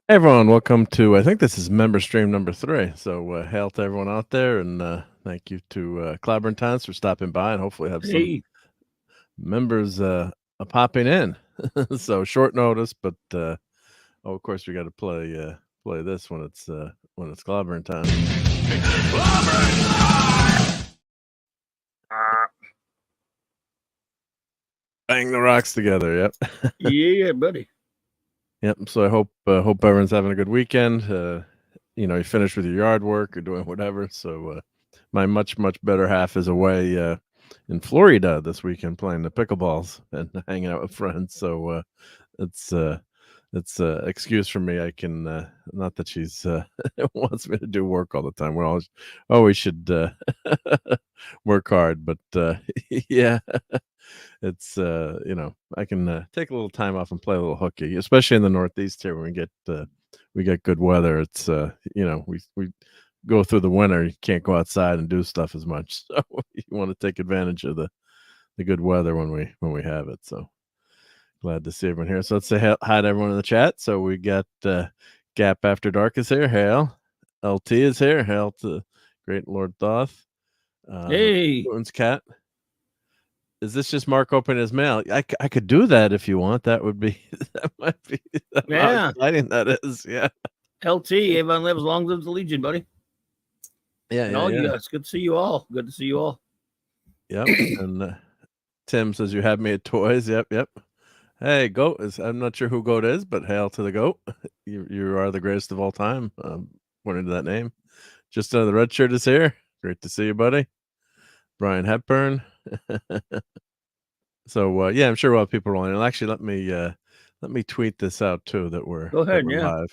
Hey everyone, welcome to, I think this is member stream number 3. So, hail to everyone out there, and thank you to Clobber and Tons for stopping by, and hopefully have some Hey, members popping in. So short notice, but of course we got to play this when it's Clobber and Tons. Bang the rocks together. Yep. yeah, buddy. Yep. So I hope everyone's having a good weekend. You finished with your yard work or doing whatever. So my much better half is away in Florida this weekend playing the pickleballs and hanging out with friends. So it's excuse for me. I can not that she's wants me to do work all the time. We're always should work hard, but yeah. It's I can take a little time off and play a little hooky, especially in the Northeast here when we get good weather. It's we go through the winter, you can't go outside and do stuff as much. So you want to take advantage of the good weather when we have it. So glad to see everyone here. So let's say hi to everyone in the chat. So we got Gap After Dark is here. Hail. LT is here. Hail to Great Lord Thoth. Hey, Moon's Cat. Is this just Mark opening his mail? I could do that if you want. That would be that might be how exciting that is. Yeah. LT, Avon lives, long lives the Legion, buddy. Yeah, and all you guys. Good to see you all. Good to see you all. Yep. And Tim says you have me at toys. Yep. Hey, Goat is. I'm not sure who Goat is, but hail to the Goat. You are the greatest of all time. According to that name. Just the red shirt is here. Great to see you, buddy. Brian Hepburn. So yeah, I'm sure we'll have people rolling. And actually, let me tweet this out too. That we're Go ahead, we're yeah.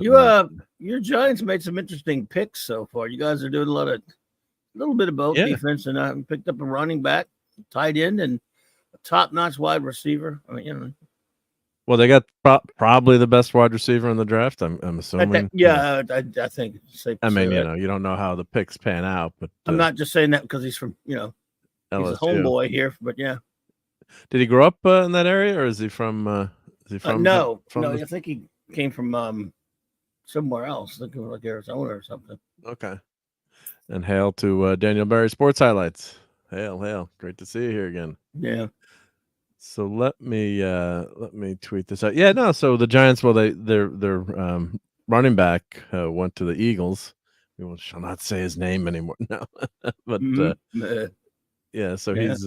live. Your Giants made some interesting picks so far. You guys are doing a little bit of both defense, and picked up a running back, tight end, and a top-notch wide receiver. I mean, Well, they got probably the best wide receiver in the draft. I'm assuming. I think it's safe to say that. You don't know how the picks pan out, but I'm not just saying that because he's from he's a homeboy here, but yeah. Did he grow up in that area, or is he from? No. I think he came from somewhere else, like Arizona or something. Okay. And hail to Daniel Barry Sports Highlights. Hail! Great to see you here again. Yeah. So let me tweet this out. Yeah, no. So the Giants, well, their running back went to the Eagles. We shall not say his name anymore now, but yeah. So he's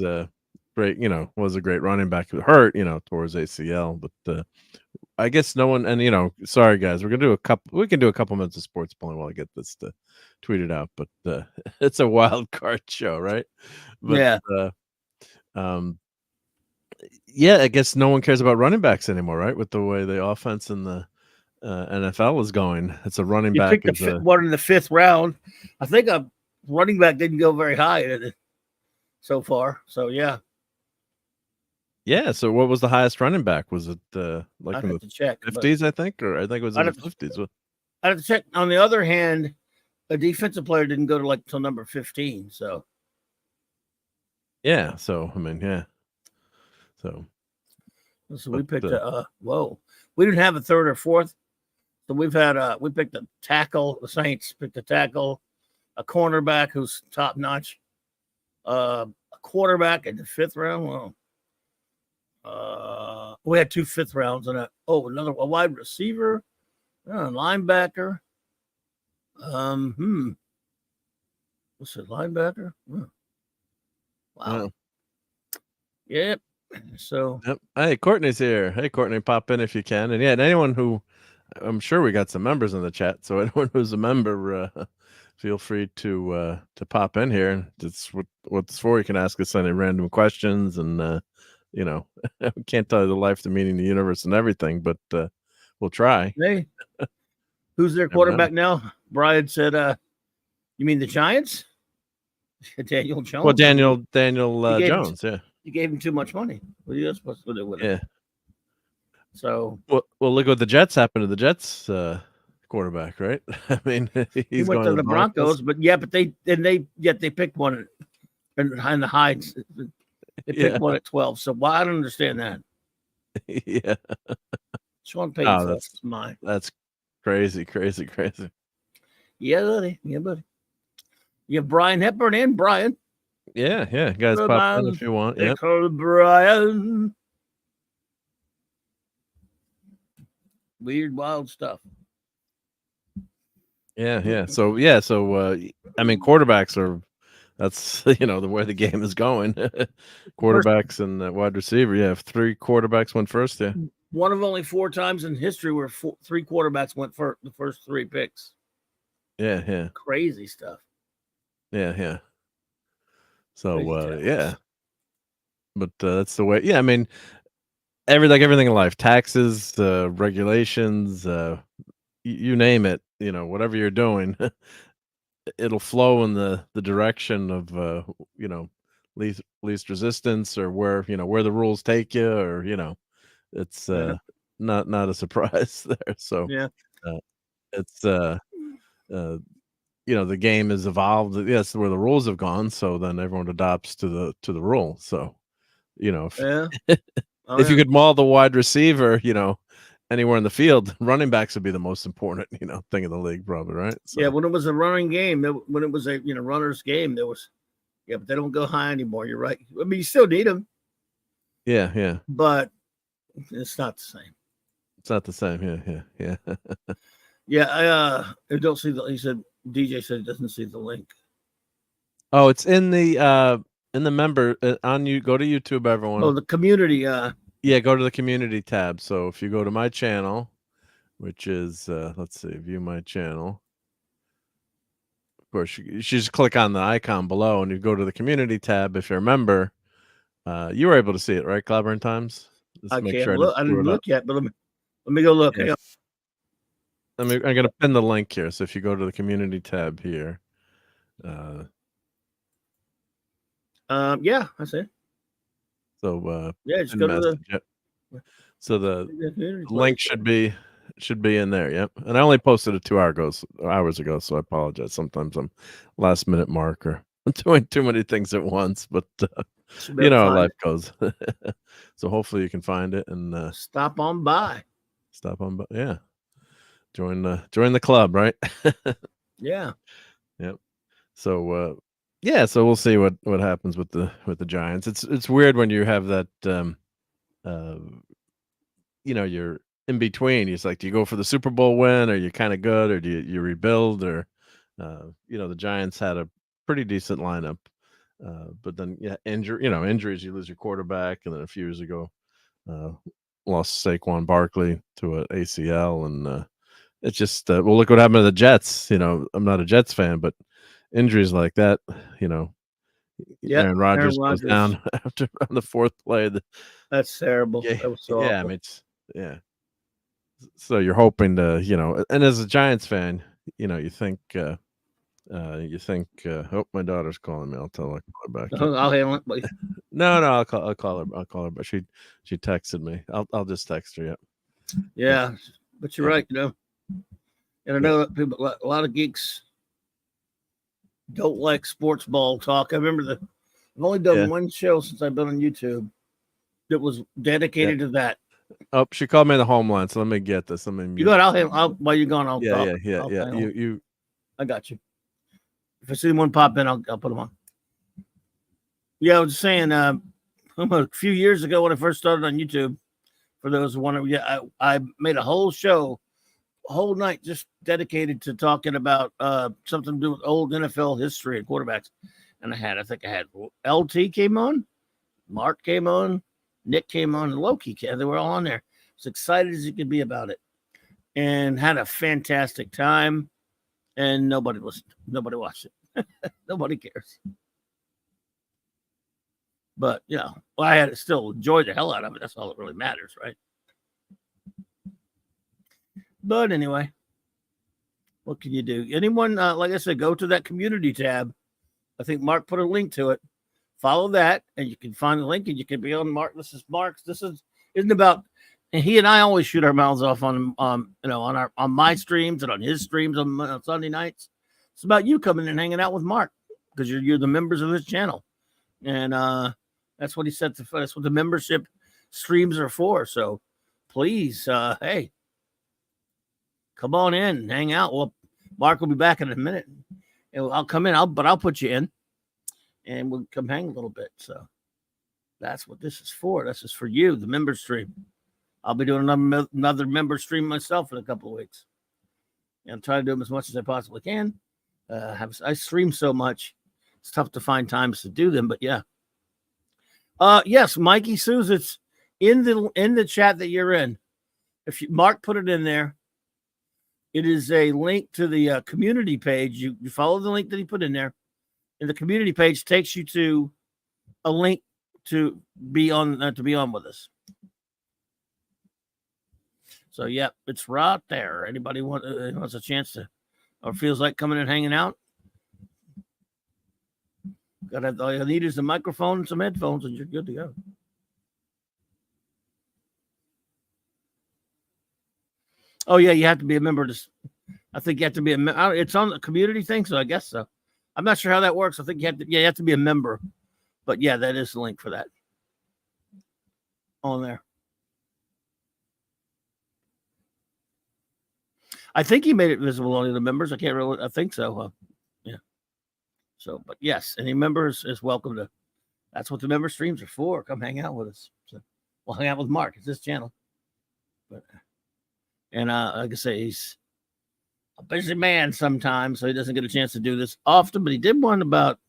great. Was a great running back. Who hurt, towards ACL, but I guess no one. And sorry guys, we can do a couple minutes of sports polling while I get this to tweet it out. But it's a wild card show, right? But, yeah, I guess no one cares about running backs anymore, right? With the way the offense in the NFL is going, it's a running back. Picked one in the 5th round. I think a running back didn't go very high so far. So yeah. Yeah. So what was the highest running back? Was it like in the 50s? I think, or I think it was in the 50s. I have to check. On the other hand, a defensive player didn't go to till number 15. So yeah. So I mean, yeah. So we picked we didn't have a 3rd or 4th. So we've had we picked a tackle. The Saints picked a tackle, a cornerback who's top notch, a quarterback in the 5th round. Well, we had 2 5th rounds and a wide receiver, a linebacker. What's it, linebacker? Wow. Yep. So hey, Courtney's here. Hey, Courtney, pop in if you can. And yeah, and anyone who, I'm sure we got some members in the chat. So anyone who's a member, feel free to pop in here. That's what it's for. You can ask us any random questions, and we can't tell you the life, the meaning, the universe, and everything, but we'll try. Hey, who's their quarterback now? Brian said, "You mean the Giants?" Daniel Jones. Well, Daniel Jones. Yeah. You gave him too much money. What are you supposed to do with it? Yeah. So well, look what the Jets happened to the Jets quarterback, right? I mean, he went to the Broncos, but they picked one in the highs. They picked one at 12. So I don't understand that. Yeah. Sean Payton's Oh, lost his mind. that's crazy. Yeah, buddy. You have Brian Hepburn and Brian. Yeah. Guys, pop in if you want. They Yeah. call Brian. Weird, wild stuff. Yeah. So I mean, quarterbacks are. That's the way the game is going. Quarterbacks and wide receiver. Yeah, 3 quarterbacks went first. Yeah. One of only 4 times in history where 3 quarterbacks went for the first 3 picks. Yeah. Crazy stuff. Yeah. So Crazy but that's the way. Yeah, I mean, everything in life, taxes, regulations, you name it. Whatever you're doing, it'll flow in the direction of least resistance, or where the rules take you, or it's not a surprise there. So Yeah. it's the game has evolved. Yes, where the rules have gone, so then everyone adopts to the rule. So if you could maul the wide receiver, anywhere in the field, running backs would be the most important, thing in the league, probably, right? So, yeah, when it was a running game, when it was a runner's game, there was, but they don't go high anymore. You're right. I mean, you still need them. Yeah. But it's not the same. It's not the same. Yeah. Yeah, I don't see he said DJ said he doesn't see the link. Oh, it's in the member on you. Go to YouTube, everyone. Oh, the community. Yeah, go to the community tab. So if you go to my channel, which is let's see, view my channel. Of course, you just click on the icon below, and you go to the community tab. If you remember, you were able to see it, right? Clobbering Times. I can't look. I didn't look yet, but let me go look. Yeah. I'm going to pin the link here. So if you go to the community tab here, yeah, I see. So just go to the. So the link should be in there. Yep. And I only posted it 2 hours ago, so I apologize. Sometimes I'm last minute Mark, or I'm doing too many things at once, but how life goes. So hopefully you can find it and stop on by. Yeah. Join the club, right? Yeah. Yep. So so we'll see what happens with the Giants. It's weird when you have that you're in between. It's like, do you go for the Super Bowl win? Are you kind of good, or do you rebuild? Or the Giants had a pretty decent lineup, but then injuries. You lose your quarterback, and then a few years ago, lost Saquon Barkley to an ACL, and it's just well, look what happened to the Jets. I'm not a Jets fan, but injuries like that, Aaron Rodgers goes down after on the 4th play. That's terrible. That was so awful. I mean, so you're hoping to, and as a Giants fan, you think, oh, my daughter's calling me. I'll tell her I'll call her back. I'll handle it. Please. No, I'll call her. But she texted me. I'll just text her. Yeah, but you're right. And I know that people, a lot of geeks don't like sports ball talk. I remember I've only done one show since I've been on YouTube that was dedicated to that. Oh, she called me on the home line, so let me get this. You go ahead. While you're gone, I'll talk. Yeah. You. I got you. If I see one pop in, I'll put them on. Yeah, I was saying, a few years ago when I first started on YouTube, for those who wonder, I made a whole show, a whole night just dedicated to talking about something to do with old NFL history and quarterbacks. And I think I had LT came on, Mark came on, Nick came on, and Loki came. They were all on there. As excited as you could be about it, and had a fantastic time. And nobody listened. Nobody watched it. Nobody cares. But I had to still enjoy the hell out of it. That's all that really matters, right? But anyway, what can you do? Anyone, like I said, go to that community tab. I think Mark put a link to it. Follow that, and you can find the link, and you can be on Mark. This is Mark's. Isn't about. And he and I always shoot our mouths off on on my streams and on his streams on Sunday nights. It's about you coming and hanging out with Mark, because you're the members of his channel, and that's what he said. That's what the membership streams are for. So please, hey, come on in, hang out. Well, Mark will be back in a minute. And I'll come in, but I'll put you in, and we'll come hang a little bit. So that's what this is for. This is for you, the member stream. I'll be doing another member stream myself in a couple of weeks. And I'm trying to do them as much as I possibly can. I stream so much, it's tough to find times to do them. But yeah. Yes, Mikey Suze, it's in the chat that you're in. If Mark put it in there, it is a link to the community page. You follow the link that he put in there, and the community page takes you to a link to be on with us. So yeah, it's right there. Anybody wants a chance to, or feels like coming and hanging out? All you need is a microphone and some headphones, and you're good to go. Oh yeah, you have to be a member. I think you have to be a member. It's on the community thing, so I guess so. I'm not sure how that works. I think you have to be a member. But yeah, that is the link for that on there. I think he made it visible only to the members. I think so. Yeah. So, but yes, any members is welcome to. That's what the member streams are for. Come hang out with us. So we'll hang out with Mark. It's his channel. And like I say, he's a busy man sometimes, so he doesn't get a chance to do this often. But he did one about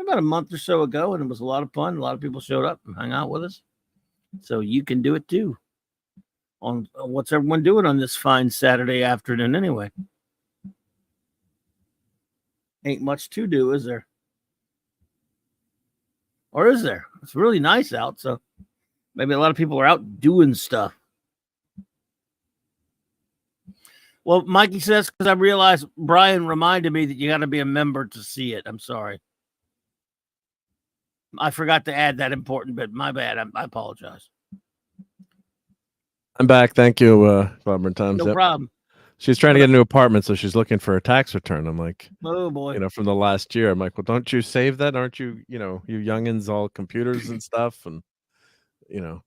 a month or so ago, and it was a lot of fun. A lot of people showed up and hung out with us. So you can do it too. On what's everyone doing on this fine Saturday afternoon anyway? Ain't much to do, is there? Or is there? It's really nice out, so maybe a lot of people are out doing stuff. Well, Mikey says, because I realized Brian reminded me that you got to be a member to see it. I'm sorry. I forgot to add that important bit. My bad. I apologize. I'm back. Thank you, Barbara Times. No problem. She's trying to get a new apartment, so she's looking for a tax return. I'm like, oh boy, from the last year. I'm like, well, don't you save that? Aren't you, you youngins all computers and stuff, and couldn't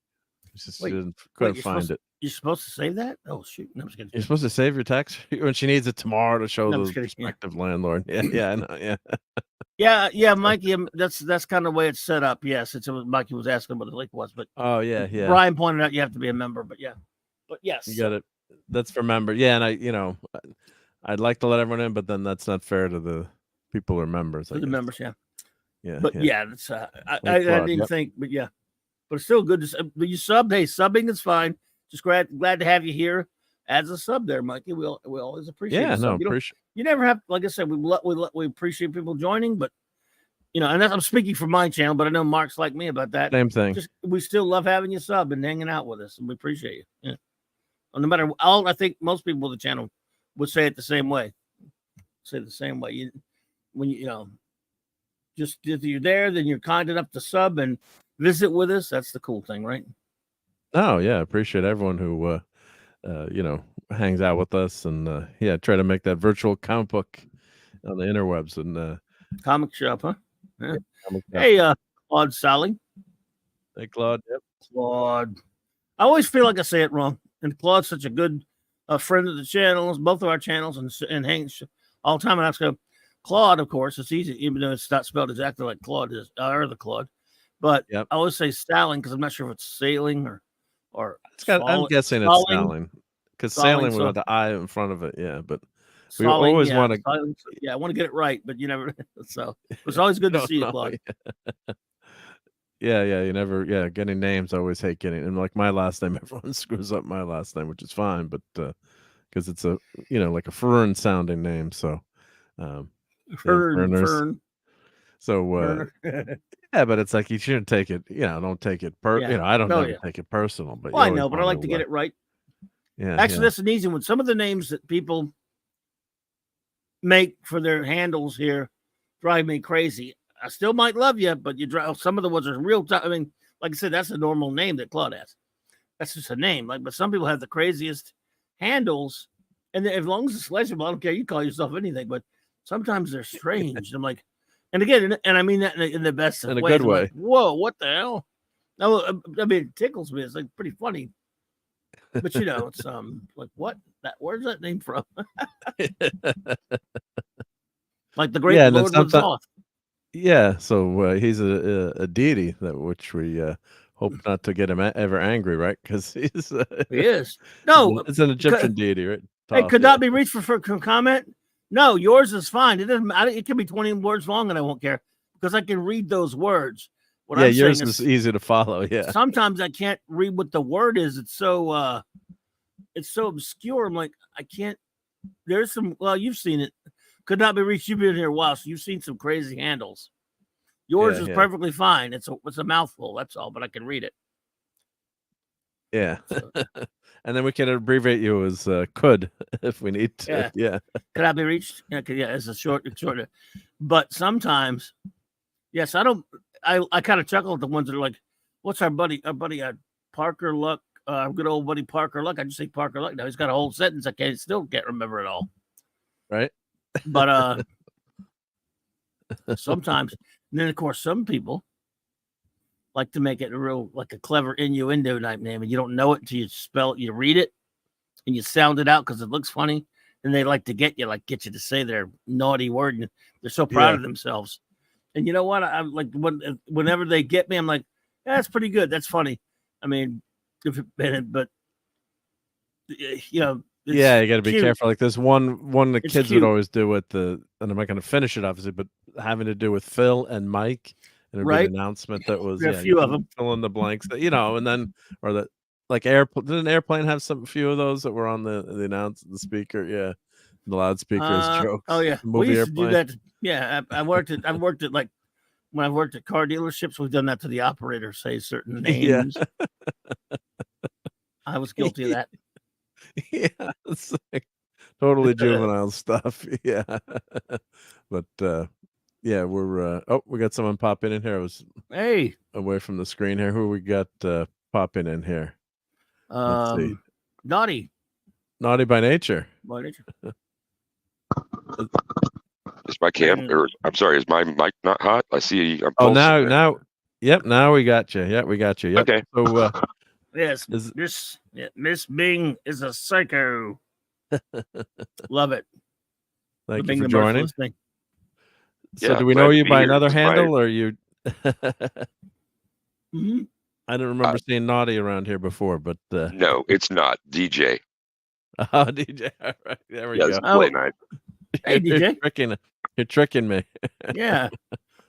find it. You're supposed to save that? Oh shoot! No, I'm just kidding. You're supposed to save your tax when she needs it tomorrow to show the prospective landlord. Yeah, I know. Yeah, Mikey. That's kind of the way it's set up. Yes, Mikey was asking what the link was, but oh yeah. Brian pointed out you have to be a member, but yes, you got it. That's for member. Yeah, and I'd like to let everyone in, but then that's not fair to the people who are members. To the members, yeah. But that's I didn't think, but yeah, but it's still good to. But you sub. Hey, subbing is fine. Just glad to have you here as a sub there, Mikey. We always appreciate. Yeah, no, appreciate. You never have, like I said, we appreciate people joining, but and I'm speaking for my channel, but I know Mark's like me about that. Same thing. We still love having you sub and hanging out with us, and we appreciate you. Yeah. No matter I think most people on the channel would say it the same way. When just if you're there, then you're kind enough to sub and visit with us. That's the cool thing, right? Oh yeah, appreciate everyone who hangs out with us and try to make that virtual comic book on the interwebs and comic shop, huh? Yeah. Hey, Claude Sally. Hey, Claude. Yep. Claude. I always feel like I say it wrong. And Claude's such a good friend of the channels, both of our channels, and hangs all the time. And I go, Claude, of course, it's easy, even though it's not spelled exactly like Claude is, or the Claude. But I always say Stalling because I'm not sure if it's sailing or I'm guessing it's sailing because sailing without the I in front of it. Yeah, but we always want to. Yeah, I want to get it right, but you never. So it's always good to see you, Claude. Yeah, you never. Yeah, getting names, I always hate getting. And like my last name, everyone screws up my last name, which is fine, but because it's a like a Fern sounding name, so Fern. So yeah, but it's like you shouldn't take it. Don't take it I don't take it personal, but I know, but I like to get it right. Yeah, actually, that's an easy one. Some of the names that people make for their handles here drive me crazy. I still might love you, but some of the ones are real. I mean, like I said, that's a normal name that Claude has. That's just a name. But some people have the craziest handles, and as long as it's legible, I don't care. You call yourself anything, but sometimes they're strange. I'm like, and again, and I mean that in the best of ways. In a good way. Like, whoa, what the hell? No, I mean, it tickles me. It's like pretty funny. But it's like what where's that name from? Like the great Lord was off. Yeah, so he's a deity which we hope not to get him ever angry, right? Because he is. No, it's an Egyptian deity, right? It could not be reached for comment. No, yours is fine. It doesn't matter. It can be 20 words long, and I won't care because I can read those words. What I'm yours is easy to follow. Yeah. Sometimes I can't read what the word is. It's so obscure. I'm like, I can't. There's some. Well, you've seen it. Could not be reached. You've been here a while, so you've seen some crazy handles. Yours is perfectly fine. It's a mouthful. That's all, but I can read it. Yeah. So. And then we can abbreviate you as could if we need to. Yeah. Could I be reached? Yeah, it's a shorter. But sometimes, yes, I don't. I kind of chuckle at the ones that are like, "What's our buddy Parker Luck? Our good old buddy Parker Luck." I just say Parker Luck now. He's got a whole sentence. I still can't remember it all. Right. But sometimes, and then of course, some people like to make it a clever innuendo type name, and you don't know it until you spell it, you read it, and you sound it out because it looks funny. And they like to get you to say their naughty word, and they're so proud of themselves. And you know what? I'm like, whenever they get me, I'm like, that's pretty good. That's funny. I mean, but you got to be careful. Like this one the kids would always do with and I'm not going to finish it obviously, but having to do with Phil and Mike. And there'd be an announcement that was a few of them fill in the blanks that and then or that like didn't Airplane have few of those that were on the speaker? Yeah, the loudspeakers jokes. Oh yeah, we used to do that. Yeah, I've worked at like when I've worked at car dealerships, we've done that to the operator, say certain names. Yeah. I was guilty of that. Yeah, it's like totally juvenile stuff. Yeah, but. Yeah, we're we got someone popping in here. I was away from the screen here. Who we got popping in here? Let's see. Naughty by nature. Is my I'm sorry, is my mic not hot? I see. Now we got you. Yeah, we got you. Yep. Okay. So yes, Miss Bing is a psycho. Love it. Thank you for joining. So yeah, do we know you by another handle, or you? Mm-hmm. I don't remember seeing Naughty around here before, but no, it's not DJ. Oh, DJ. All right, there we go. Play night. Hey, DJ. You're tricking me. Yeah.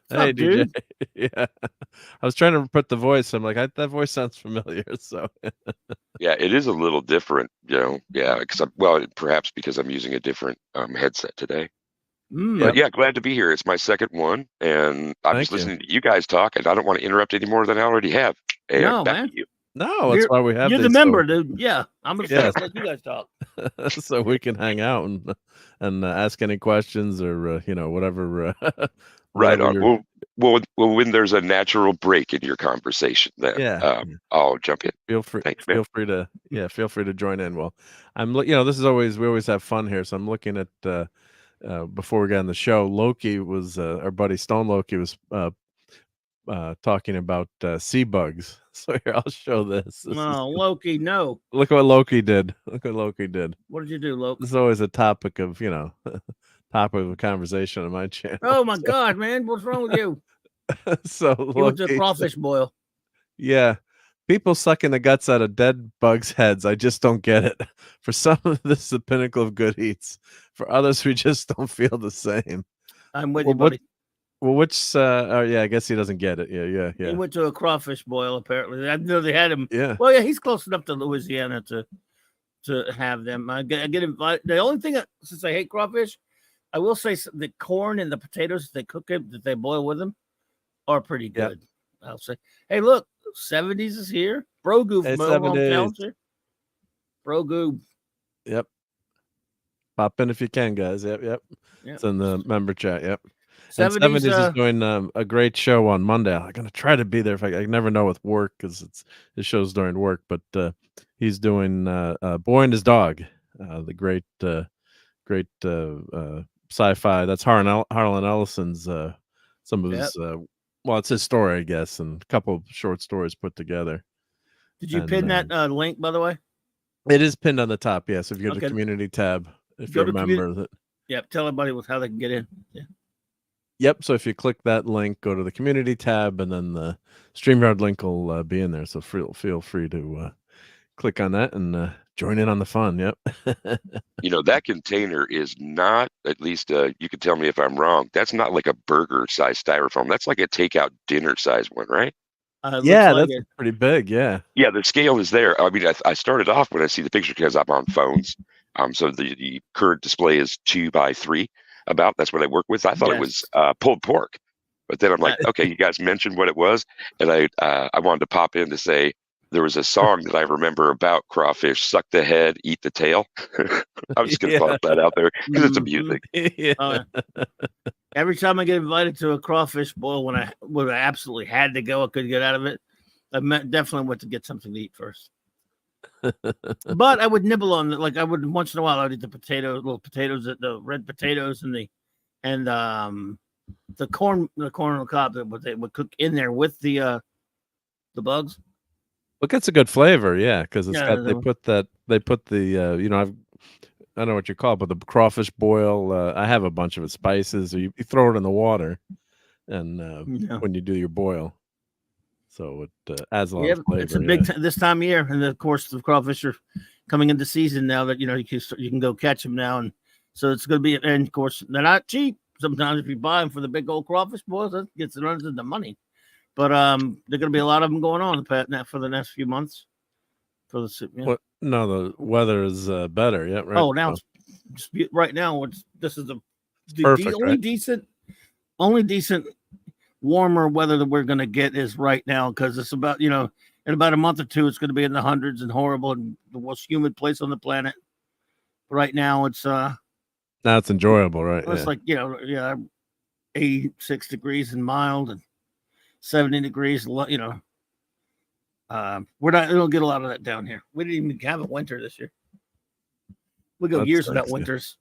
Hey, DJ. Yeah. I was trying to put the voice. I'm like, that voice sounds familiar. So. Yeah, it is a little different, Yeah, because perhaps because I'm using a different headset today. But yeah, glad to be here. It's my second one, and I'm just listening to you guys talk, and I don't want to interrupt any more than I already have. And no, man. No, that's why we have. You're the member, dude. Yeah, I'm gonna let you guys talk, so we can hang out and ask any questions or whatever. Right on. Well, when there's a natural break in your conversation, then I'll jump in. Feel free. Thanks, feel free to join in. Well, we always have fun here, so I'm looking at. Before we got on the show, Loki was our buddy Stone Loki was talking about sea bugs. So here, I'll show this. Loki, no. Look what Loki did. What did you do, Loki? This is always a topic of topic of conversation on my channel. Oh my God, man, what's wrong with you? So he went to a crawfish boil. Yeah. People sucking the guts out of dead bugs' heads. I just don't get it. For some, this is the pinnacle of good eats. For others, we just don't feel the same. I'm with you, buddy. Which? I guess he doesn't get it. Yeah. He went to a crawfish boil. Apparently, I know they had him. Yeah. Well, yeah, he's close enough to Louisiana to have them. I get invited. The only thing, since I hate crawfish, I will say the corn and the potatoes that they boil with them are pretty good. Yep. I'll say, hey, look. 70s is here. Bro Goob from hometown here. Bro Goob. Yep. Pop in if you can, guys. Yep. It's in the member chat. Yep. 70s is doing a great show on Monday. I'm gonna try to be there if I never know with work because his show's during work. But he's doing Boy and His Dog, the great sci-fi. That's Harlan Ellison's some of his. Well, it's his story, I guess, and a couple of short stories put together. Did you pin that link, by the way? It is pinned on the top. Yes. If you go to the community tab, if you remember that. Yep. Tell everybody how they can get in. Yeah. Yep. So if you click that link, go to the community tab, and then the StreamYard link will be in there. So feel free to click on that and join in on the fun. Yep. That container is not, at least you can tell me if I'm wrong, that's not like a burger size styrofoam. That's like a takeout dinner size one, right? Yeah, that's pretty big. Yeah. Yeah, the scale is there. I mean, I started off when I see the picture because I'm on phones. So the current display is 2x3. That's what I work with. I thought it was pulled pork, but then I'm like, okay, you guys mentioned what it was, and I wanted to pop in to say there was a song that I remember about crawfish: "Suck the head, eat the tail." I'm just gonna toss that out there because it's amusing. Yeah. Every time I get invited to a crawfish boil, when I absolutely had to go, I couldn't get out of it. I definitely went to get something to eat first. But I would nibble on it. Like I would once in a while. I'd eat the little potatoes, the red potatoes, and the corn on the cob that they would cook in there with the bugs. Look, it's a good flavor, yeah, because it's got they put the I don't know what you call it, but the crawfish boil. I have a bunch of it, spices. Or you throw it in the water, and when you do your boil, so it adds a lot of flavor. It's a big this time of year, and of course the crawfish are coming into season now. That you can go catch them now, and so it's going to be. And of course they're not cheap. Sometimes if you buy them for the big old crawfish boils, that runs into money. But there are going to be a lot of them going on for the next few months. No, the weather is better. Yeah, right. Oh, now it's right now. This is the only decent warmer weather that we're going to get is right now, because it's about in about a month or two it's going to be in the hundreds and horrible and the most humid place on the planet. Right now it's now it's enjoyable, right? It's like 86 degrees and mild and 70 degrees. We don't get a lot of that down here. We didn't even have a winter this year. We go years without winters.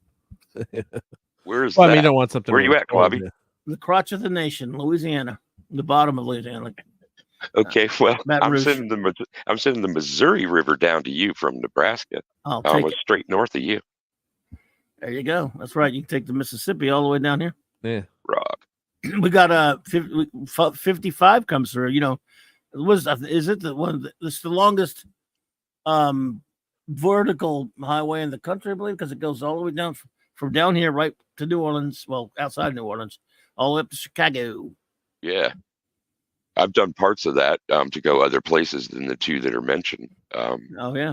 Where is that? I mean, you don't want something. Where are you at, Clubby? The crotch of the nation, Louisiana, the bottom of Louisiana. Okay, well, I'm sending the Missouri River down to you from Nebraska, almost straight north of you. There you go. That's right. You can take the Mississippi all the way down here. Yeah, Rob. We got 55 comes through. Is it the one? It's the longest vertical highway in the country, I believe, because it goes all the way down from down here right to New Orleans. Well, outside New Orleans, all the way up to Chicago. Yeah, I've done parts of that to go other places than the two that are mentioned. Oh yeah,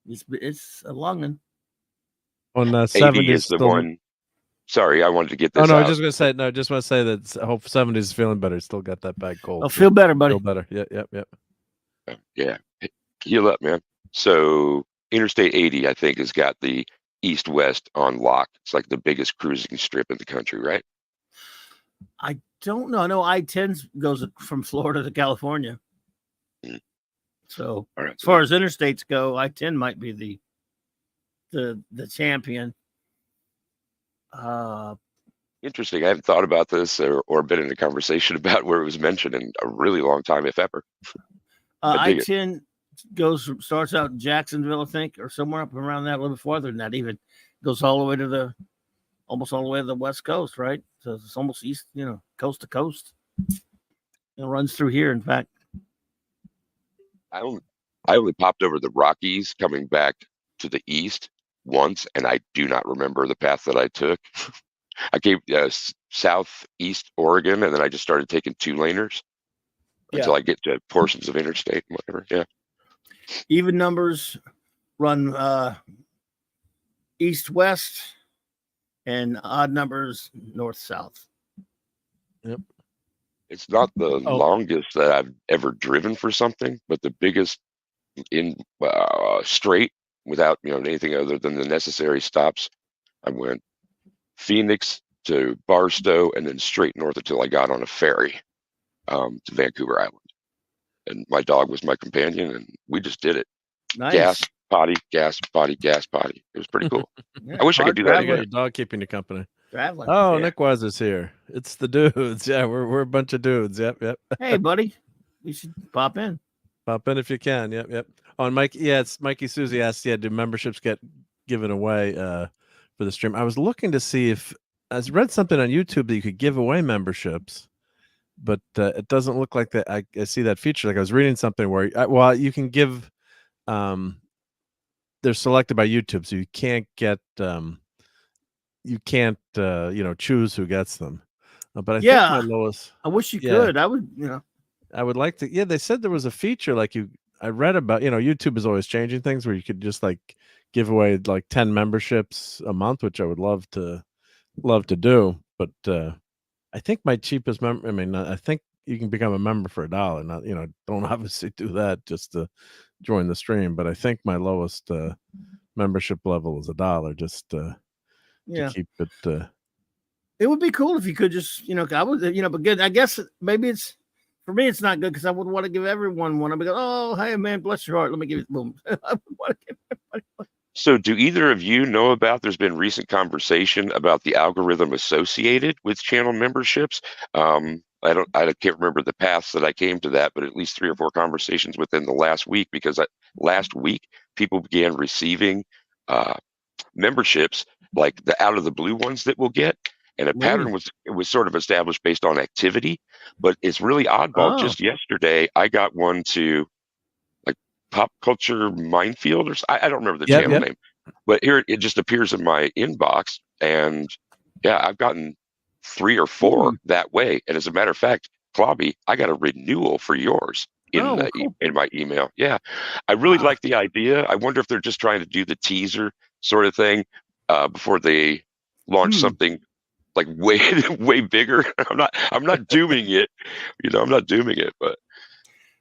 it's a long one. On 70 is the one. Sorry, I wanted to get this. Oh no, out. I just want to say that I hope 70 is feeling better. Still got that bad cold. Oh, feel better, buddy. Feel better. Yep. Yeah, heal up, man. So Interstate 80, I think, has got the east-west on lock. It's like the biggest cruising strip in the country, right? I don't know. I know I-10 goes from Florida to California. So as far as interstates go, I-10 might be the champion. Interesting. I haven't thought about this or been in a conversation about where it was mentioned in a really long time, if ever. I-10 starts out in Jacksonville, I think, or somewhere up around that, a little bit farther than that. Even goes all the way to almost all the way to the West Coast, right? So it's almost east, coast to coast. It runs through here. In fact, I only popped over the Rockies coming back to the east once, and I do not remember the path that I took. I came southeast Oregon, and then I just started taking 2-laners until I get to portions of interstate and whatever. Yeah. Even numbers run east-west, and odd numbers north-south. Yep. It's not the longest that I've ever driven for something, but the biggest in straight without anything other than the necessary stops. I went Phoenix to Barstow and then straight north until I got on a ferry to Vancouver Island. And my dog was my companion, and we just did it. Nice. Gas, potty, gas, potty, gas, potty. It was pretty cool. Yeah, I wish I could do that again. Your dog keeping you company. Traveling. Oh, Nick Weiser's here. It's the dudes. Yeah, we're a bunch of dudes. Yep. Hey, buddy, you should pop in. Pop in if you can. Yep. On Mike, yeah, it's Mikey Susie asked, yeah, do memberships get given away for the stream? I was looking to see if I read something on YouTube that you could give away memberships, but it doesn't look like that. I see that feature. Like I was reading something where, well, you can give. They're selected by YouTube, so you can't get. You can't, choose who gets them. But I think my lowest. I wish you could. I would, I would like to. Yeah, they said there was a feature like I read about. YouTube is always changing things where you could just like give away like 10 memberships a month, which I would love to do. But I think my cheapest member. I mean, I think you can become a member for $1. Not, don't obviously do that just to join the stream. But I think my lowest membership level is $1, just to keep it. It would be cool if you could just, I would, but good. I guess maybe it's for me. It's not good because I would want to give everyone one. I'd be like, oh, hey man, bless your heart. Let me give you boom. I would want to give everybody one. So do either of you know about, there's been recent conversation about the algorithm associated with channel memberships. I can't remember the paths that I came to that, but at least 3 or 4 conversations within the last week, because last week people began receiving memberships, like the out of the blue ones that we'll get. And a pattern was sort of established based on activity, but it's really oddball. Just yesterday, I got one to like Pop Culture Minefield, or I don't remember the channel name, but here it just appears in my inbox, and I've gotten 3 or 4 that way. And as a matter of fact, Clobby, I got a renewal for yours in my email. Yeah, I really like the idea. I wonder if they're just trying to do the teaser sort of thing before they launch something like way bigger. I'm not dooming it, I'm not dooming it, but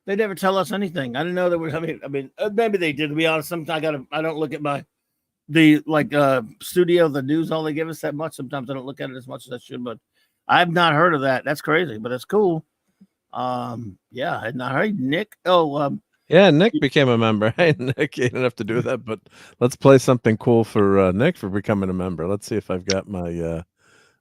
they never tell us anything. I didn't know there was. I mean, maybe they did. To be honest, sometimes I don't look at the studio, the news. All they give us that much. Sometimes I don't look at it as much as I should. But I've not heard of that. That's crazy, but it's cool. I had not heard Nick. Nick became a member. Hey, Nick, you didn't have to do that, but let's play something cool for Nick for becoming a member. Let's see if I've got my.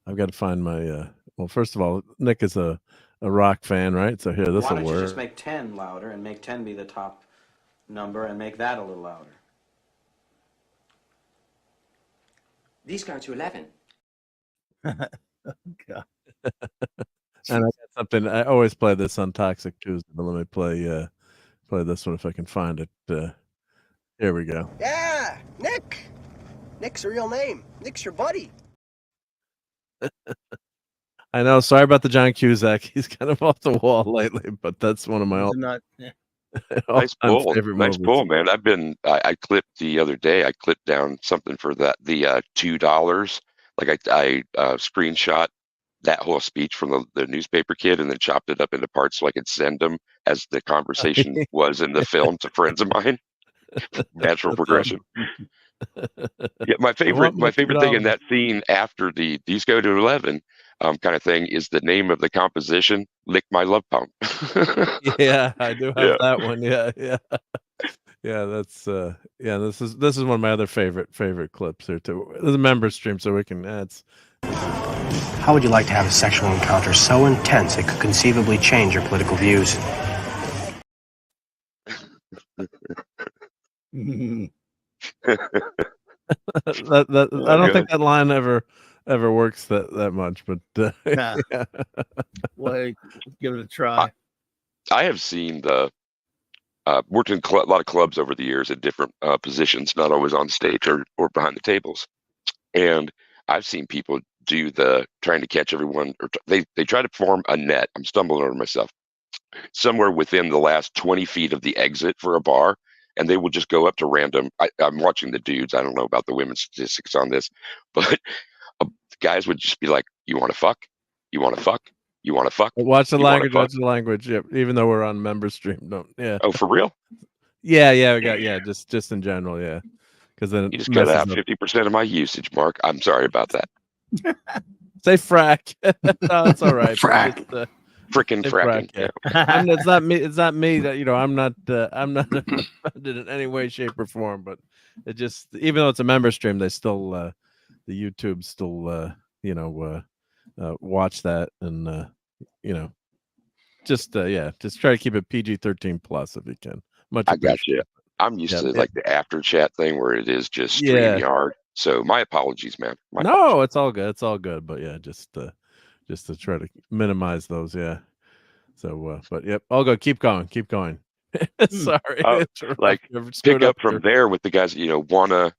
I've got to find my. Well, first of all, Nick is a rock fan, right? So here, this will work. Why don't you just make 10 louder and make 10 be the top number and make that a little louder? These go to 11. God. And I got something. I always play this on Toxic Tuesday, but let me play this one if I can find it. Here we go. Yeah, Nick. Nick's a real name. Nick's your buddy. I know. Sorry about the John Cusack. He's kind of off the wall lately, but that's one of my nice pull, man. I clipped the other day. I clipped down something for that the $2. Like I screenshot that whole speech from the newspaper kid and then chopped it up into parts so I could send them as the conversation was in the film to friends of mine. Natural progression. Yeah, my favorite thing in that scene after these go to 11 kind of thing is the name of the composition, "Lick My Love Pump." Yeah, I do have that one. Yeah. That's this is one of my other favorite clips here too. There's a member stream, so we can. How would you like to have a sexual encounter so intense it could conceivably change your political views? I don't think that line ever works that much, but well, give it a try. I have seen worked in a lot of clubs over the years at different positions, not always on stage or behind the tables, and I've seen people do the trying to catch everyone, or they try to form a net. I'm stumbling over myself. Somewhere within the last 20 feet of the exit for a bar, and they will just go up to random. I'm watching the dudes. I don't know about the women's statistics on this, but the guys would just be like, "You want to fuck? You want to fuck? You want to fuck?" Watch the language. Watch the language. Yeah, even though we're on member stream, don't. Yeah. Oh, for real? Yeah. We got just in general. Yeah, because then you just cut out 50% of my usage, Mark. I'm sorry about that. Say frack. No, it's all right. Frack. Freaking fracking. Yeah. It's not me. It's not me that I'm not offended in any way, shape, or form. But it just, even though it's a member stream, they still the YouTube still watch that and just try to keep it PG-13 plus if you can. I got you. I'm used to like the after chat thing where it is just StreamYard. So my apologies, man. Apologies. It's all good. It's all good. But yeah, just to try to minimize those. Yeah. So, but yep, all good. Keep going. Keep going. Sorry. Like pick up from there with the guys that, you know, wanna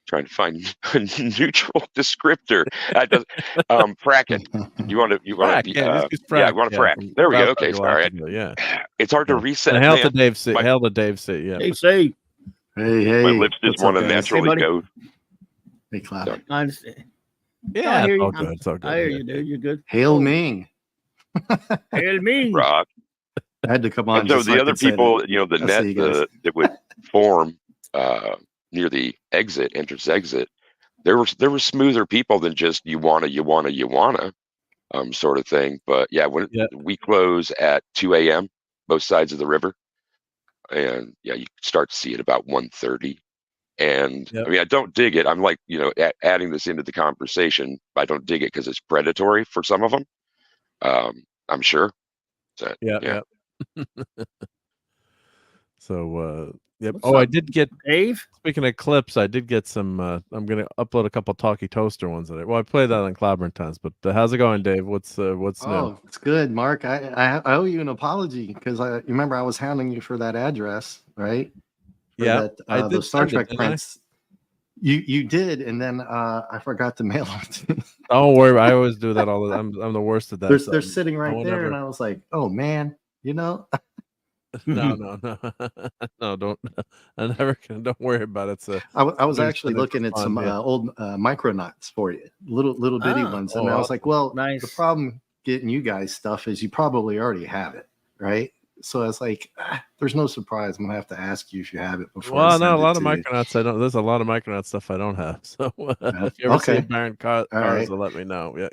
trying to find a neutral descriptor. Fracking. You want to frack. Yeah, you want to frack. There we go. Okay, sorry. Yeah. It's hard to reset. And hail to Dave C. Hail to Dave C. Yeah. Hey, say. Hey. My lips just want to naturally go. Hey, Cloud. I understand. Yeah, it's all good. It's all good. I hear you, dude. You're good. Hail Ming. Hail Ming. Rock. I had to come on. And so the other people, you know, the net that would form near the entrance exit, there were smoother people than just you wanna sort of thing. But yeah, when we close at 2 a.m. both sides of the river, and yeah, you start to see it about 1:30. And I mean, I don't dig it. I'm like, you know, adding this into the conversation. I don't dig it because it's predatory for some of them. I'm sure. So, yeah. So, yep. What's up? I did get Dave. Speaking of clips, I did get some. I'm gonna upload a couple Talkie Toaster ones today. Well, I played that on Cloudburn times, but how's it going, Dave? What's new? It's good, Mark. I owe you an apology because you remember I was hounding you for that address, right? I did those Star Trek prints. You did, and then I forgot to mail them. Don't worry, I always do that all the time. I'm the worst at that. They're sitting right there, and I was like, oh man, you know. No, don't. I never can. Don't worry about it. So I was actually looking at some old Micronauts for you, little bitty ones, and I was like, well, nice. The problem getting you guys stuff is you probably already have it, right? So I was like, there's no surprise. I'm gonna have to ask you if you have it before. Well, no, a lot of Micronauts I don't. There's a lot of Micronaut stuff I don't have. So if you ever see a Baron cars, let me know.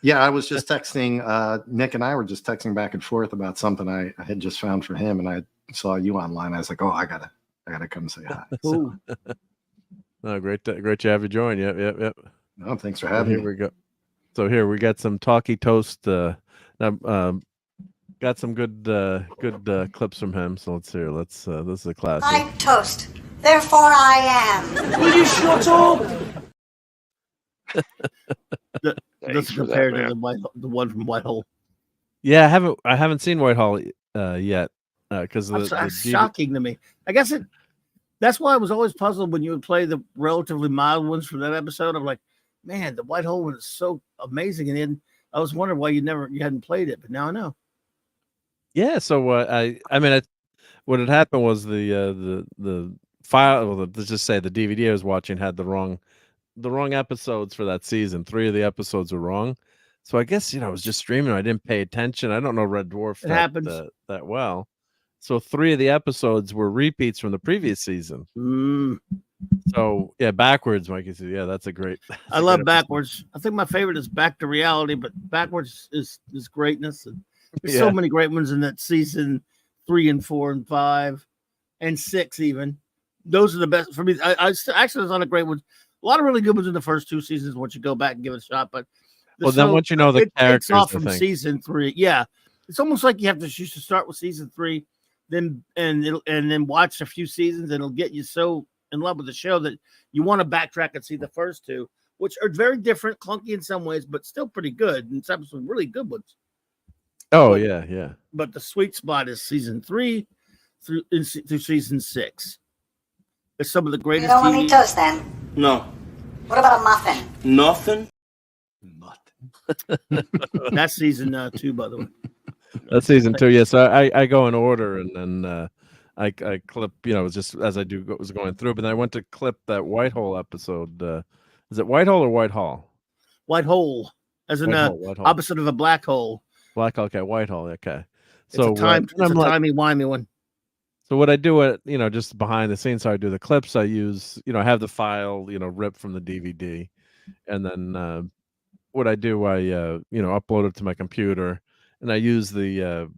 Yeah. I was just texting. Nick and I were just texting back and forth about something I had just found for him, and I saw you online. I was like, oh, I gotta come say hi. So. No, great to have you join. Yep. No, thanks for having me. Here we go. So here we got some Talkie Toast. Got some good clips from him. So let's hear. This is a classic. I'm toast, therefore I am. Will you shut up? This compared to the one from Whitehall. Yeah, I haven't seen Whitehall yet because that's shocking to me. I guess that's why I was always puzzled when you would play the relatively mild ones from that episode. I'm like, man, the Whitehall one is so amazing, and then I was wondering why you hadn't played it, but now I know. Yeah, so what had happened was the file. Let's just say the DVD I was watching had the wrong episodes for that season. 3 of the episodes were wrong, so I guess I was just streaming. I didn't pay attention. I don't know Red Dwarf that well, so 3 of the episodes were repeats from the previous season. So yeah, backwards, Mikey said, yeah, that's a great. I love backwards. I think my favorite is Back to Reality, but backwards is greatness. And there's so many great ones in that season 3 and 4 and 5 and 6 even. Those are the best for me. I actually was on a great one. A lot of really good ones in the first 2 seasons once you go back and give it a shot. But then once you know the characters, takes off from season 3. Yeah, it's almost like you should start with season 3, then watch a few seasons, and it'll get you so in love with the show that you want to backtrack and see the first 2, which are very different, clunky in some ways, but still pretty good, and some really good ones. Oh, yeah. But the sweet spot is season 3 through season 6. It's some of the greatest. You don't want any toast then? No. What about a muffin? Nothing. That's season 2, by the way. That's season 2. Yeah, so I go in order, and then I clip. Just as I was going through, but then I went to clip that Whitehall episode. Is it Whitehall or Whitehall? Whitehall, as in Whitehall. Opposite of a black hole. Okay, Whitehall. Okay, so it's a timey-wimey one. So what I do just behind the scenes, how I do the clips, I use, I have the file, ripped from the DVD, and then what I do, I upload it to my computer, and I use the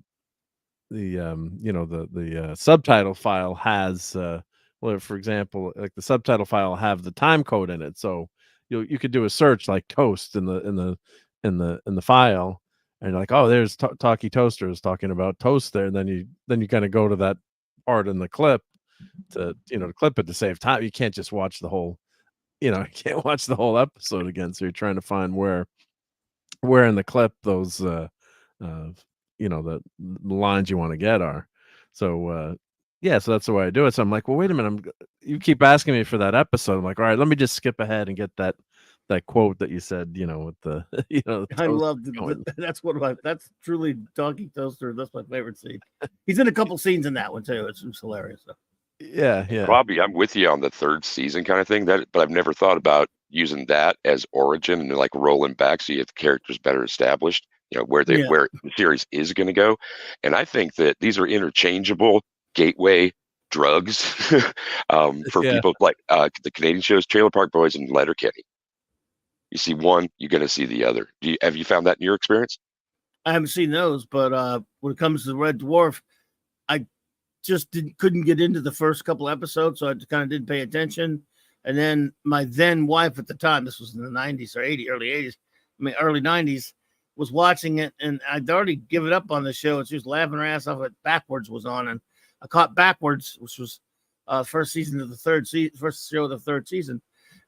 subtitle file has for example, like the subtitle file will have the time code in it, so you could do a search like toast in the file. And you're like, oh, there's Talkie Toaster is talking about toast there. And then you kind of go to that part in the clip to clip it to save time. You can't just watch the whole, you can't watch the whole episode again. So you're trying to find where in the clip those the lines you want to get are. So yeah, so that's the way I do it. So I'm like, well, wait a minute, you keep asking me for that episode. I'm like, all right, let me just skip ahead and get that quote that you said, with the I love that's truly Donkey Toaster. That's my favorite scene. He's in a couple scenes in that one too. It's hilarious. Yeah. Robbie, I'm with you on the third season kind of thing. But I've never thought about using that as origin and like rolling back so you have the characters better established. Where the series is going to go, and I think that these are interchangeable gateway drugs for people like the Canadian shows, Trailer Park Boys and Letterkenny. You see one, you're going to see the other. Have you found that in your experience? I haven't seen those, but when it comes to the Red Dwarf, I just couldn't get into the first couple episodes, so I kind of didn't pay attention. And then my then wife at the time, this was in the 90s or early 80s, early 90s, was watching it, and I'd already given up on the show, and she was laughing her ass off at Backwards was on, and I caught Backwards, which was first season of the third season, first show of the third season,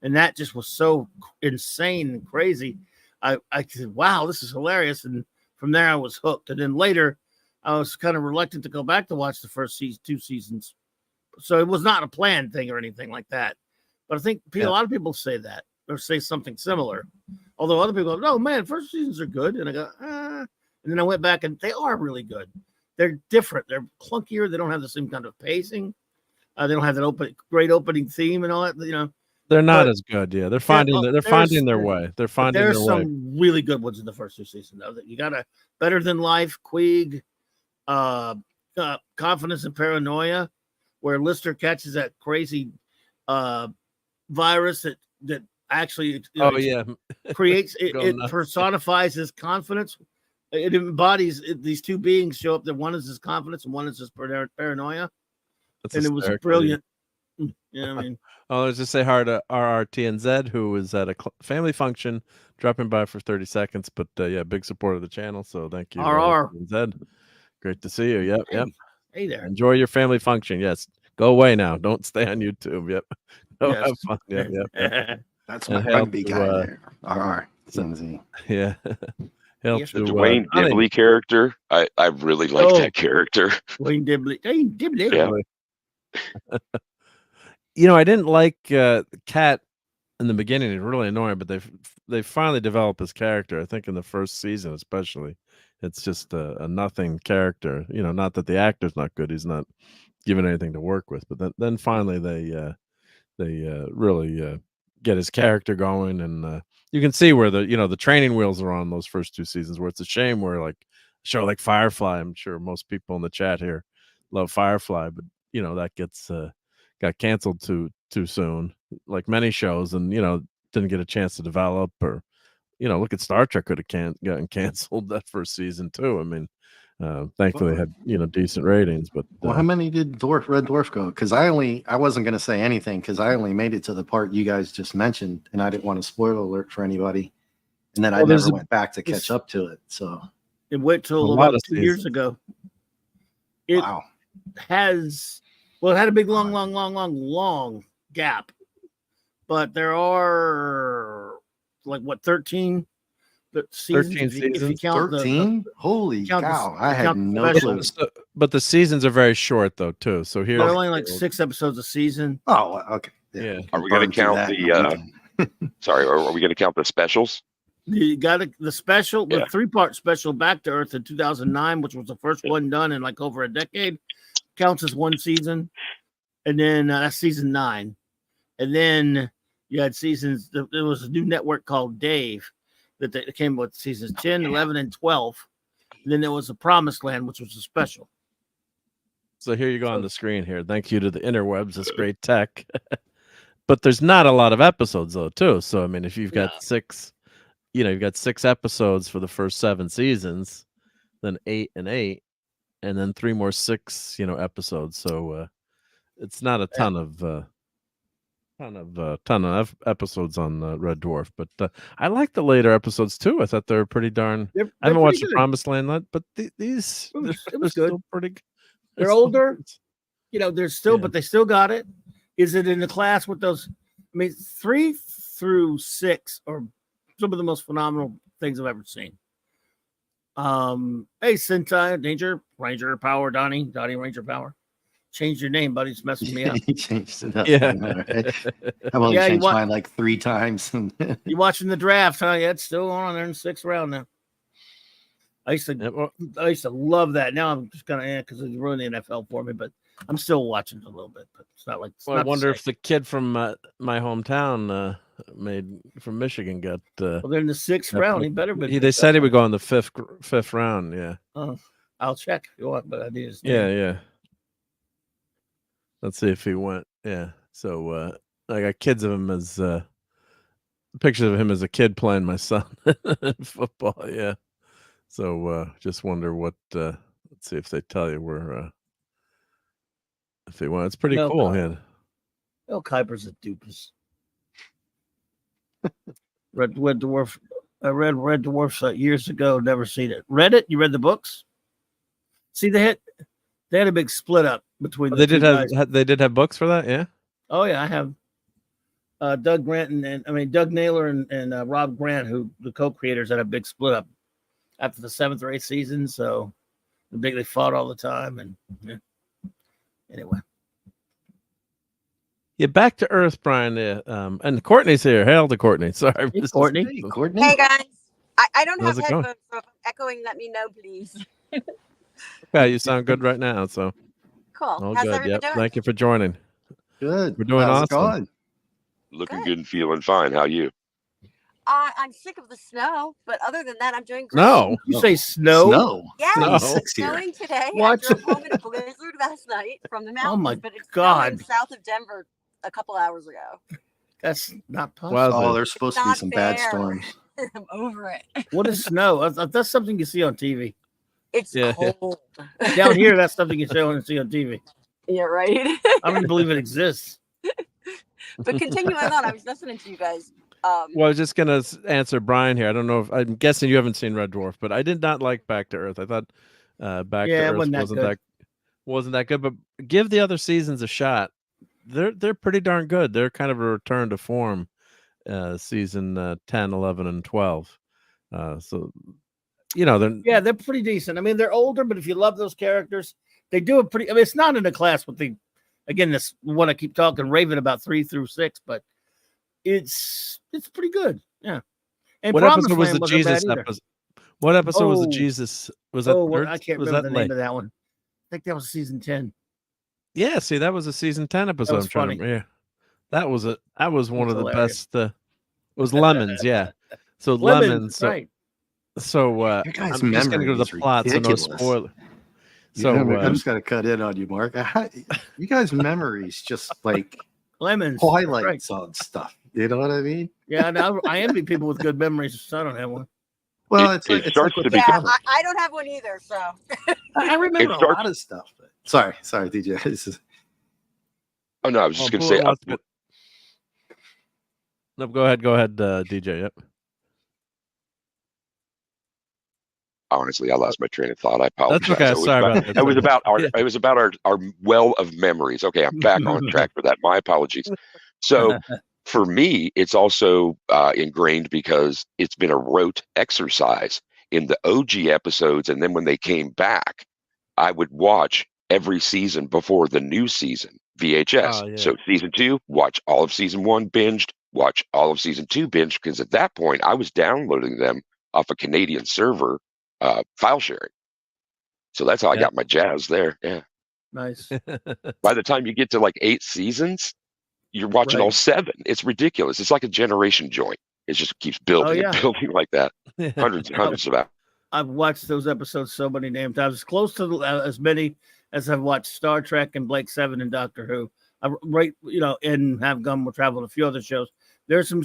and that just was so insane and crazy. I said, wow, this is hilarious, and from there I was hooked. And then later, I was kind of reluctant to go back to watch the first two seasons, so it was not a planned thing or anything like that. But I think a lot of people say that or say something similar. Although other people go, oh man, first seasons are good. And I go, And then I went back and they are really good. They're different. They're clunkier. They don't have the same kind of pacing. They don't have that great opening theme and all that, They're not as good. Yeah. They're finding their way. They're finding their way. There's some really good ones in the first two seasons though. You got a Better Than Life, Queeg, Confidence and Paranoia, where Lister catches that crazy virus that actually creates it personifies his confidence. It embodies these two beings show up that one is his confidence and one is his paranoia. And it was brilliant. Let's just say hi to RRTNZ, who was at a family function, dropping by for 30 seconds. But big supporter of the channel, so thank you, RRTNZ. Great to see you. Yep. Hey there. Enjoy your family function. Yes. Go away now. Don't stay on YouTube. Yep. Have fun. Yep. That's my rugby guy there. RR. Yeah. The Dwayne Dibley character. I really like that character. Dwayne Dibley. Yeah. I didn't like Cat in the beginning. It's really annoying, but they finally developed his character. I think in the first season, especially, it's just a nothing character. Not that the actor's not good; he's not given anything to work with. But then finally they really get his character going, and you can see where the training wheels are on those first two seasons. Where it's a shame where like a show like Firefly, I'm sure most people in the chat here love Firefly, but that got canceled too soon, like many shows, and didn't get a chance to develop. Or look at Star Trek, could have gotten canceled that first season too. I mean, thankfully they had decent ratings. But how many did Red Dwarf go? Because I wasn't going to say anything because I only made it to the part you guys just mentioned, and I didn't want to spoil alert for anybody. And then I never went back to catch up to it. So it went till about 2 years ago. It has. Well, it had a big, long gap, but there are 13 seasons. 13 seasons. If you count 13? Holy cow! I had no clue. But the seasons are very short, though, too. So here they're only like 6 episodes a season. Oh, okay. Yeah. Are we going to count the? Sorry, are we going to count the specials? You got the special, the 3-part special Back to Earth in 2009, which was the first one done in like over a decade. Counts as one season, and then that's season 9, and then you had seasons. There was a new network called Dave that came with seasons 10, 11, and 12. And then there was a Promised Land, which was a special. So here you go on the screen here. Thank you to the interwebs. It's great tech, but there's not a lot of episodes though, too. So I mean, if you've got 6, you've got 6 episodes for the first 7 seasons, then 8 and 8. And then 3 more 6, episodes. So it's not a ton of episodes on Red Dwarf. But I like the later episodes too. I thought they were pretty darn. They're I haven't watched the Promised Land, but these it was they're good. still pretty good. They're older. there's still, but they still got it. Is it in the class with those? I mean, 3 through 6 are some of the most phenomenal things I've ever seen. Hey, Sentai, Danger, Ranger Power, Donnie Ranger Power. Change your name, buddy. It's messing me up. He changed it up. Yeah. Right? I've only changed mine like 3 times. You watching the draft, huh? Yeah, it's still on there in the 6th round now. I used to love that. Now I'm just kind of because it ruined the NFL for me, but I'm still watching it a little bit. But it's not like. I wonder if the kid from my hometown, from Michigan, got. Well, they're in the 6th round. He better be. They said he would go in the fifth round. Yeah. I'll check if you want, but I need his name. Yeah. Let's see if he went. Yeah. So I got kids of him as pictures of him as a kid playing my son football. Yeah. So just wonder what. Let's see if they tell you where. If they want, it's pretty cool. Yeah. Mel Kiper's a dupus. Red Dwarf. I read Red Dwarf years ago. Never seen it. Read it? You read the books? See, they had a big split up between. They did have books for that. Yeah. Oh yeah, I have. Doug Grant Doug Naylor and Rob Grant, who the co-creators, had a big split up after the 7th or 8th season. So they fought all the time, and anyway. Yeah, back to Earth, Brian. And Courtney's here. Hail to Courtney. Sorry, hey, Courtney. Hey guys, I don't have headphones, so if I'm echoing, let me know, please. Okay, you sound good right now. So cool. All How's good. everyone doing? Thank you for joining. Good. We're doing awesome. Looking good and feeling fine. How are you? I'm sick of the snow, but other than that, I'm doing great. No, you say snow? Snow. Yeah, it's snowing today. What? I drove home in a blizzard last night from the mountains. Oh my but it's God! South of Denver a couple hours ago. That's not possible. Oh, there's supposed to be some bad storms. I'm over it. What is snow? That's something you see on TV. It's cold. Down here, that's something you see on TV. Yeah, right. I don't even believe it exists. But continuing on, I was listening to you guys. Well, I was just gonna answer Brian here. I don't know if I'm guessing you haven't seen Red Dwarf, but I did not like Back to Earth. I thought Back to Earth wasn't that good. But give the other seasons a shot. They're pretty darn good. They're kind of a return to form. Season 10, 11, and 12. So they're pretty decent. I mean, they're older, but if you love those characters, they do it pretty. I mean, it's not in a class with this what I keep raving about 3 through 6, but it's pretty good. Yeah. And what episode was the Jesus episode? What episode was the Jesus? Was that? I can't remember the name of that one. I think that was season 10. Yeah, see, that was a season 10 episode. That was funny. Yeah, that was one of the best. It was Lemons, yeah. So lemons, right? So you guys' I'm just gonna go to the plot, so no spoiler. So I just got to cut in on you, Mark. You guys' memories just like lemons, highlights on stuff. You know what I mean? Yeah, no, I envy people with good memories. So I don't have one. Well, it starts to be. I don't have one either. So I remember a lot of stuff. But... Sorry, DJ. Oh no, I was just going to say. No, go ahead, DJ. Yep. Honestly, I lost my train of thought. I apologize. That's okay. Sorry about that. It was about It was about our well of memories. Okay, I'm back on track for that. My apologies. So, for me, it's also ingrained because it's been a rote exercise in the OG episodes, and then when they came back, I would watch every season before the new season VHS. Oh, yeah. So season 2, watch all of season 1, binged. Watch all of season 2, binge, because at that point I was downloading them off a Canadian server, file sharing. So that's how I got my jazz there. Yeah. Nice. By the time you get to like 8 seasons, you're watching all 7. It's ridiculous. It's like a generation joint. It just keeps building and building like that. Hundreds and hundreds of hours. I've watched those episodes so many damn times. It's close to as many as I've watched Star Trek and Blake 7 and Doctor Who. And have gone traveled a few other shows. There's some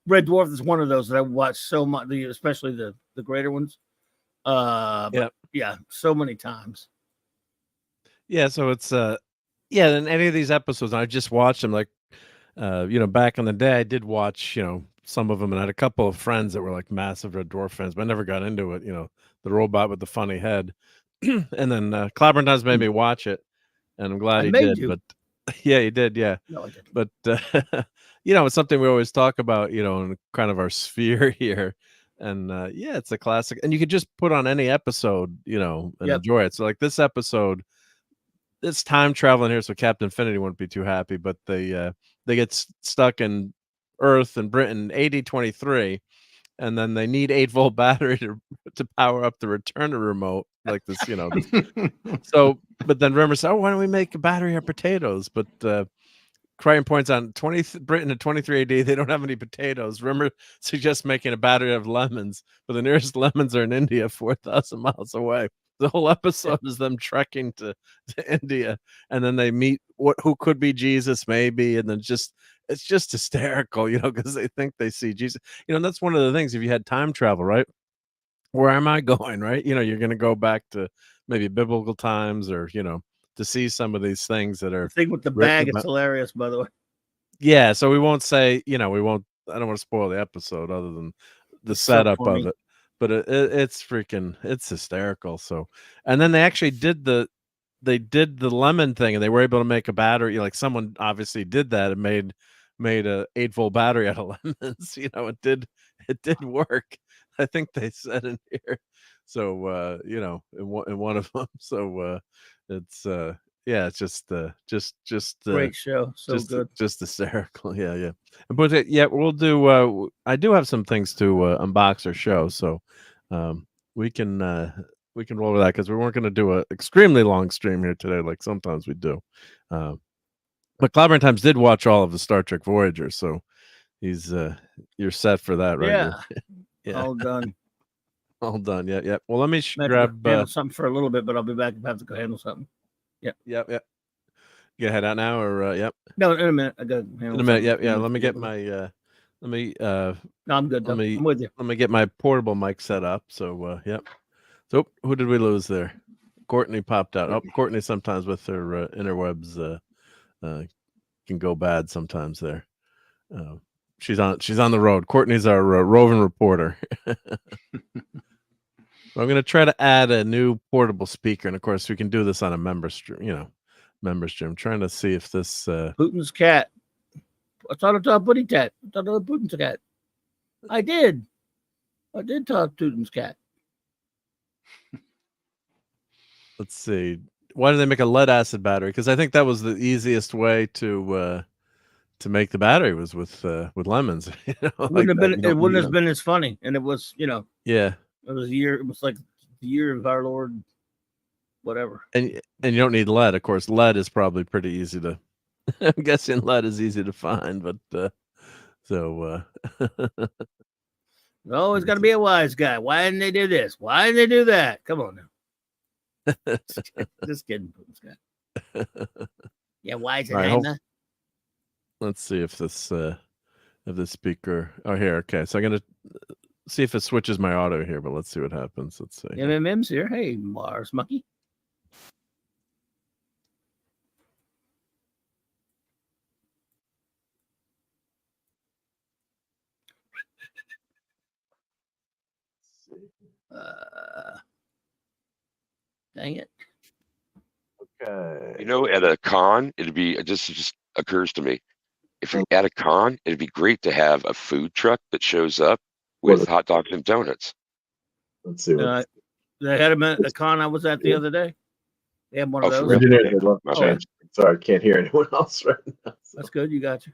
Red Dwarf is one of those that I watched so much, especially the greater ones. So many times. Yeah, so it's in any of these episodes, I just watched them. Like, back in the day, I did watch some of them, and I had a couple of friends that were like massive Red Dwarf fans, but I never got into it. The robot with the funny head, and then Clobber Times made me watch it. and I'm glad I he made did. you. But yeah, he did. Yeah, No, I didn't. but it's something we always talk about. In kind of our sphere here, and yeah, it's a classic, and you could just put on any episode, and enjoy it. So like this episode, it's time traveling here, so Captain Infinity wouldn't be too happy, but they get stuck in Earth and Britain 8023, and then they need 8-volt battery to power up the returner remote, like this, So, but then Rimmer said, "Oh, why don't we make a battery of potatoes?" But Crichton points out Britain at 23 AD, they don't have any potatoes. Rimmer suggests making a battery of lemons, but the nearest lemons are in India, 4,000 miles away. The whole episode is them trekking to India, and then they meet who could be Jesus, maybe, and then it's just hysterical, because they think they see Jesus. And that's one of the things. If you had time travel, right? Where am I going, right? You're going to go back to maybe biblical times, or to see some of these things that are. The thing with the bag is hilarious, by the way. Yeah, so we won't say, we won't. I don't want to spoil the episode, other than the setup of it. But it's hysterical. So, and then they actually did the lemon thing, and they were able to make a battery. Like someone obviously did that and made a 8-volt battery out of lemons. It did work. I think they said in here. So in one of them. So it's it's just great show. So good. Just hysterical. Yeah. But we'll do. I do have some things to unbox or show, so we can roll with that, because we weren't going to do an extremely long stream here today, like sometimes we do. But Clobbering Times did watch all of the Star Trek Voyager, so he's you're set for that, right? Yeah. Yeah. All done. All done. Yeah. Well, let me grab handle something for a little bit, but I'll be back if I have to go handle something. Yep. You head out now, or yep? No, in a minute. I got in a minute. Yeah. Let me get my. No, I'm good. I'm with you. Let me get my portable mic set up. So yep. So who did we lose there? Courtney popped out. Oh, Courtney sometimes with her interwebs can go bad sometimes there. She's on the road. Courtney's our roving reporter. I'm going to try to add a new portable speaker, and of course we can do this on a member stream. I'm trying to see if this Putin's cat. I thought I talked Buddy Cat. I thought it was Putin's cat. I did talk Putin's cat. Let's see. Why did they make a lead acid battery? Because I think that was the easiest way to make the battery, was with lemons. It wouldn't have been as funny, and it was Yeah. It was it was like the year of our Lord, whatever. And you don't need lead, of course. Lead is probably pretty easy to. I'm guessing lead is easy to find, but so. Always got to be a wise guy. Why didn't they do this? Why didn't they do that? Come on now. Just kidding. Yeah, why is it? Right, let's see if this speaker. Oh, here. Okay, so I'm gonna see if it switches my audio here, but let's see what happens. Let's see. MMM's here. Hey, Mars Monkey. Dang it. Okay. At a con, it'd be it just occurs to me. If you're at a con, it'd be great to have a food truck that shows up with hot dogs and donuts. Let's see. They had them at a con I was at the other day. They had one of those. Sorry, I can't hear anyone else right now. So. That's good. You got you.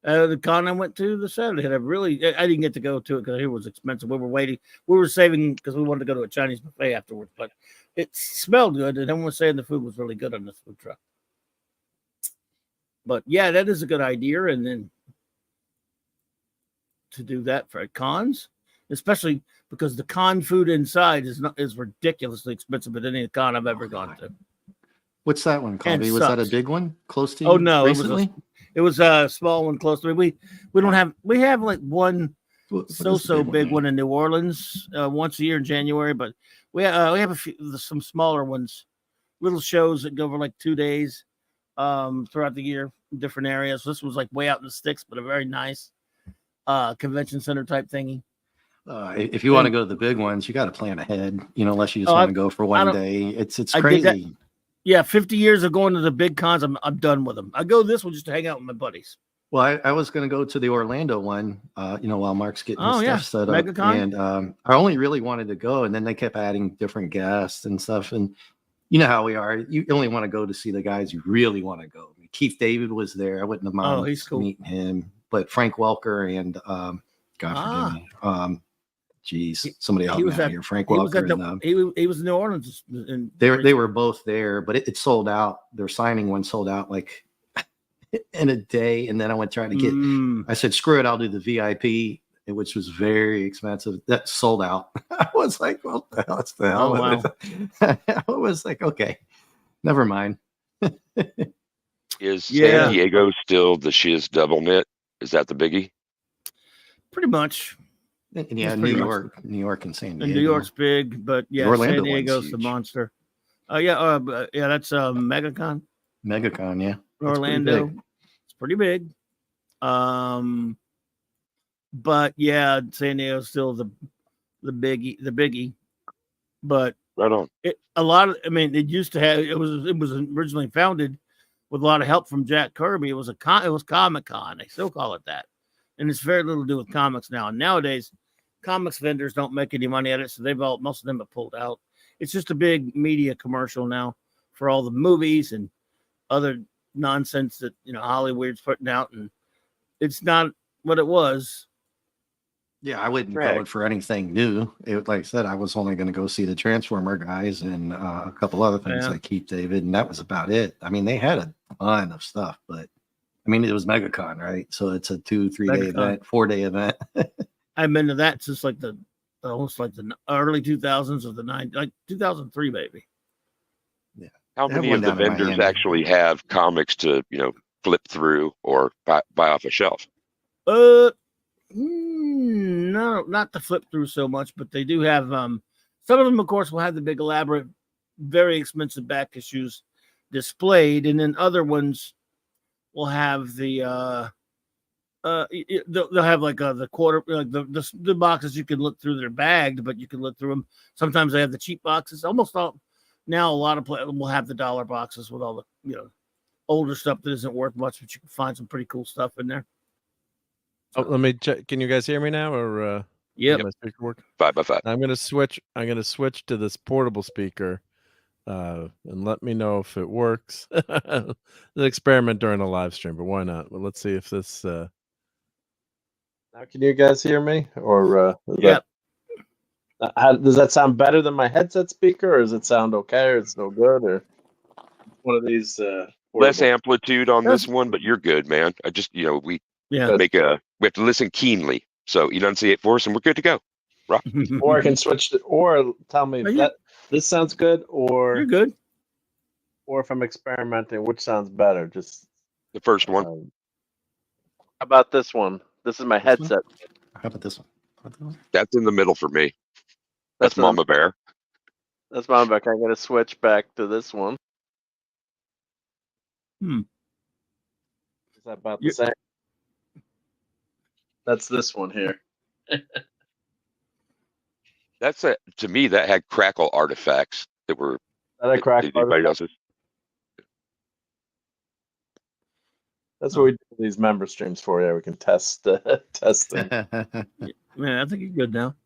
The con I went to the Saturday had I didn't get to go to it because it was expensive. We were waiting. We were saving because we wanted to go to a Chinese buffet afterwards, but it smelled good, and everyone was saying the food was really good on this food truck. But yeah, that is a good idea. And then to do that for cons, especially because the con food inside is ridiculously expensive at any con I've ever gone to. What's that one, Colby? Was that a big one close to you? Oh no, recently? It was a small one close to me. We have like one so big one in New Orleans once a year in January, but we have some smaller ones, little shows that go over like 2 days throughout the year in different areas. This was like way out in the sticks, but a very nice convention center type thingy. If you want to go to the big ones, you got to plan ahead, unless you just want to go for one day. It's crazy. Yeah, 50 years of going to the big cons, I'm done with them. I go this one just to hang out with my buddies. Well, I was going to go to the Orlando one, while Mark's getting his stuff set up. MegaCon? And I only really wanted to go, and then they kept adding different guests and stuff. And you know how we are. You only want to go to see the guys you really want to go. Keith David was there. I wouldn't have minded he's cool. meeting him. But Frank Welker and God forgive me. Somebody help me out here. Frank Welker. He was in New Orleans. They were both there, but it sold out. Their signing one sold out like in a day. And then I went trying to get, I said, screw it. I'll do the VIP, which was very expensive. That sold out. I was like, what the hell? What's the hell? Oh, wow. I was like, okay, never mind. Is San Diego still the shiz double knit? Is that the biggie? Pretty much. Yeah, New York and San Diego. And New York's big, but Orlando San Diego's the monster. That's MegaCon. MegaCon, yeah. Orlando. It's pretty big. But yeah, San Diego's still the biggie. But right on. It used to have it was originally founded with a lot of help from Jack Kirby. It was Comic-Con. They still call it that. And it's very little to do with comics now. And nowadays, comics vendors don't make any money at it, so most of them have pulled out. It's just a big media commercial now for all the movies and other nonsense that Hollywood's putting out, and it's not what it was. Yeah, I wouldn't go for anything new. Like I said, I was only going to go see the Transformer guys and a couple other things like Keith David, and that was about it. I mean, they had a ton of stuff, but I mean, it was MegaCon, right? So it's a 2-3 day event, 4-day event. I've been to that since almost like the early 2000s or the 90s, like 2003, maybe. Yeah. How many of the vendors actually have comics to, flip through or buy off a shelf? No, not to flip through so much, but they do have some of them, of course, will have the big elaborate, very expensive back issues displayed, and then other ones will have the they'll have like the quarter, like the boxes you can look through. They're bagged, but you can look through them. Sometimes they have the cheap boxes. Almost all now, a lot of will have the dollar boxes with all the older stuff that isn't worth much, but you can find some pretty cool stuff in there. Oh, let me check. Can you guys hear me now? Or yeah, my speaker work 5x5. I'm gonna switch to this portable speaker, and let me know if it works. The experiment during a live stream, but why not? Well, let's see if this. Now, can you guys hear me? Or does that sound better than my headset speaker, or does it sound okay, or it's no good, or one of these? Less amplitude on this one, but you're good, man. I just we have to listen keenly. So enunciate for us, and we're good to go. Rock. Or I can switch to, or tell me that this sounds good, or you're good. Or if I'm experimenting, which sounds better? Just the first one. How about this one? This is my headset. How about this one? That's in the middle for me. That's Mama Bear. That's Mama Bear. I got to switch back to this one. Is that about the same? That's this one here. That's to me, that had crackle artifacts that were. Anybody else's? That's what we do these member streams for. Yeah, we can test them. Man, I think you're good now.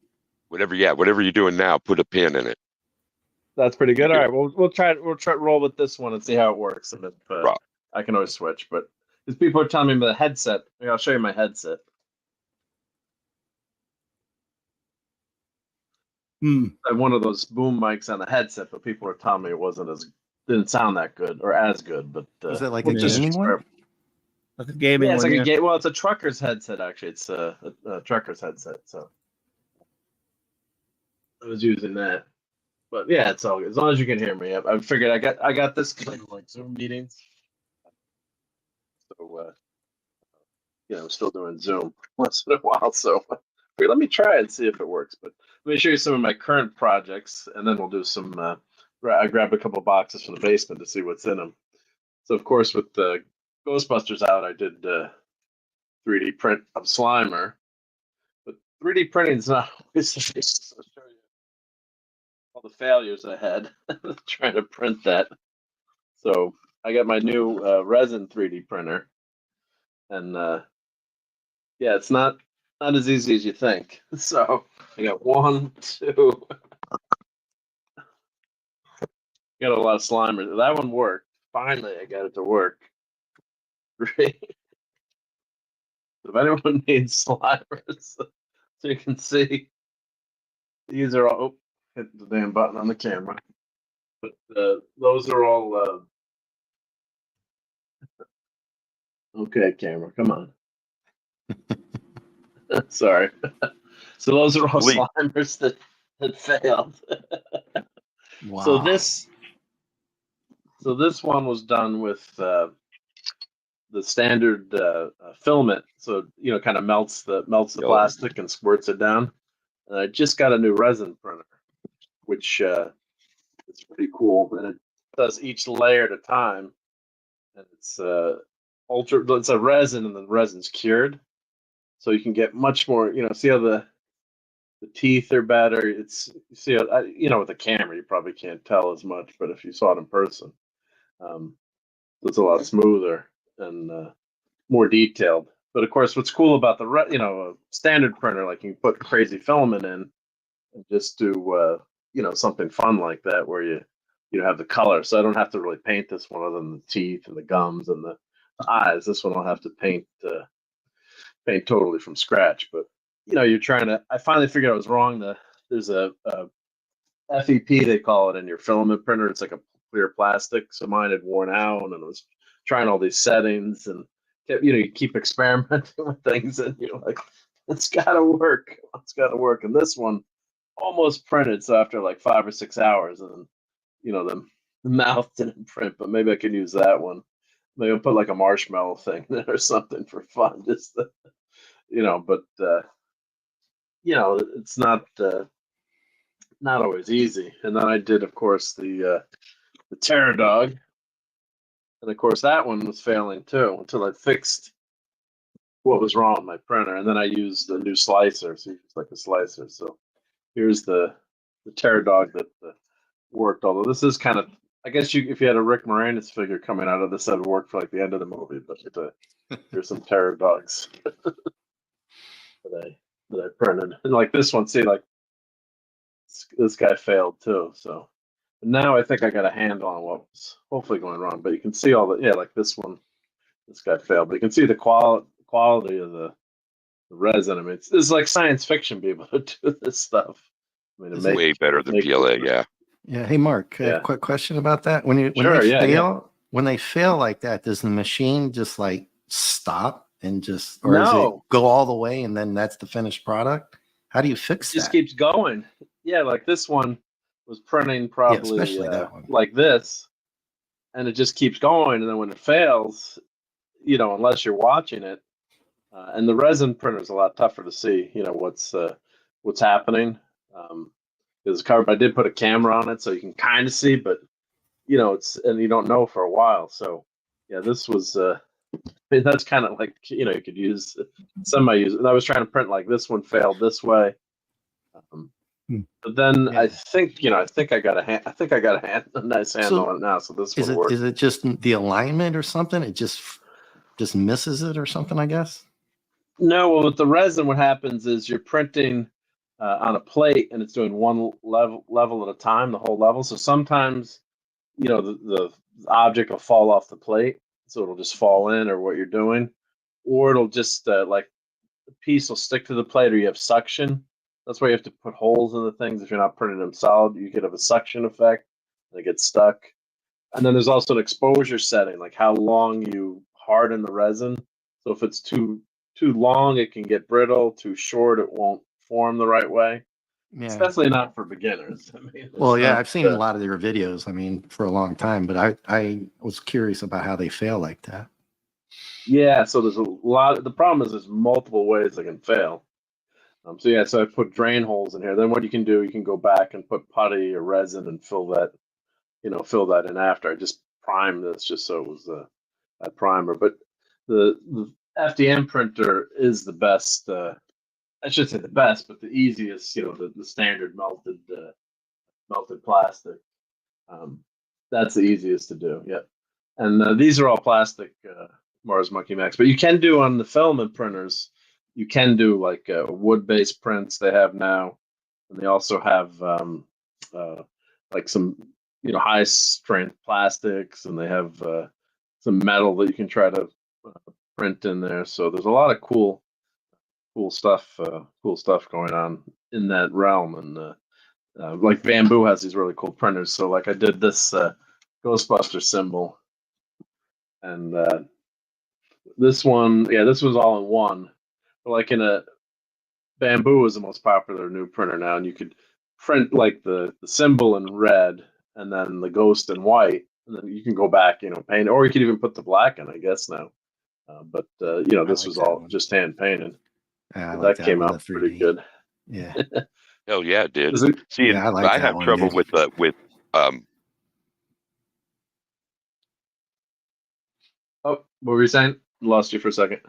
Whatever you're doing now, put a pin in it. That's pretty good. All right, we'll try roll with this one and see how it works. And if I can always switch, but if people are telling me about the headset, I'll show you my headset. I have one of those boom mics on the headset, but people are telling me it didn't sound that good or as good. But is it like a gaming one? Like a gaming one? It's like a game. Well, it's a trucker's headset actually. It's a trucker's headset. So I was using that. But yeah, it's all good. As long as you can hear me. I figured I got this because I like Zoom meetings. So I'm still doing Zoom once in a while. So let me try and see if it works. But let me show you some of my current projects, and then we'll do some. I grabbed a couple boxes from the basement to see what's in them. So of course, with the Ghostbusters out, I did 3D print of Slimer. But 3D printing is not always. I'll show you all the failures I had trying to print that. So I got my new resin 3D printer, and yeah, it's not as easy as you think. So I got 1, 2. Got a lot of slimers. That one worked. Finally, I got it to work. Great. If anyone needs slimers, so you can see, these are all. Oh, hit the damn button on the camera. But those are all. Okay, camera, come on. Sorry. So those are all slimers that failed. Wow. So this one was done with the standard filament. So kind of melts the plastic and squirts it down. And I just got a new resin printer, which it's pretty cool, and it does each layer at a time. And it's it's a resin, and the resin's cured, so you can get much more. See how the teeth are better. It's see how, with the camera you probably can't tell as much, but if you saw it in person, it's a lot smoother and more detailed. But of course, what's cool about the a standard printer, like you can put crazy filament in and just do something fun like that where you have the color. So I don't have to really paint this one other than the teeth and the gums and the eyes. This one I'll have to paint totally from scratch. But you're trying to. I finally figured I was wrong. There's a FEP, they call it, in your filament printer. It's like a clear plastic. So mine had worn out, and I was trying all these settings and kept, you keep experimenting with things, and you're like, it's gotta work. It's gotta work. And this one almost printed. So after like 5 or 6 hours, and the mouth didn't print, but maybe I could use that one. Maybe I'll put like a marshmallow thing there or something for fun. Just but it's not always easy. And then I did, of course, the Terror Dog, and of course that one was failing too until I fixed what was wrong with my printer. And then I used the new slicer, so it's like a slicer. So here's the Terror Dog that worked. Although this is kind of, I guess if you had a Rick Moranis figure coming out of this, that would work for like the end of the movie. But here's some Terror Dogs that I printed, and like this one, see, like this guy failed too. So now I think I got a handle on what was hopefully going wrong. But you can see all the like this one, this guy failed. But you can see the quality of the resin. I mean, it's like science fiction be able to do this stuff. I mean, it's way better than PLA. Yeah. Yeah. Hey, Mark, quick question about that. When they fail like that, does the machine just like stop and just, or does it go all the way and then that's the finished product? How do you fix that? It just keeps going. Yeah, like this one was printing probably especially that one. Like this, and it just keeps going. And then when it fails, unless you're watching it, and the resin printer is a lot tougher to see, what's happening. Because I did put a camera on it, so you can kind of see, but and you don't know for a while. So yeah, this was. I mean, that's kind of like you could use semi-use. And I was trying to print like this one failed this way, but then I think I got a nice handle on it now. So this will work. Is it just the alignment or something? It just misses it or something, I guess. No, well, with the resin, what happens is you're printing on a plate, and it's doing one level at a time, the whole level. So sometimes, the object will fall off the plate, so it'll just fall in, or what you're doing, or it'll just like the piece will stick to the plate, or you have suction. That's why you have to put holes in the things if you're not printing them solid. You could have a suction effect, and it gets stuck. And then there's also an exposure setting, like how long you harden the resin. So if it's too long, it can get brittle. Too short, it won't form the right way. Yeah. It's definitely not for beginners. I mean, I've seen a lot of their videos. I mean, for a long time, but I was curious about how they fail like that. Yeah, so there's a lot. The problem is there's multiple ways they can fail. So I put drain holes in here. Then what you can do, you can go back and put putty or resin and fill that in after. I just primed this just so it was a primer. But the FDM printer is the best. I should say the best, but the easiest. The standard melted plastic. That's the easiest to do. Yeah. And these are all plastic Mars Monkey Max, but you can do on the filament printers. You can do like wood-based prints they have now, and they also have like some high strength plastics, and they have some metal that you can try to print in there. So there's a lot of cool stuff going on in that realm. And like Bamboo has these really cool printers. So like I did this Ghostbuster symbol, and this one, this was all in one. But like in a Bamboo is the most popular new printer now, and you could print like the symbol in red and then the ghost in white, and then you can go back, paint, or you could even put the black in, I guess now. But this was all just hand painted. Yeah, that came out pretty good. Yeah. Hell yeah, it did. It? See, Yeah, I have one, trouble dude. with Oh, what were you saying? Lost you for a second.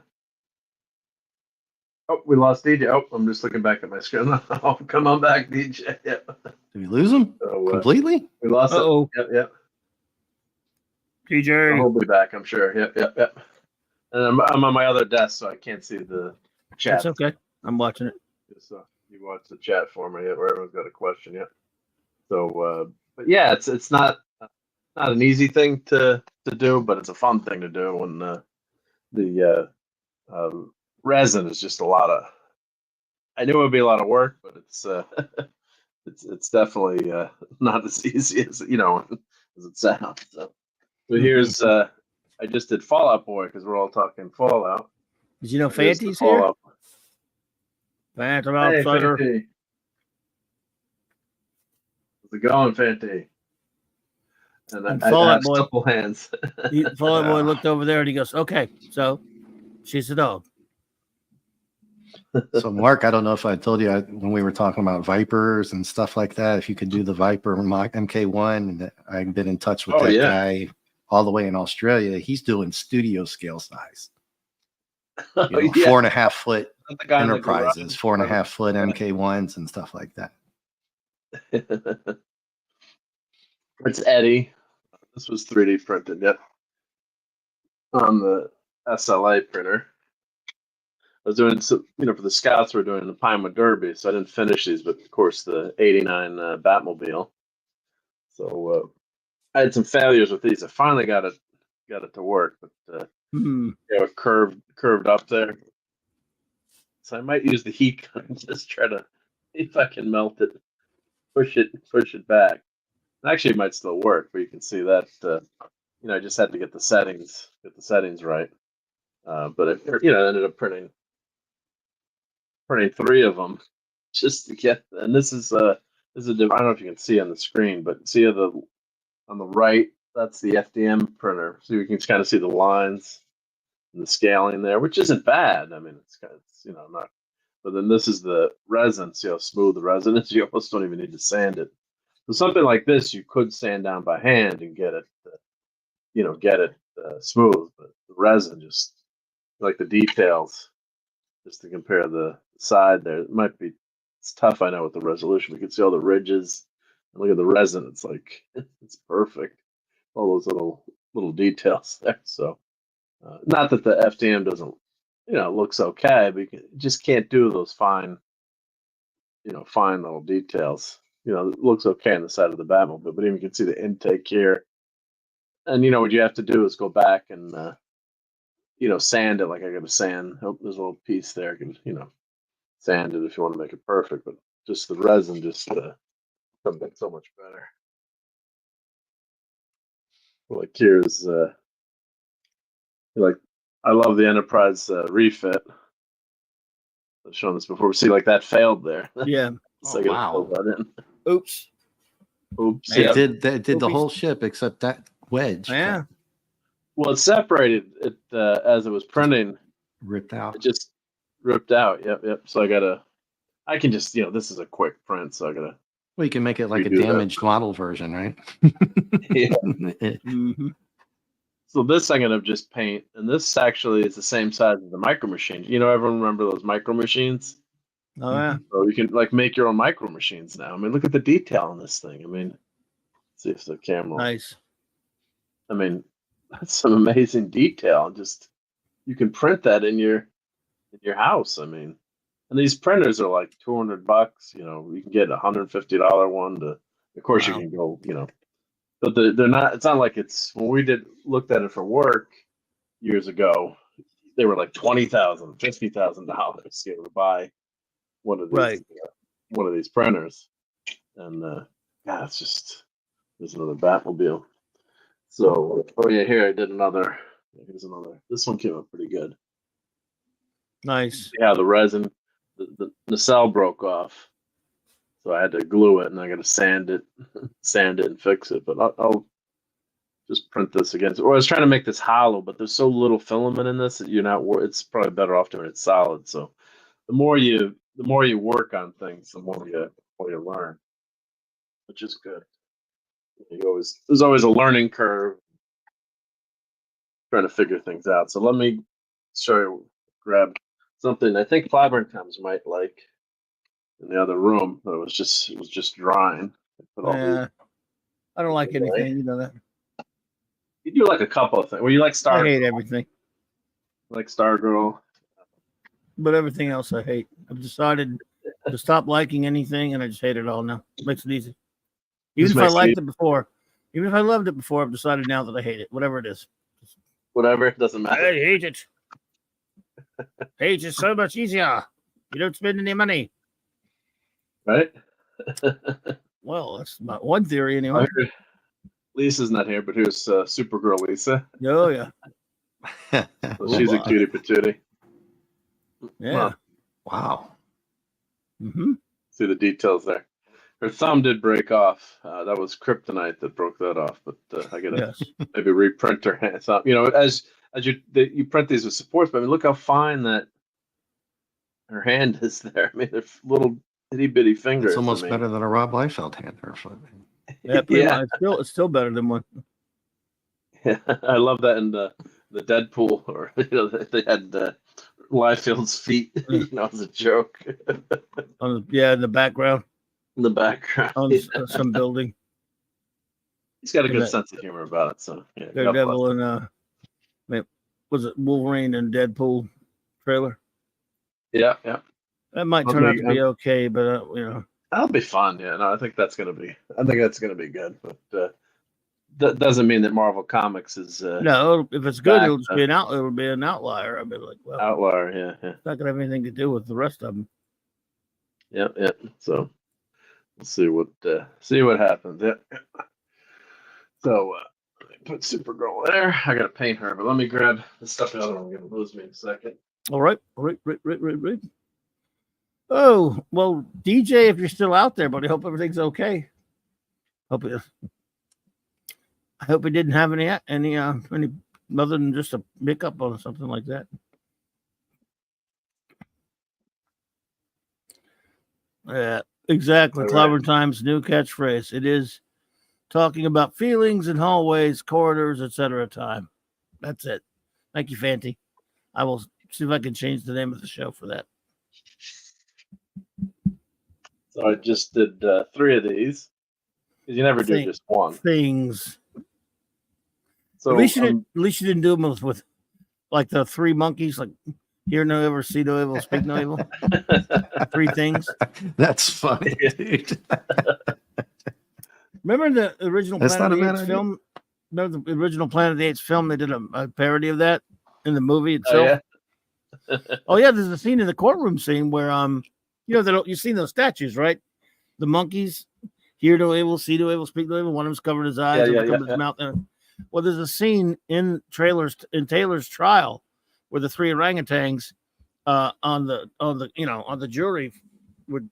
Oh, we lost DJ. Oh, I'm just looking back at my screen. Oh, come on back, DJ. Yeah. Did we lose him completely? We lost Uh-oh. it. Yep. DJ. He'll be back, I'm sure. Yep. And I'm on my other desk, so I can't see the chat. That's okay. I'm watching it. So you watch the chat for me, where everyone's got a question. Yeah. So, but yeah, it's not an easy thing to do, but it's a fun thing to do. And the resin is just a lot of. I knew it would be a lot of work, but it's it's definitely not as easy as as it sounds. So here's I just did Fallout Boy because we're all talking Fallout. Did you know Fanty's here? Phantom Outsider. Fanty. How's it going, Fanty? And I Fallout have Boy. couple hands. Fallout Boy looked over there and he goes, "Okay, so she's a dog." So, Mark, I don't know if I told you when we were talking about Vipers and stuff like that, if you could do the Viper MK1, and I've been in touch with that guy all the way in Australia. He's doing studio scale size. 4.5 foot Enterprises, 4.5 foot MK1s and stuff like that. It's Eddie. This was 3D printed, yep. On the SLA printer. I was doing some, for the Scouts, we're doing the Pinewood Derby, so I didn't finish these, but of course the '89 Batmobile. So I had some failures with these. I finally got it to work, but it curved up there. So I might use the heat gun and just try to see if I can melt it, push it back. Actually, it might still work, but you can see that I just had to get the settings right. But it ended up printing 3 of them just to get. And this is I don't know if you can see on the screen, but see on the right, that's the FDM printer, so you can kind of see the lines and the scaling there, which isn't bad. I mean, it's not. But then this is the resin. See how smooth the resin is? You almost don't even need to sand it. So something like this, you could sand down by hand and get it, smooth. But the resin, just like the details, just to compare the side there, it's tough. I know with the resolution, we can see all the ridges. And look at the resin; it's like it's perfect. All those little details there. So, not that the FDM doesn't, looks okay, but you just can't do those fine little details. It looks okay on the side of the Batmobile, but even you can see the intake here. And what you have to do is go back and sand it. Like I got to sand. Oh, there's a little piece there. You can sand it if you want to make it perfect. But just the resin just comes in so much better. Like here's I love the Enterprise refit. I've shown this before. See, like that failed there. Yeah. So I gotta fill that in. Oops. It did the whole ship except that wedge. Yeah. Well, it separated it as it was printing. Ripped out. It just ripped out. Yep. So I can just, this is a quick print, so I gotta. Well, you can make it like a damaged model version, right? Yeah. Mm-hmm. So this I'm gonna just paint, and this actually is the same size as the Micro Machine. Everyone remember those Micro Machines? Oh yeah. So you can make your own Micro Machines now. I mean, look at the detail on this thing. I mean, see if the camera. Nice. I mean, that's some amazing detail. Just you can print that in your house. I mean, and these printers are like $200. You know, you can get a $150 one. Of course, you can go. You know, but they're not. It's not like it's when we looked at it for work years ago. They were like $20,000, $50,000 to buy one of these printers, and yeah, it's just there's another Batmobile. So, oh yeah, here I did another. Here's another. This one came out pretty good. Nice. Yeah, the resin, the nacelle broke off, so I had to glue it, and I got to sand it, and fix it. But I'll just print this again. Or I was trying to make this hollow, but there's so little filament in this that you're not. It's probably better off doing it solid. So, the more you work on things, the more you learn, which is good. There's always a learning curve trying to figure things out. So let me grab something I think Flabbertoms might like in the other room. But it was just drying. Yeah, I don't like anything. You know that. You do like a couple of things. Well, you like Star. I hate everything. Like Stargirl. But everything else I hate. I've decided to stop liking anything, and I just hate it all now. Makes it easy. Even if I liked it before, even if I loved it before, I've decided now that I hate it. Whatever it is. Whatever, it doesn't matter. I hate it. Hate is so much easier. You don't spend any money. Right? Well, that's not one theory anyway. Lisa's not here, but here's Supergirl Lisa. Oh, yeah. So she's a cutie patootie. Yeah. Wow. Mm-hmm. See the details there. Her thumb did break off. That was kryptonite that broke that off. But I gotta maybe reprint her thumb. You know, as you print these with supports, but I mean, look how fine that her hand is there. I mean, they're little itty bitty fingers. It's almost better than a Rob Liefeld hand or something. Yeah, it's still better than one. Yeah, I love that in the Deadpool, or you know, they had Liefeld's feet, you know, as a joke. In the background. In the background, on some building. He's got a good sense of humor about it. So yeah, Daredevil and was it Wolverine and Deadpool trailer? Yeah. That might turn out to be okay, but you know, that'll be fun. Yeah, no, I think that's gonna be good. But that doesn't mean that Marvel Comics is no. If it's good, it'll just be it'll be an outlier. I'll be like, well, outlier. Yeah. It's not gonna have anything to do with the rest of them. Yeah. So we'll see what happens. Yeah. So let me put Supergirl there. I gotta paint her, but let me grab the stuff out. I'm gonna lose me in a second. All right. Oh well, DJ, if you're still out there, buddy, hope everything's okay. I hope it didn't have any other than just a hiccup or something like that. Yeah, exactly. Clobber Time's new catchphrase. It is talking about feelings in hallways, corridors, etc. time. That's it. Thank you, Fanty. I will see if I can change the name of the show for that. So I just did 3 of these. Because you never do just one. Things. So at least you didn't do them with like the 3 monkeys, like hear no evil, see no evil, speak no evil. 3 things. That's funny. Remember the original Planet of the Apes film? Remember the original Planet of the Apes film? They did a parody of that in the movie itself. Oh yeah, there's a scene in the courtroom scene where you've seen those statues, right? The monkeys, hear no evil, see no evil, speak no evil. One of them's covered his eyes, covered his mouth. Well, there's a scene in Taylor's trial where the 3 orangutans on the jury would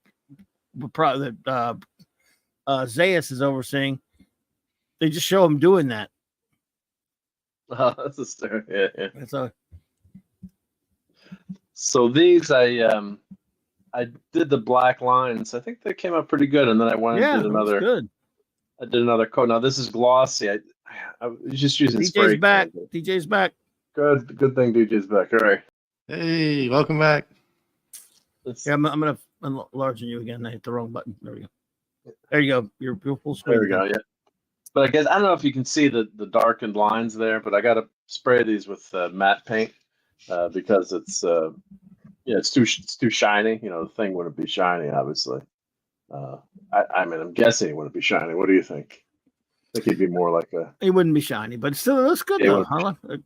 probably Zaius is overseeing. They just show him doing that. Oh, that's a story. Yeah. That's a. So these I did the black lines. I think they came out pretty good, and then I went and did another. Good. I did another coat. Now this is glossy. I was just using DJ's spray. back. DJ's back. Good thing DJ's back. All right. Hey, welcome back. Yeah, I'm gonna enlarge you again. I hit the wrong button. There we go. There you go. You're full screen. There we go. Yeah. But I guess I don't know if you can see the darkened lines there, but I got to spray these with matte paint because it's it's too shiny. You know, the thing wouldn't be shiny, obviously. I mean, I'm guessing it wouldn't be shiny. What do you think? I think it'd be more like a. It wouldn't be shiny, but still it looks good though.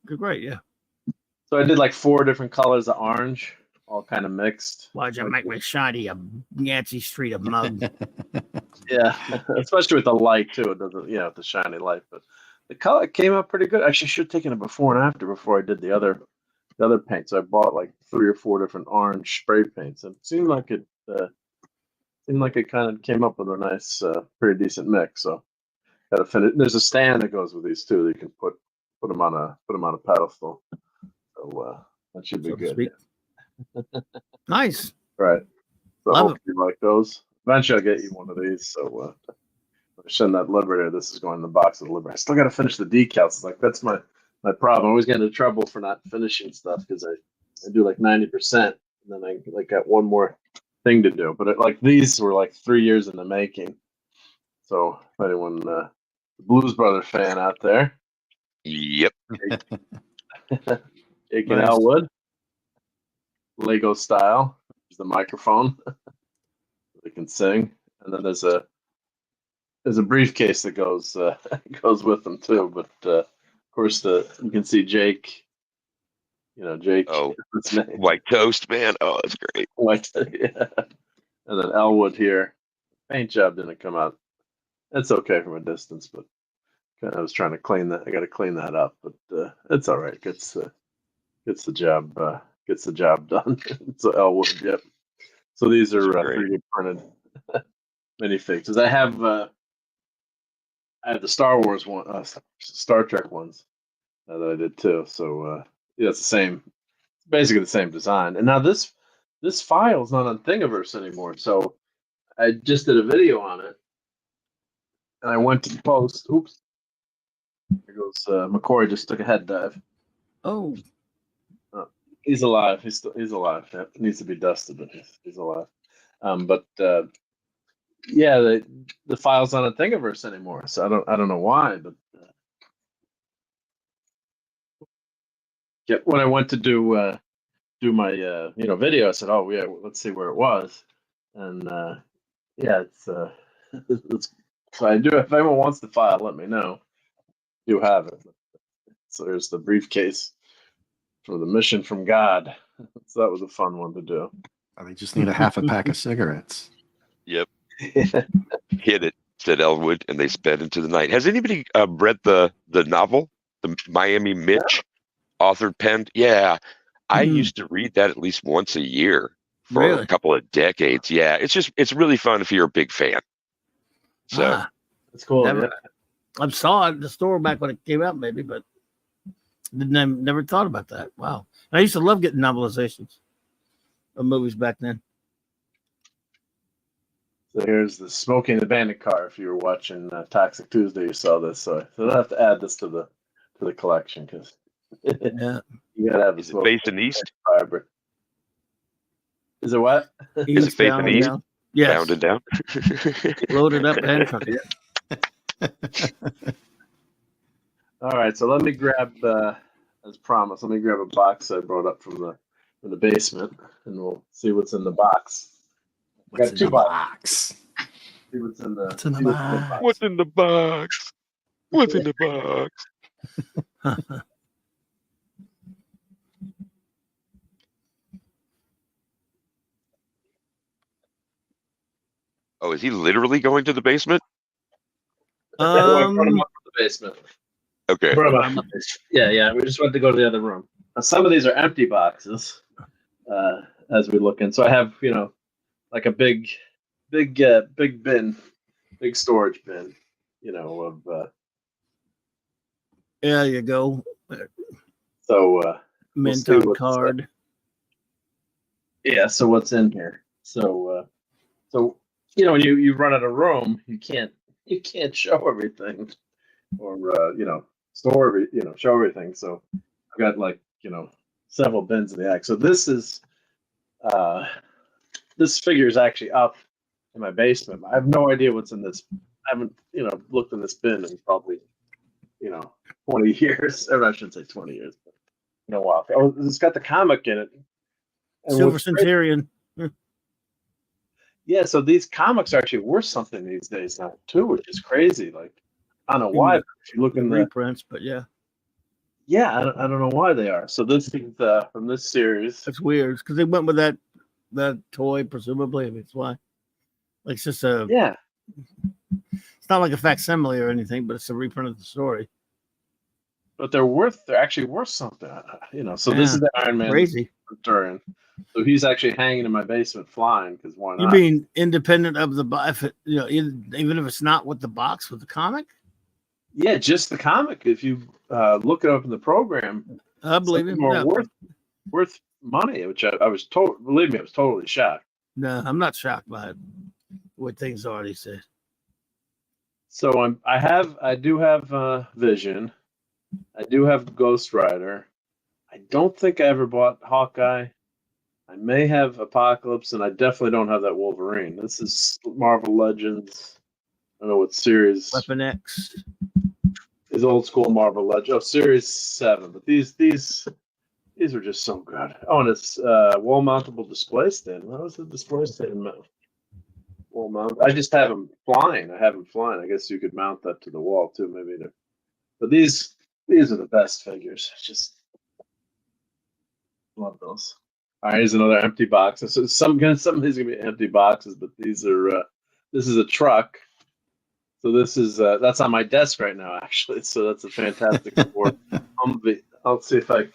Great, yeah. So I did like 4 different colors of orange, all kind of mixed. Why'd you make me shiny a Yancey Street of mug? Yeah, especially with the light too. It doesn't, with the shiny light. But the color came out pretty good. Actually, I should have taken a before and after before I did the other paints. I bought like 3 or 4 different orange spray paints, and it seemed like it kind of came up with a nice, pretty decent mix. So got to finish. There's a stand that goes with these too. That you can put them on a pedestal. So that should be good. Nice. Right. So I Love hope you like those. Eventually, I'll get you one of these. So I send that Liberator. This is going in the box of the Liberator. I still got to finish the decals. It's like that's my problem. I always get into trouble for not finishing stuff because I do like 90%, and then I like got one more thing to do. But like these were like 3 years in the making. So if anyone, the Blues Brothers fan out there, yep, Jake and Elwood, Lego style. There's the microphone. They can sing, and then there's a briefcase that goes with them too. But of course, you can see Jake. Jake. Oh, White Toast, man. Oh, that's great. White, yeah. And then Elwood here. Paint job didn't come out. It's okay from a distance, but I was trying to clean that. I got to clean that up, but it's all right. Gets the job done. So Elwood, yep. So these are 3D printed minifigs. I have the Star Wars one, Star Trek ones that I did too. So it's the same, basically the same design. And now this file is not on Thingiverse anymore. So I just did a video on it, and I went to post. Oops, there goes McCoy. Just took a head dive. Oh. He's alive. He's alive. Yeah, it needs to be dusted, but he's alive. But the file's not on Thingiverse anymore, so I don't know why. But when I went to do my video, I said, "Oh yeah, let's see where it was," and it's so I do. If anyone wants the file, let me know. I do have it. So there's the briefcase for the mission from God. So that was a fun one to do. They just need a half a pack of cigarettes. Yep. Hit it, said Elwood, and they sped into the night. Has anybody read the novel, the Miami Mitch authored penned? Yeah. I used to read that at least once a year for a couple of decades. Yeah. It's really fun if you're a big fan. So that's cool. I saw it in the store back when it came out, maybe, but never thought about that. Wow. I used to love getting novelizations of movies back then. So here's the Smoking the Bandit car. If you were watching Toxic Tuesday, you saw this. So I'll have to add this to the collection because you gotta have. Is it facing east? Fiber. Is it what? Is it facing east? Yes. Bound and down. Loaded up and trucked. All right, so let me grab, as promised, let me grab a box I brought up from the basement, and we'll see what's in the box. What's in the box? See what's in the box? What's in the box? What's in the box? Oh, is he literally going to the basement? Brought him up to the basement. Okay. Yeah. We just went to go to the other room. Now, some of these are empty boxes, as we look in. So I have, like a big bin, big storage bin, of. There you go. So Mental card. Yeah. So what's in here? So when you run out of room, you can't show everything, or store show everything. So I've got like several bins in the attic. So this figure is actually up in my basement. I have no idea what's in this haven't looked in this bin in probably 20 years. Or I shouldn't say 20 years, but in a while. Oh, it's got the comic in it. And Silver Centurion. Yeah, so these comics are actually worth something these days now too, which is crazy. Like, I don't know why. If you look in the reprints, but yeah, I don't know why they are. So this is from this series. That's weird because they went with that toy, presumably. I mean, it's why. Like, it's just a It's not like a facsimile or anything, but it's a reprint of the story. But they're actually worth something, So this is the Iron Man crazy Centurion. So he's actually hanging in my basement flying because why not? You mean independent of the box? Even if it's not with the box with the comic? Yeah, just the comic. If you look it up in the program, I believe it. More worth money, which I was told. Believe me, I was totally shocked. No, I'm not shocked by it. What things already said. So I do have Vision. I do have Ghost Rider. I don't think I ever bought Hawkeye. I may have Apocalypse, and I definitely don't have that Wolverine. This is Marvel Legends. I don't know what series. Weapon X. Is old school Marvel Legends. Oh, Series 7. But these are just so good. Oh, and it's wall mountable display stand. How is the display stand mount? Wall mount. I just have them flying. I have them flying. I guess you could mount that to the wall too, maybe. But these are the best figures. Just love those. All right, here's another empty box. So some of these are gonna be empty boxes, but these are. This is a truck. So this is that's on my desk right now, actually. So that's a fantastic award. I'll see if I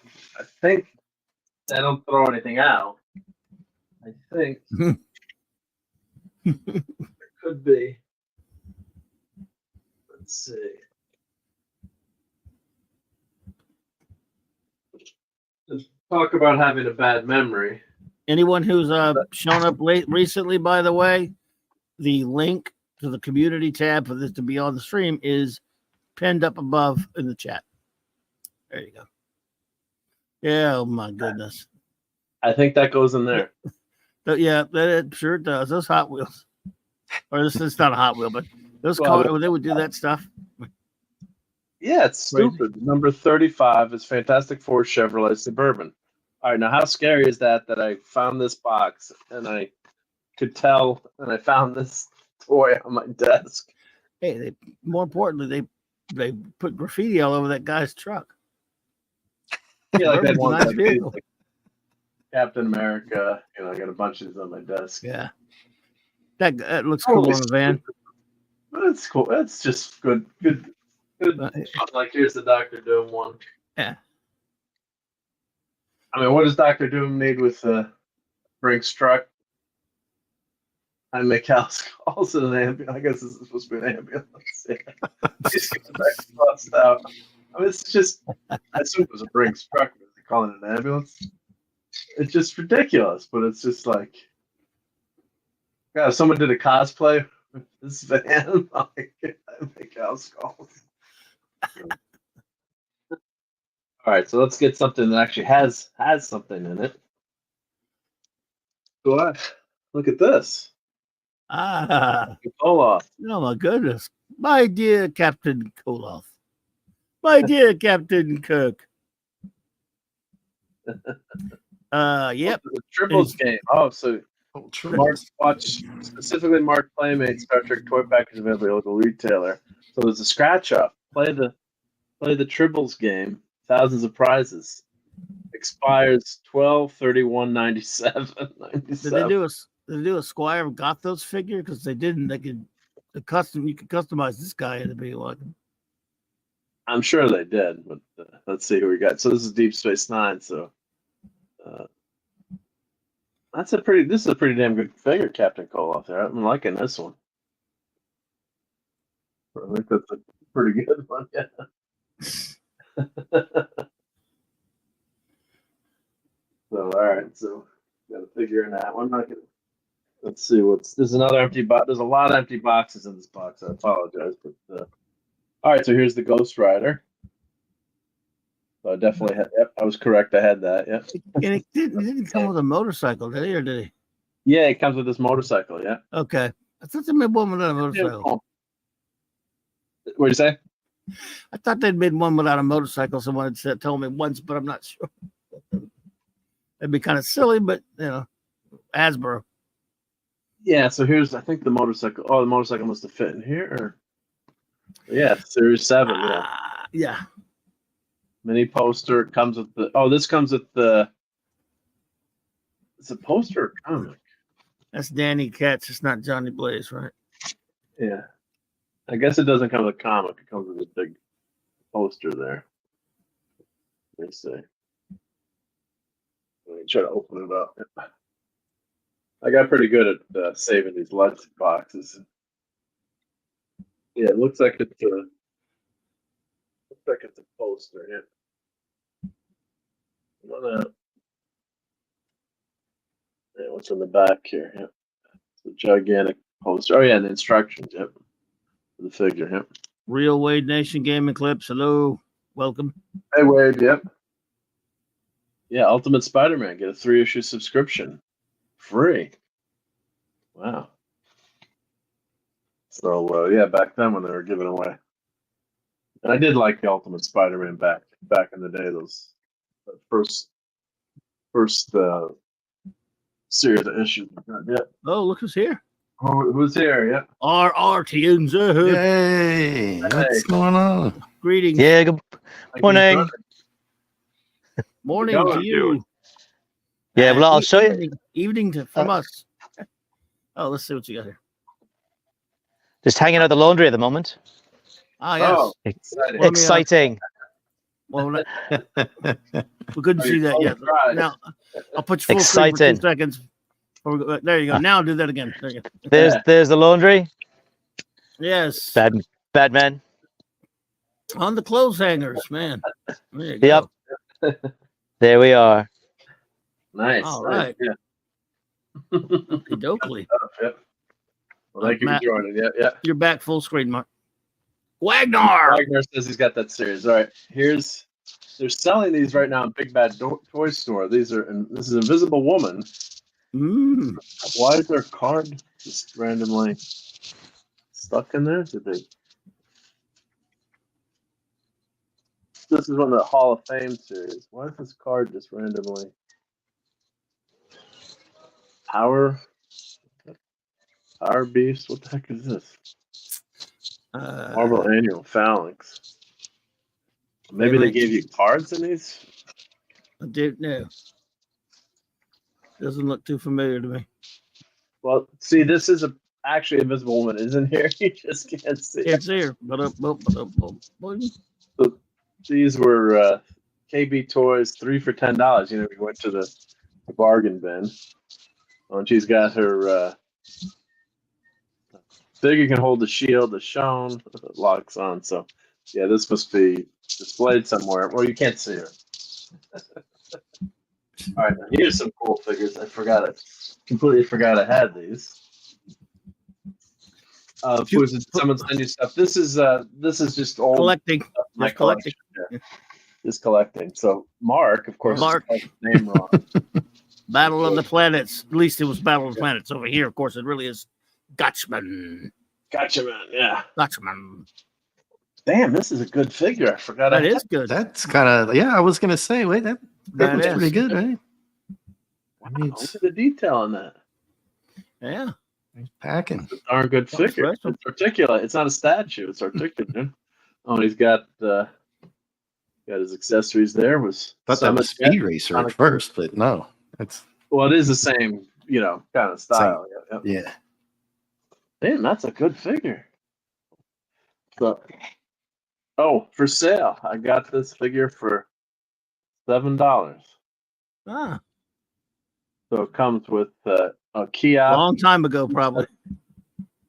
think I don't throw anything out. I think it could be. Let's see. Let's talk about having a bad memory. Anyone who's shown up late recently, by the way, the link to the community tab for this to be on the stream is pinned up above in the chat. There you go. Yeah, oh my goodness. I think that goes in there. Yeah, it sure does. Those Hot Wheels. Or this is not a Hot Wheel, but those cars, they would do that stuff. Yeah, it's stupid. Number 35 is Fantastic Four Chevrolet Suburban. All right, now how scary is that I found this box and I could tell and I found this toy on my desk. Hey, more importantly, they put graffiti all over that guy's truck. Yeah, like that one like Captain America. I got a bunch of these on my desk. Yeah, that looks cool on the van. That's cool. That's just good. Like here's the Dr. Doom one. Yeah. I mean, what does Dr. Doom need with Brink's truck? I make house calls in an ambulance. I guess this is supposed to be an ambulance. Yeah. He's getting back bust out. I mean, it's just, I assume it was a Brink's truck. But they calling it an ambulance. It's just ridiculous, but it's just like, God, if someone did a cosplay with this van, I make house calls. All right, so let's get something that actually has something in it. What? Look at this. Koloff. Oh my goodness. My dear Captain Koloff. My dear Captain Kirk. Yep. The Triples game. Oh, so Mark specifically Mark Playmate Star Trek toy package available at local retailer. So there's a scratch off. Play the Triples game. Thousands of prizes. Expires 12/31/97. Did they do a Squire of Gothos figure? Because they didn't. They could you could customize this guy and be like him. I'm sure they did, but let's see who we got. So this is Deep Space Nine. So this is a pretty damn good figure, Captain Koloff there. I'm liking this one. I think that's a pretty good one. Yeah. So all right, so got to figure in that one. Let's see there's another empty box. There's a lot of empty boxes in this box. I apologize, but all right. So here's the Ghost Rider. So I definitely had. Yep, I was correct. I had that. Yep. And it didn't come with a motorcycle, did he? Or did he? Yeah, it comes with this motorcycle. Yeah. Okay. I thought they made one with a motorcycle. What'd you say? I thought they'd made one without a motorcycle. Someone had said, told me once, but I'm not sure. It'd be kind of silly, but Hasbro. Yeah, so here's, I think the motorcycle. Oh, the motorcycle must have fit in here. Or... Yeah, Series 7. Yeah. Mini poster comes with the. Oh, this comes with the. It's a poster or comic. That's Danny Katz. It's not Johnny Blaze, right? Yeah. I guess it doesn't come with a comic. It comes with a big poster there. Let me see. Let me try to open it up. I got pretty good at saving these lunch boxes. Yeah, it looks like it's a poster. Yeah. Yeah, what's in the back here? Yeah. It's a gigantic poster. Oh yeah, and the instructions. Yep. For the figure. Yep. Real Wade Nation Gaming Clips. Hello. Welcome. Hey Wade. Yep. Yeah, Ultimate Spider-Man. Get a 3-issue subscription. Free. Wow. So yeah, back then when they were giving away, and I did like the Ultimate Spider-Man back in the day. Those first series of issues. Yeah. Oh, look who's here. Who's here? Yeah. RRTN's. Hey, what's going on? Greetings. Yeah. Good morning. Morning to you. Yeah. Well, I'll show you. Evening from us. Oh, let's see what you got here. Just hanging out the laundry at the moment. Ah, yes. Oh, exciting. Well, we couldn't see that yet. Now, I'll put you full screen for 2 seconds. There you go. Now do that again. There you go. There's the laundry. Yes. Bad man. On the clothes hangers, man. There you go. Yep. There we are. Nice. All right. Yeah. Okie Yep. Well, thank you for joining. Yeah. You're back full screen, Mark. Wagner says he's got that series. All right. They're selling these right now in Big Bad Toy Store. This is Invisible Woman. Why is their card just randomly stuck in there? This is one of the Hall of Fame series. Why is this card just randomly? Power Beast? What the heck is this? Marvel Annual Phalanx. Maybe they gave you cards in these? I didn't know. Doesn't look too familiar to me. Well, see, this is actually Invisible Woman, isn't here? You just can't see. Can't see her. So these were KB Toys 3 for $10. We went to the bargain bin. And she's got her figure can hold the shield as shown. It locks on. So, yeah, this must be displayed somewhere. Well, you can't see her. All right, here's some cool figures. Completely forgot I had these. Someone send you stuff. This is just old collecting. My collecting. Yeah. Just collecting. So Mark, of course, Mark. Name wrong. Battle of the Planets. At least it was Battle of the Planets. Over here, of course, it really is Gotchman. Yeah. Gotchman. Damn, this is a good figure. I forgot. That is good. That's kind of, yeah, I was going to say, wait, that looks pretty good, right? Look at the detail on that. Yeah. He's packing. It's a darn good figure. It's articulate. It's not a statue. It's articulate. Oh, he's got his accessories there. Thought that was Speed Racer at first, but no. Well, it is the same, kind of style. Yeah. Damn, that's a good figure. So, for sale. I got this figure for $7. Ah. So it comes with a kiosk. Long time ago, probably.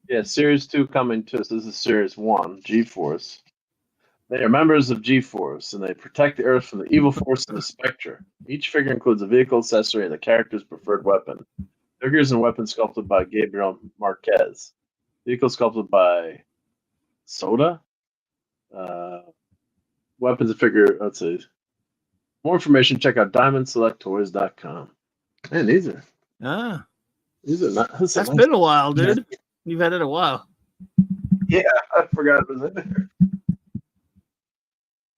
Yeah, Series 2 coming to us. This is Series 1, G-Force. They are members of G-Force, and they protect the Earth from the evil force of the Spectre. Each figure includes a vehicle accessory and the character's preferred weapon. Figures and weapons sculpted by Gabriel Marquez. Vehicle sculpted by Soda. Weapons and figure. Let's see. More information, check out DiamondSelectToys.com. Man, these are not. That's been a while, dude. You've had it a while. Yeah, I forgot it was in there.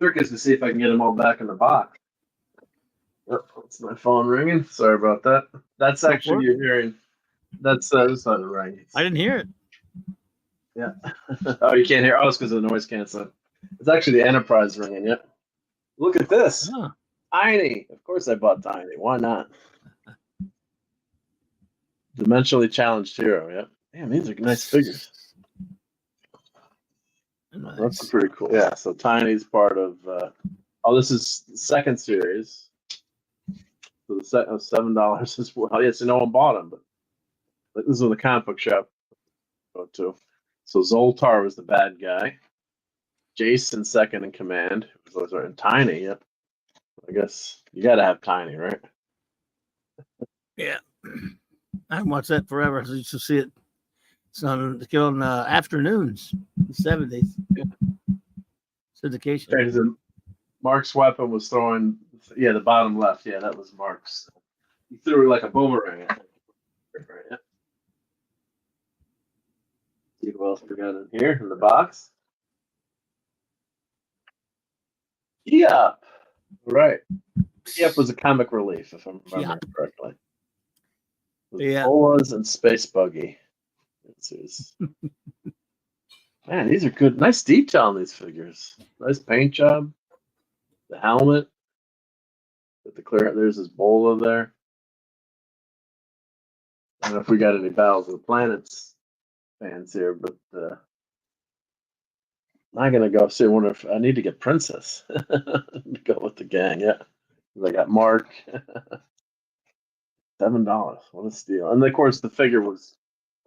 Trick is to see if I can get them all back in the box. Oh, that's my phone ringing. Sorry about that. That's actually you're hearing. That's this on the ring. I didn't hear it. Yeah. Oh, you can't hear. Oh, it's because of the noise canceling. It's actually the Enterprise ringing. Yep. Look at this. Huh. Tiny. Of course, I bought Tiny. Why not? Dimensionally challenged hero. Yep. Damn, these are nice figures. Nice. That's pretty cool. Yeah. So Tiny's part of. Oh, this is the second series. So the set of $7 as well. Yes, no one bought them, but this is in the comic book shop. Go to. So Zoltar was the bad guy. Jason second in command. Those are in Tiny. Yep. I guess you got to have Tiny, right? Yeah. I haven't watched that forever. I used to see it. It's on afternoons, the 70s. Yeah. Syndication. Mark's weapon was throwing, the bottom left. Yeah, that was Mark's. He threw it like a boomerang. Right. See what else we got in here in the box. Yep. Right. Yep was a comic relief, if I'm remembering correctly. Yeah. Bolas and Space Buggy. Man, these are good. Nice detail on these figures. Nice paint job. The helmet. With the clear. There's his Bola there. I don't know if we got any Battles of the Planets fans here, but I'm gonna go see. I wonder if I need to get Princess to go with the gang. Yeah, I got Mark. $7. What a steal! And of course, the figure was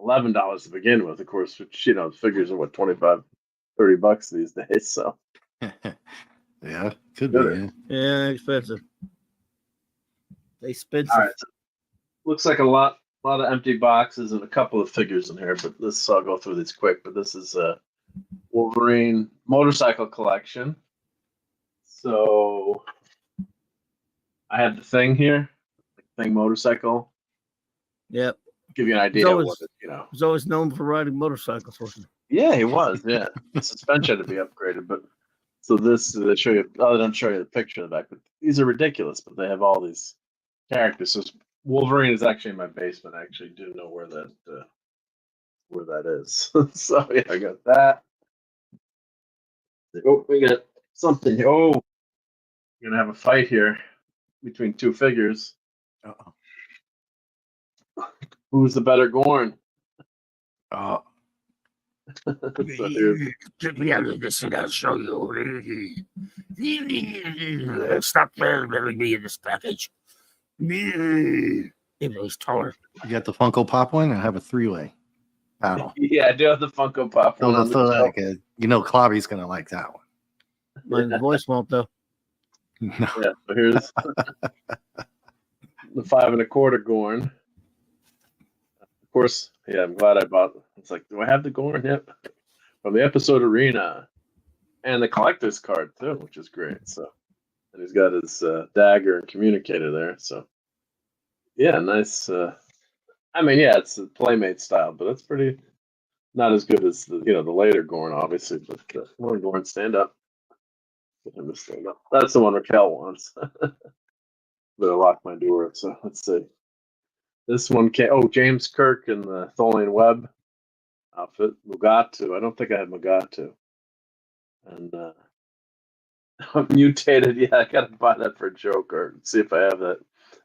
$11 to begin with. Of course, which the figures are what $25, $30 these days. So yeah, could be. Yeah, expensive. They spend. All right, so looks like a lot of empty boxes and a couple of figures in here, but I'll go through these quick. But this is a Wolverine motorcycle collection. So I have the Thing here, Thing motorcycle. Yep. Give you an idea of what He's always known for riding motorcycles. Yeah, he was. Yeah, the suspension had to be upgraded, but so this they show you. Oh, they don't show you the picture of the back, but these are ridiculous. But they have all these characters. So Wolverine is actually in my basement. I actually do know where that is. So yeah, I got that. Oh, we got something. Oh, we're gonna have a fight here between two figures. Uh-oh. Who's the better Gorn? Oh. Get me out of this and I'll show you. Stop letting me in this package. Even though he's taller. You got the Funko Pop one? I have a 3-way battle. Yeah, I do have the Funko Pop one. Clobby's gonna like that one. My voice won't though. No. Yeah, so here's the 5 1/4 Gorn. Of course, yeah, I'm glad I bought. It's like, do I have the Gorn? Yep. From the episode Arena, and the collector's card too, which is great. So, and he's got his dagger and communicator there. So, yeah, nice. I mean, yeah, it's a Playmate style, but it's pretty not as good as the later Gorn, obviously. But come on, Gorn, stand up. Get him to stand up. That's the one Raquel wants. But I locked my door, so let's see. This one came. Oh, James Kirk in the Tholian Web outfit. Mugatu. I don't think I had Mugatu. And mutated. Yeah, I gotta buy that for a joke or see if I have that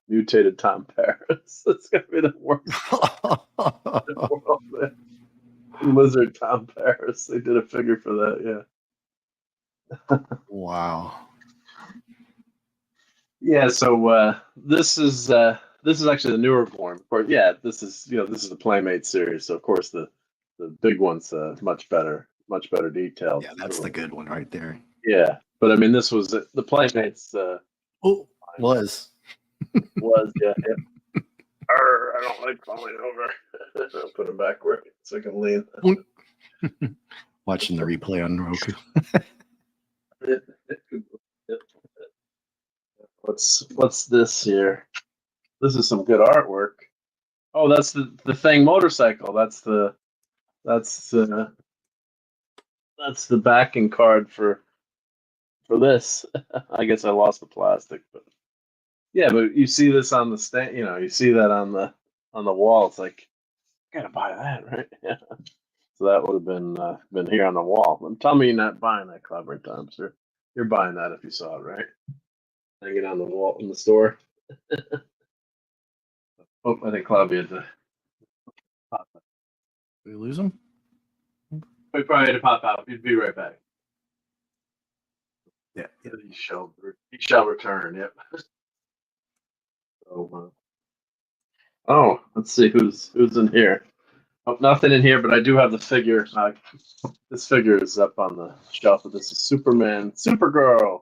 mutated Tom Paris. That's gonna be the worst. Lizard Tom Paris. They did a figure for that. Yeah. Wow. Yeah. So this is actually the newer Gorn. Of course, yeah. This is the Playmate series. So of course the big one's much better detailed. Yeah, that's the good one right there. Yeah, but I mean, this was the Playmates. Was yeah. I don't like falling over. I'll put him backward so I can lean. Watching the replay on Roku. What's this here? This is some good artwork. Oh, that's the Thing motorcycle. That's that's the backing card for this. I guess I lost the plastic, but yeah, but you see this on the stand, you see that on the wall. It's like, I gotta buy that, right? Yeah. So that would have been here on the wall. And tell me you're not buying that, Clever Times. You're buying that if you saw it, right? Hanging on the wall in the store. Oh, I think Clavy had to pop out. Did we lose him? We probably had to pop out. He'd be right back. Yeah. He shall return. Yep. So, let's see who's in here. Oh, nothing in here, but I do have the figure. This figure is up on the shelf. But this is Superman, Supergirl.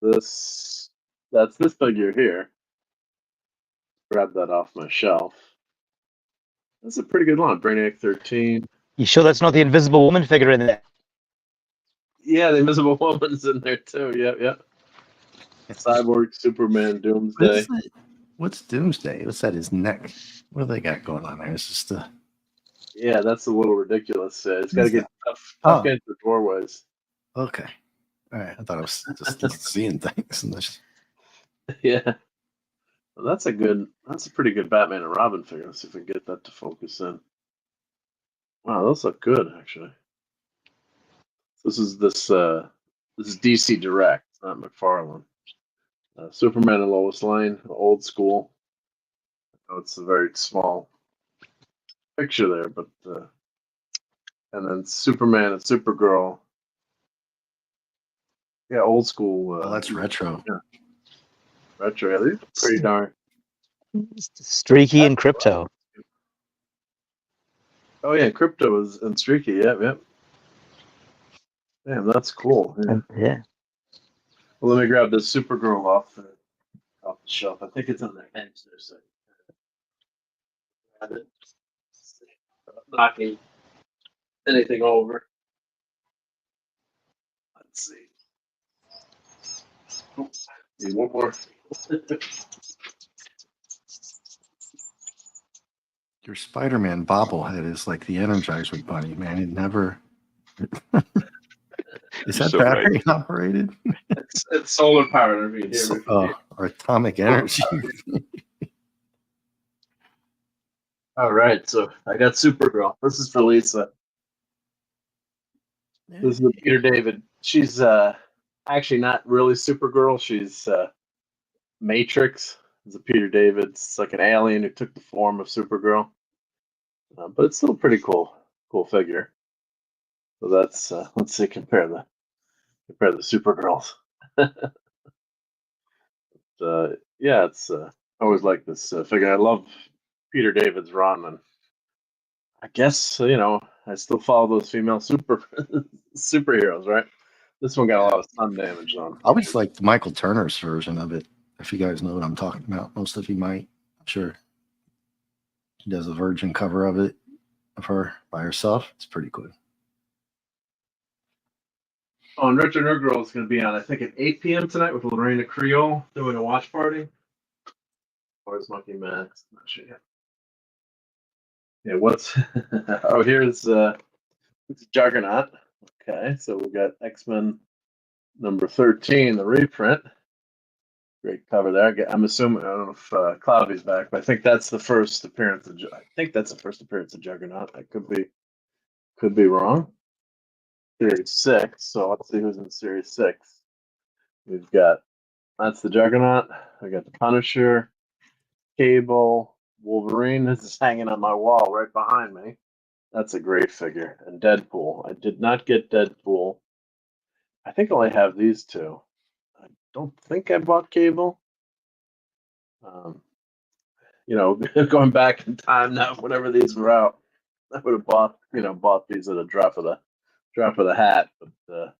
That's this figure here. Grab that off my shelf. That's a pretty good one. Brainiac 13. You sure that's not the Invisible Woman figure in there? Yeah, the Invisible Woman's in there too. Yep. Cyborg, Superman, Doomsday. What's Doomsday? What's that? His neck? What do they got going on there? It's just a. Yeah, that's a little ridiculous. It's got to get tough into the doorways. Okay. All right. I thought I was just seeing things. Yeah. Well, that's a pretty good Batman and Robin figure. Let's see if we can get that to focus in. Wow, those look good, actually. This is DC Direct, not McFarlane. Superman and Lois Lane, old school. Oh, it's a very small picture there, but and then Superman and Supergirl. Yeah, old school. Oh, that's retro. Yeah. Retro. Yeah, these are pretty darn. Streaky and Crypto. Oh yeah, Crypto is and Streaky. Yep. Damn, that's cool. Yeah. Well, let me grab this Supergirl off the shelf. I think it's on their bench there, so grab it. Knocking anything over. Let's see. Oh, need one more. Your Spider-Man bobblehead is like the Energizer Bunny, man. It never. Is that so battery operated? It's solar powered. Or atomic energy. All right, so I got Supergirl. This is for Lisa. This is with Peter David. She's actually not really Supergirl. She's Matrix. It's a Peter David. It's like an alien who took the form of Supergirl. But it's still a pretty cool figure. So that's let's see, compare the Supergirls. Yeah, it's I always like this figure. I love Peter David's run, and I guess I still follow those female superheroes, right? This one got a lot of sun damage on. I always liked Michael Turner's version of it. If you guys know what I'm talking about, most of you might. I'm sure he does a virgin cover of it, of her by herself. It's pretty cool. Oh, and Retro Nerd Girl is going to be on, I think, at 8 p.m. tonight with Lorena Creole doing a watch party. Where's Monkey Max? Not sure yet. Yeah, what's... oh, here's Juggernaut. Okay, so we got X-Men number 13, the reprint. Great cover there. I'm assuming, I don't know if Cloudy's back, but I think that's the first appearance of Juggernaut. I could be wrong. Series 6. So let's see who's in Series 6. We've got, that's the Juggernaut. I got the Punisher, Cable, Wolverine. This is hanging on my wall right behind me. That's a great figure. And Deadpool. I did not get Deadpool. I think I only have these two. I don't think I bought Cable. Going back in time now, whenever these were out, I would have bought these at a drop of the hat. But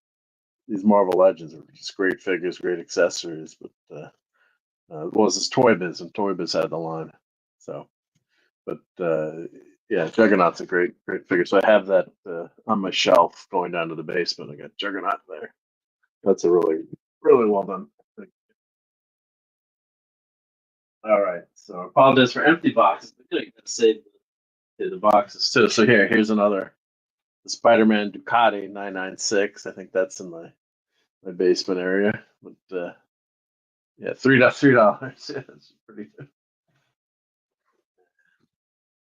these Marvel Legends are just great figures, great accessories. But this is Toy Biz, and Toy Biz had the line. So, but yeah, Juggernaut's a great figure. So I have that on my shelf going down to the basement. I got Juggernaut there. That's a really, really well done thing. All right, so I apologize for empty boxes. But you gotta save the boxes too. So here's another the Spider-Man Ducati 996. I think that's in my basement area. But yeah, $3. Yeah, that's pretty good.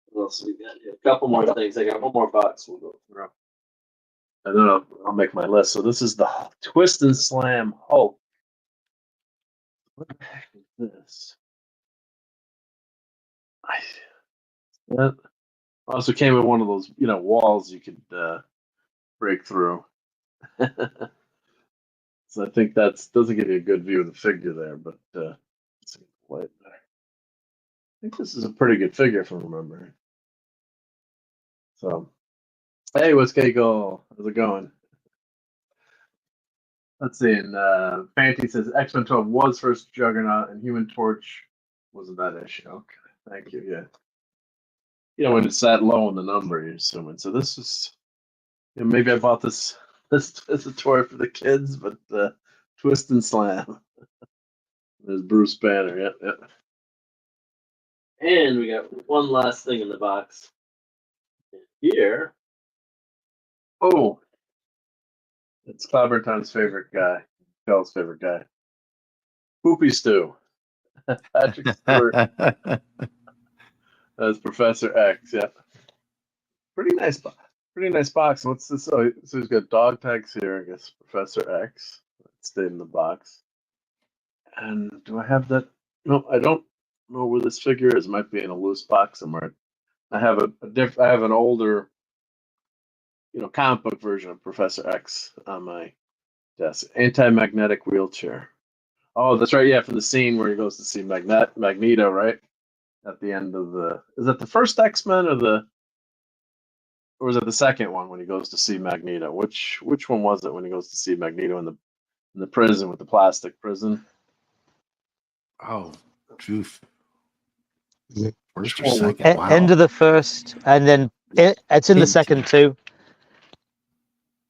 What else we got here? A couple more things. I got one more box we'll go through. And then I'll make my list. So this is the Twist and Slam Hulk. What the heck is this? That also came with one of those, walls you could break through. So I think that doesn't give you a good view of the figure there, but let's see the light there. I think this is a pretty good figure if I remember. So, hey, what's Keiko? How's it going? Let's see. And Fanty says X-Men 12 was first Juggernaut, and Human Torch wasn't that issue. Okay, thank you. Yeah. When it's that low in the number, you're assuming. So this is, maybe I bought this as a toy for the kids, but Twist and Slam. There's Bruce Banner. Yep. And we got one last thing in the box. Here. Oh. It's Clobberton's favorite guy. Kel's favorite guy. Poopy Stew. Patrick Stewart. That's Professor X, yeah. Pretty nice box. What's this? Oh, so he's got dog tags here, I guess. Professor X. That stayed in the box. And do I have that? No, I don't know where this figure is. It might be in a loose box somewhere. I have I have an older, comic book version of Professor X on my desk. Anti-magnetic wheelchair. Oh, that's right. Yeah, for the scene where he goes to see Magneto, right? At the end of is that the first X-Men or was it the second one when he goes to see Magneto? Which one was it when he goes to see Magneto in the prison with the plastic prison? Oh, oof. First or second? Wow. End of the first, and then it's in the second too.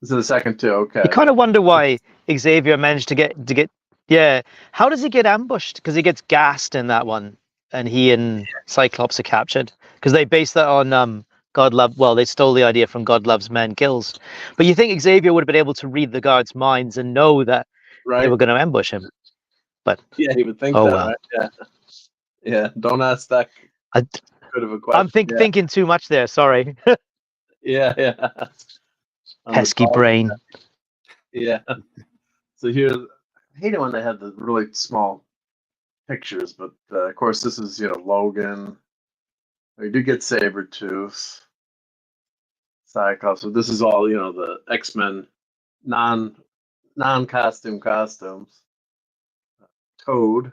It's in the second too. Okay. You kind of wonder why Xavier managed to get. Yeah. How does he get ambushed? Because he gets gassed in that one, and he and Cyclops are captured. Because they base that on God Love. Well, they stole the idea from God Loves Man Kills. But you think Xavier would have been able to read the guards' minds and know that they were going to ambush him? But yeah, he would think that, right? Yeah. Yeah. Don't ask that. Good of a question. I'm thinking too much there. Sorry. Yeah. Pesky brain. Yeah. So here, I hate it when they have the really small pictures, but of course this is Logan. We do get Sabretooth, Cyclops. So this is all the X-Men non-costume costumes. Toad.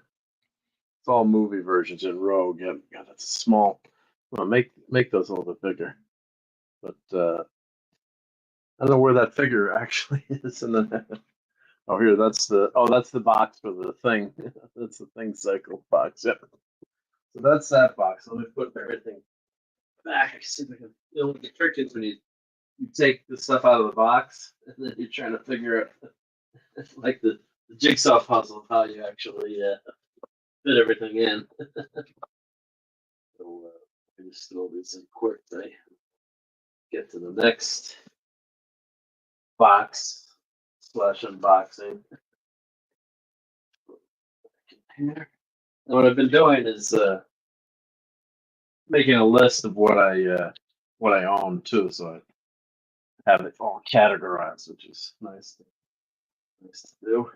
It's all movie versions in Rogue. Yeah, that's small. Well, make those a little bit bigger. But I don't know where that figure actually is. And then here that's the box for the thing. That's the Thing Cycle box. Yep. So that's that box. Let me put everything back. See if I can. The trick is when you take the stuff out of the box and then you're trying to figure out like the jigsaw puzzle how you actually fit everything in. So I just throw these in quick, right? Get to the next box / unboxing. And what I've been doing is making a list of what I own too, so I have it all categorized, which is nice to do.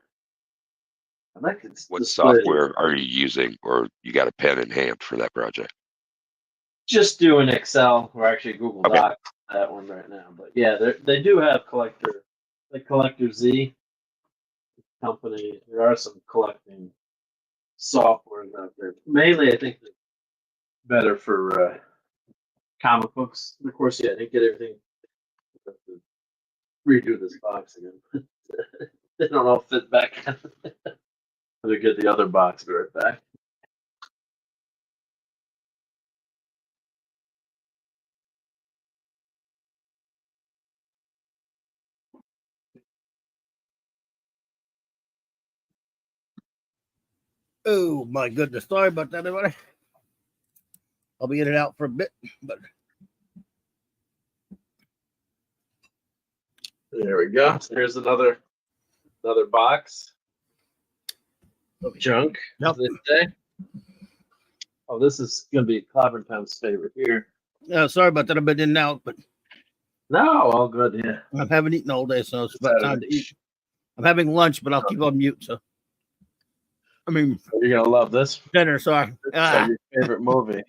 And I can what software are you using, or you got a pen in hand for that project? Just doing Excel or actually Google Docs that one right now. But yeah, they do have Collector Z company. There are some collecting software out there. Mainly, I think they're better for comic books. And of course, yeah, they get everything. Redo this box again. They don't all fit back. They get the other box right back. Oh my goodness! Sorry about that, everybody. I'll be in and out for a bit, but There we go. Here's another box of junk. Yep. This day. Oh, this is gonna be Clobbertown's favorite here. Sorry about that. I've been in and out, but no, all good. Yeah, I haven't eaten all day, so it's about time to eat. I'm having lunch, but I'll keep on mute. So, I mean, you're gonna love this dinner. Sorry. Like your favorite movie.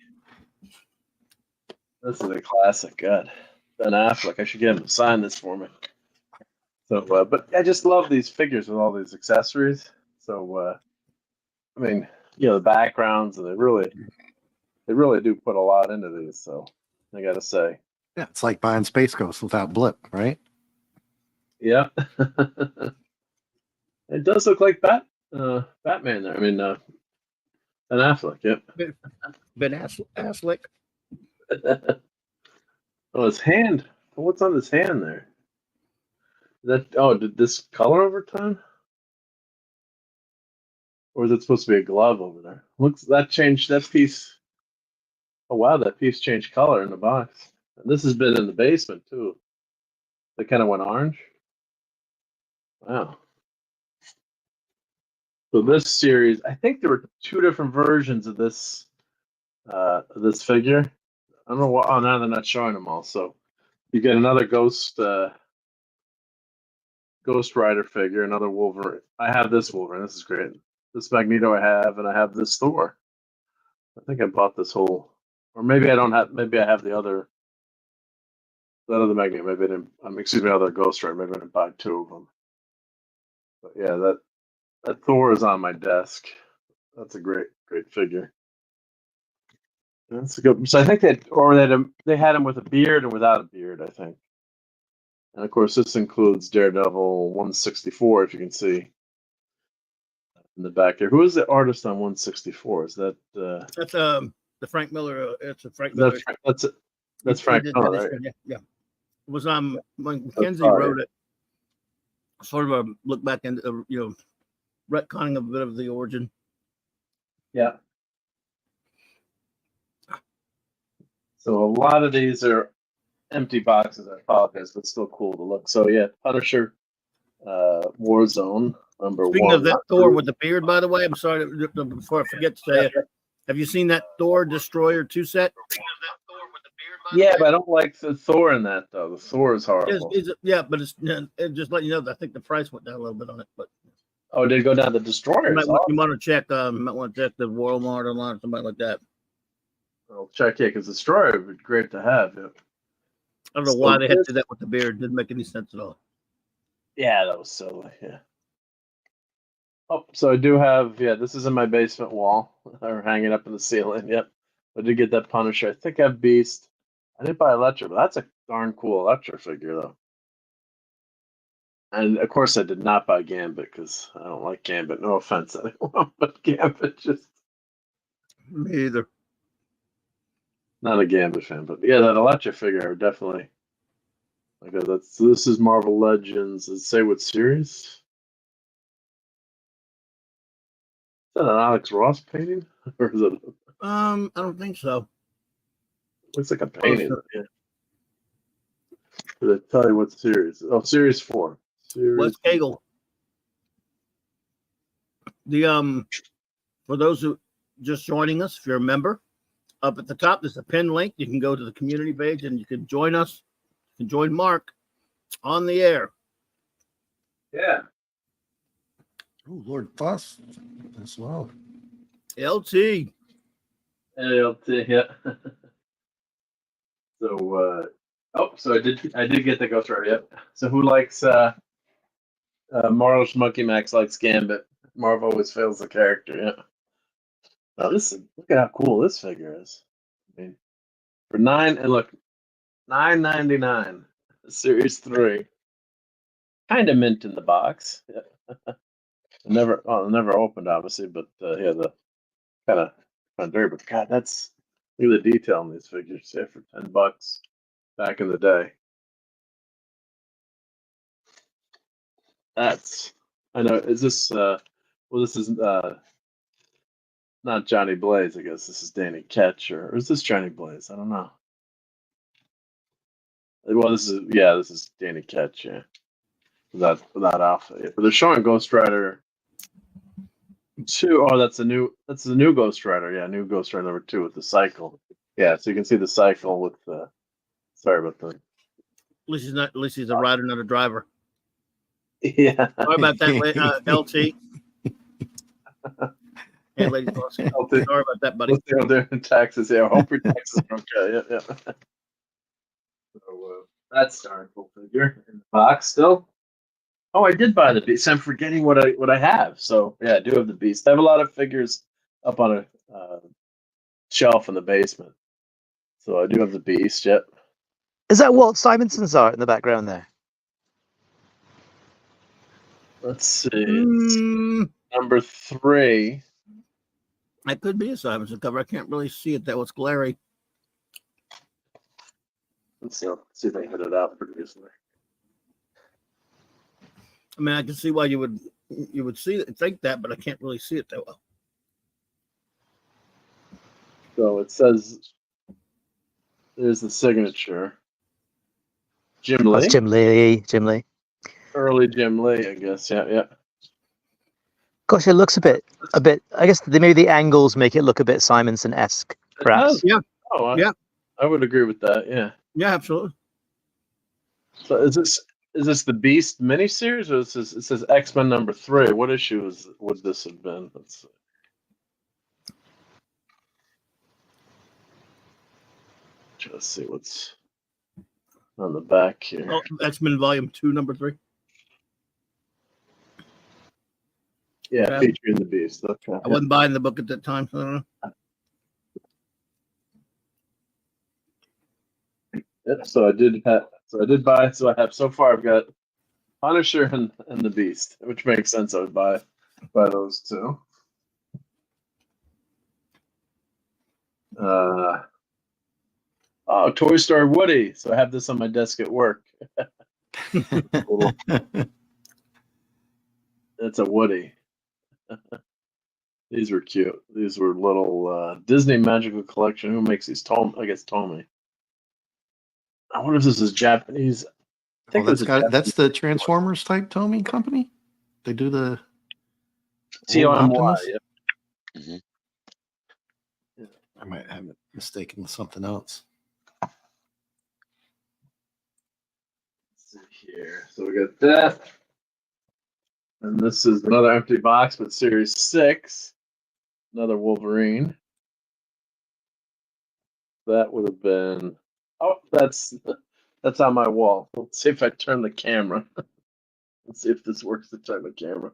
This is a classic. God, Ben Affleck. I should get him to sign this for me. So, but I just love these figures with all these accessories. So, I mean, the backgrounds, and they really do put a lot into these. So, I got to say, yeah, it's like buying Space Ghost without Blip, right? Yeah, it does look like Batman there. I mean, Ben Affleck. Yep. Ben Affleck. Oh, his hand. What's on his hand there? Did this color over time? Or is it supposed to be a glove over there? Looks that changed that piece. Oh wow, that piece changed color in the box. And this has been in the basement too. They kind of went orange. Wow. So this series, I think there were 2 different versions of this figure. I don't know what. Oh, now they're not showing them all. So you get another Ghost Rider figure, another Wolverine. I have this Wolverine. This is great. This Magneto I have, and I have this Thor. I think I bought this whole, or maybe I don't have. Maybe I have that other Magneto. Maybe I didn't. Excuse me, other Ghost Rider. Maybe I didn't buy 2 of them. But yeah, that Thor is on my desk. That's a great figure. That's a good. So I think they had him with a beard and without a beard, I think. And of course, this includes Daredevil 164, if you can see in the back there. Who is the artist on 164? Is that that's the Frank Miller? It's a Frank Miller. That's Frank Miller, right? Yeah. It was when Mackenzie wrote it. Sort of a look back into retconning a bit of the origin. Yeah. So a lot of these are empty boxes. I apologize, but still cool to look. So yeah, Punisher, Warzone number Speaking 1. of that Thor with the beard, by the way, I'm sorry before I forget to say it. Have you seen that Thor Destroyer 2 set? Yeah, but I don't like the Thor in that though. The Thor is horrible. But it's just letting you know that I think the price went down a little bit on it. But did it go down? The Destroyer. You might want to check. Might want to check the Walmart online or something like that. I'll check because the Destroyer would be great to have. Yeah. I don't know why they had to do that with the beard. Didn't make any sense at all. Yeah, that was silly. Yeah. Oh, so I do have. Yeah, this is in my basement wall or hanging up in the ceiling. Yep. I did get that Punisher. I think I have Beast. I didn't buy Elektra, but that's a darn cool Elektra figure, though. And of course, I did not buy Gambit because I don't like Gambit. No offense, anyone, but Gambit just. Me either. Not a Gambit fan, but yeah, that Elektra figure definitely. Like this is Marvel Legends. Does it say what series? Is that an Alex Ross painting, or is it? I don't think so. Looks like a painting. Yeah. Did I tell you what series? Oh, series 4. Wes Cagle. For those who just joining us, if you're a member, up at the top there's a pin link. You can go to the community page and you can join us. You can join Mark on the air. Yeah. Oh, Lord Fuss as well. LT. Yeah. So so I did get the Ghost Rider. Yep. So who likes Marvel's Monkey Max likes Gambit. Marvel always fails the character. Yeah. Oh, look at how cool this figure is. I mean, for $9.99, Series 3. Kind of mint in the box. Yeah. Never opened, obviously, but yeah, the kind of dirty. But God, look at the detail on these figures. Yeah, for $10 back in the day. I know. Is this? This is not Johnny Blaze. I guess this is Danny Ketch, or is this Johnny Blaze? I don't know. Well, this is Danny Ketch. Yeah. that outfit yet. But they're showing Ghost Rider 2. Oh, that's the new Ghost Rider. Yeah, new Ghost Rider number 2 with the cycle. Yeah, so you can see the cycle with the. Sorry about the. At least he's a rider, not a driver. Yeah. Sorry about that, LT. Hey, ladies, sorry about that, buddy. Let's see how they're in taxes. Yeah, I hope your taxes are okay. Yeah. So that's darn cool figure in the box still. Oh, I did buy the Beast. I'm forgetting what I have. So yeah, I do have the Beast. I have a lot of figures up on a shelf in the basement. So I do have the Beast. Yep. Is that Walt Simonson's art in the background there? Let's see. Number 3. That could be a Simonson cover. I can't really see it. That was glary. Let's see if I hit it out pretty easily. I mean, I can see why you would see it, think that, but I can't really see it that well. So it says there's the signature. Jim Lee. That's Jim Lee. Early Jim Lee, I guess. Yeah. Gosh, it looks a bit. I guess maybe the angles make it look a bit Simonson-esque, perhaps. Yeah. Oh, yeah. I would agree with that. Yeah. Yeah, absolutely. So is this the Beast miniseries, or it says X-Men number 3? What issue would this have been? Let's see. Let's see what's on the back here. Oh, X-Men Volume 2, number 3. Yeah, featuring the Beast. Okay. I wasn't buying the book at that time, so I don't know. Yep, so I did buy. So I have so far. I've got Punisher and the Beast, which makes sense. I would buy those two. Toy Story Woody. So I have this on my desk at work. It's a Woody. These were cute. These were little Disney Magical Collection. Who makes these? I guess Tomy. I wonder if this is Japanese. I think that's the Transformers type Tomy company. They do the TOMY. Yep. Mm-hmm. Yeah, I might have it mistaken with something else. Let's see here. So we got that. And this is another empty box, but Series 6. Another Wolverine. That would have been... Oh, that's on my wall. Let's see if I turn the camera. Let's see if this works to turn the camera.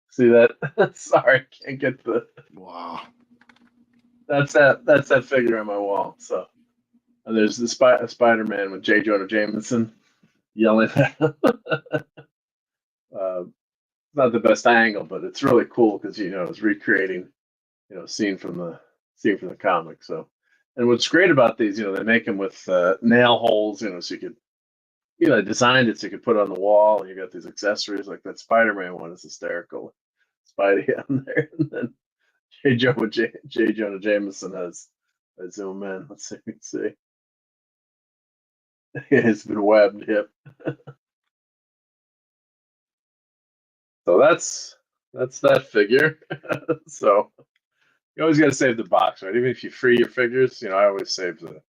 See that? Sorry, can't get the... Wow. That's that figure on my wall. So and there's the Spider-Man with J. Jonah Jameson yelling at him. Not the best angle, but it's really cool because it's recreating a scene from the comic. So, and what's great about these, they make them with nail holes, so you could, they designed it so you could put it on the wall, and you got these accessories like that Spider-Man one is hysterical. Spidey on there, and then J. Jonah Jameson has a zoom in. Let's see. It's been webbed hip. So that's that figure. So you always got to save the box, right? Even if you free your figures, I always save the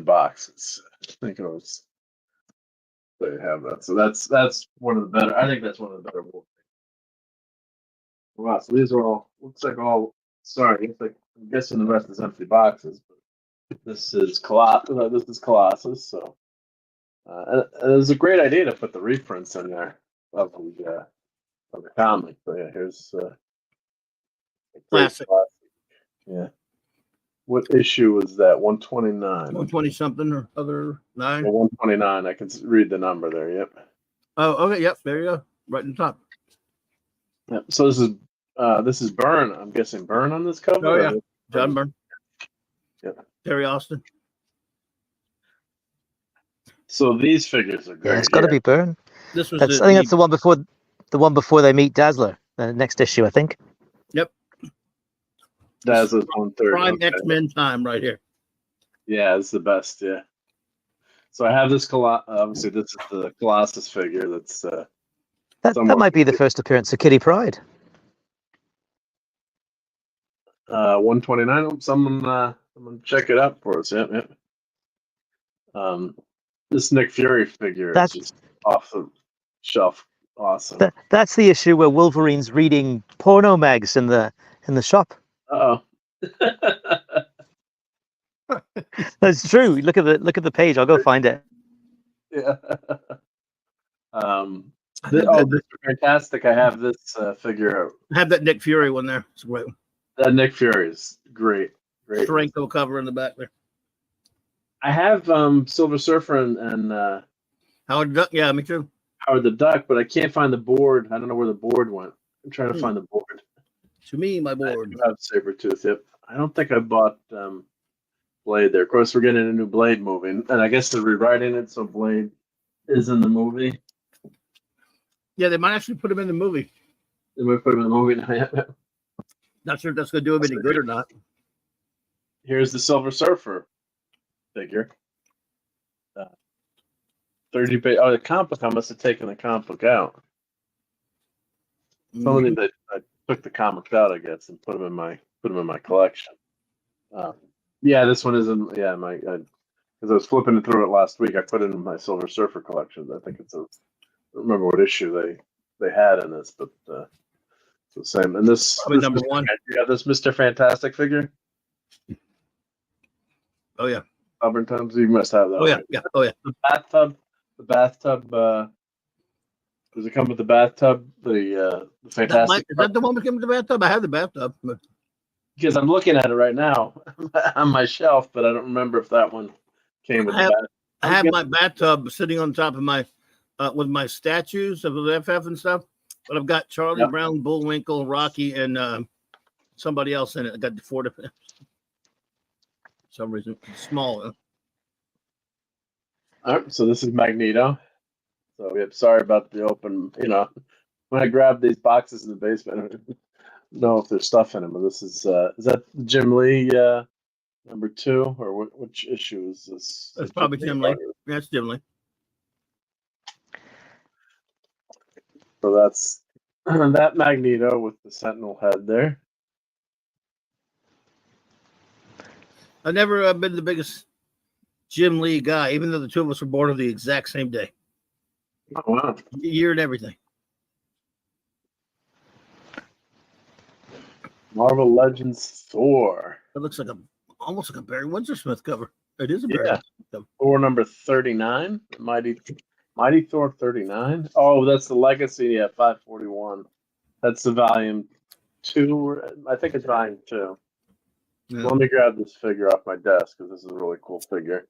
box. I think it was so you have that. So that's one of the better. I think that's one of the better. Wow, so these are all sorry, I'm guessing the rest is empty boxes, but this is Colossus, so it was a great idea to put the reprints in there of the comic. But yeah, here's classic. Yeah. What issue was that? 129. 120 something or other 9. 129. I can read the number there. Yep. Oh, okay. Yep. There you go. Right in the top. Yep. So this is Byrne. I'm guessing Byrne on this cover. Oh yeah, John Byrne. Yep. Terry Austin. So these figures are great. Yeah, it's got to be Byrne. This was. I think that's the one before they meet Dazzler. The next issue, I think. Yep. Dazzler's 1/3. Prime X-Men time right here. Yeah, it's the best. Yeah. So I have this obviously this is the Colossus figure that's that might be the first appearance of Kitty Pryde. 129. Someone check it out for us. Yep. This Nick Fury figure is just off the shelf. Awesome. That's the issue where Wolverine's reading porno mags in the shop. Uh-oh. That's true. Look at the page. I'll go find it. Yeah. This is fantastic. I have this figure. I have that Nick Fury one there. It's a great one. That Nick Fury is great. Franco cover in the back there. I have Silver Surfer and Howard the Duck. Yeah, me too. Howard the Duck, but I can't find the board. I don't know where the board went. I'm trying to find the board. To me, my board. I have Sabretooth. Yep. I don't think I bought Blade there. Of course, we're getting a new Blade movie, and I guess they're rewriting it so Blade is in the movie. Yeah, they might actually put him in the movie. They might put him in the movie. Not sure if that's going to do him any good or not. Here's the Silver Surfer figure. 30 page. Oh, the comic book. I must have taken the comic book out. Somebody that I took the comics out, I guess, and put them in my collection. Yeah, this one isn't. Yeah, because I was flipping through it last week. I put it in my Silver Surfer collection. I think it's I don't remember what issue they had in this, but it's the same. And this probably number one. Yeah, this Mr. Fantastic figure. Oh yeah. Auburn Times. You must have that. Oh yeah, right? yeah. Oh yeah. The bathtub. Does it come with the bathtub? The Fantastic. Is that the one that came with the bathtub? I have the bathtub. Because I'm looking at it right now on my shelf, but I don't remember if that one came with the bathtub. I have my bathtub sitting on top of my with my statues of the FF and stuff. But I've got Charlie Brown, Bullwinkle, Rocky, and somebody else in it. I got the 4 different. For some reason, it's small. All right, so this is Magneto. So sorry about the open. When I grabbed these boxes in the basement, I don't know if there's stuff in them. But this is that Jim Lee number 2, or which issue is this? It's probably Jim Lee. Yeah, it's Jim Lee. So that's that Magneto with the Sentinel head there. I've never been the biggest Jim Lee guy, even though the two of us were born on the exact same day. Oh, wow. Year and everything. Marvel Legends Thor. It looks like almost like a Barry Windsor Smith cover. It is a Barry cover. Thor number 39. Mighty Thor 39. Oh, that's the Legacy. Yeah, 541. That's the volume 2. I think it's volume 2. Yeah. Let me grab this figure off my desk because this is a really cool figure.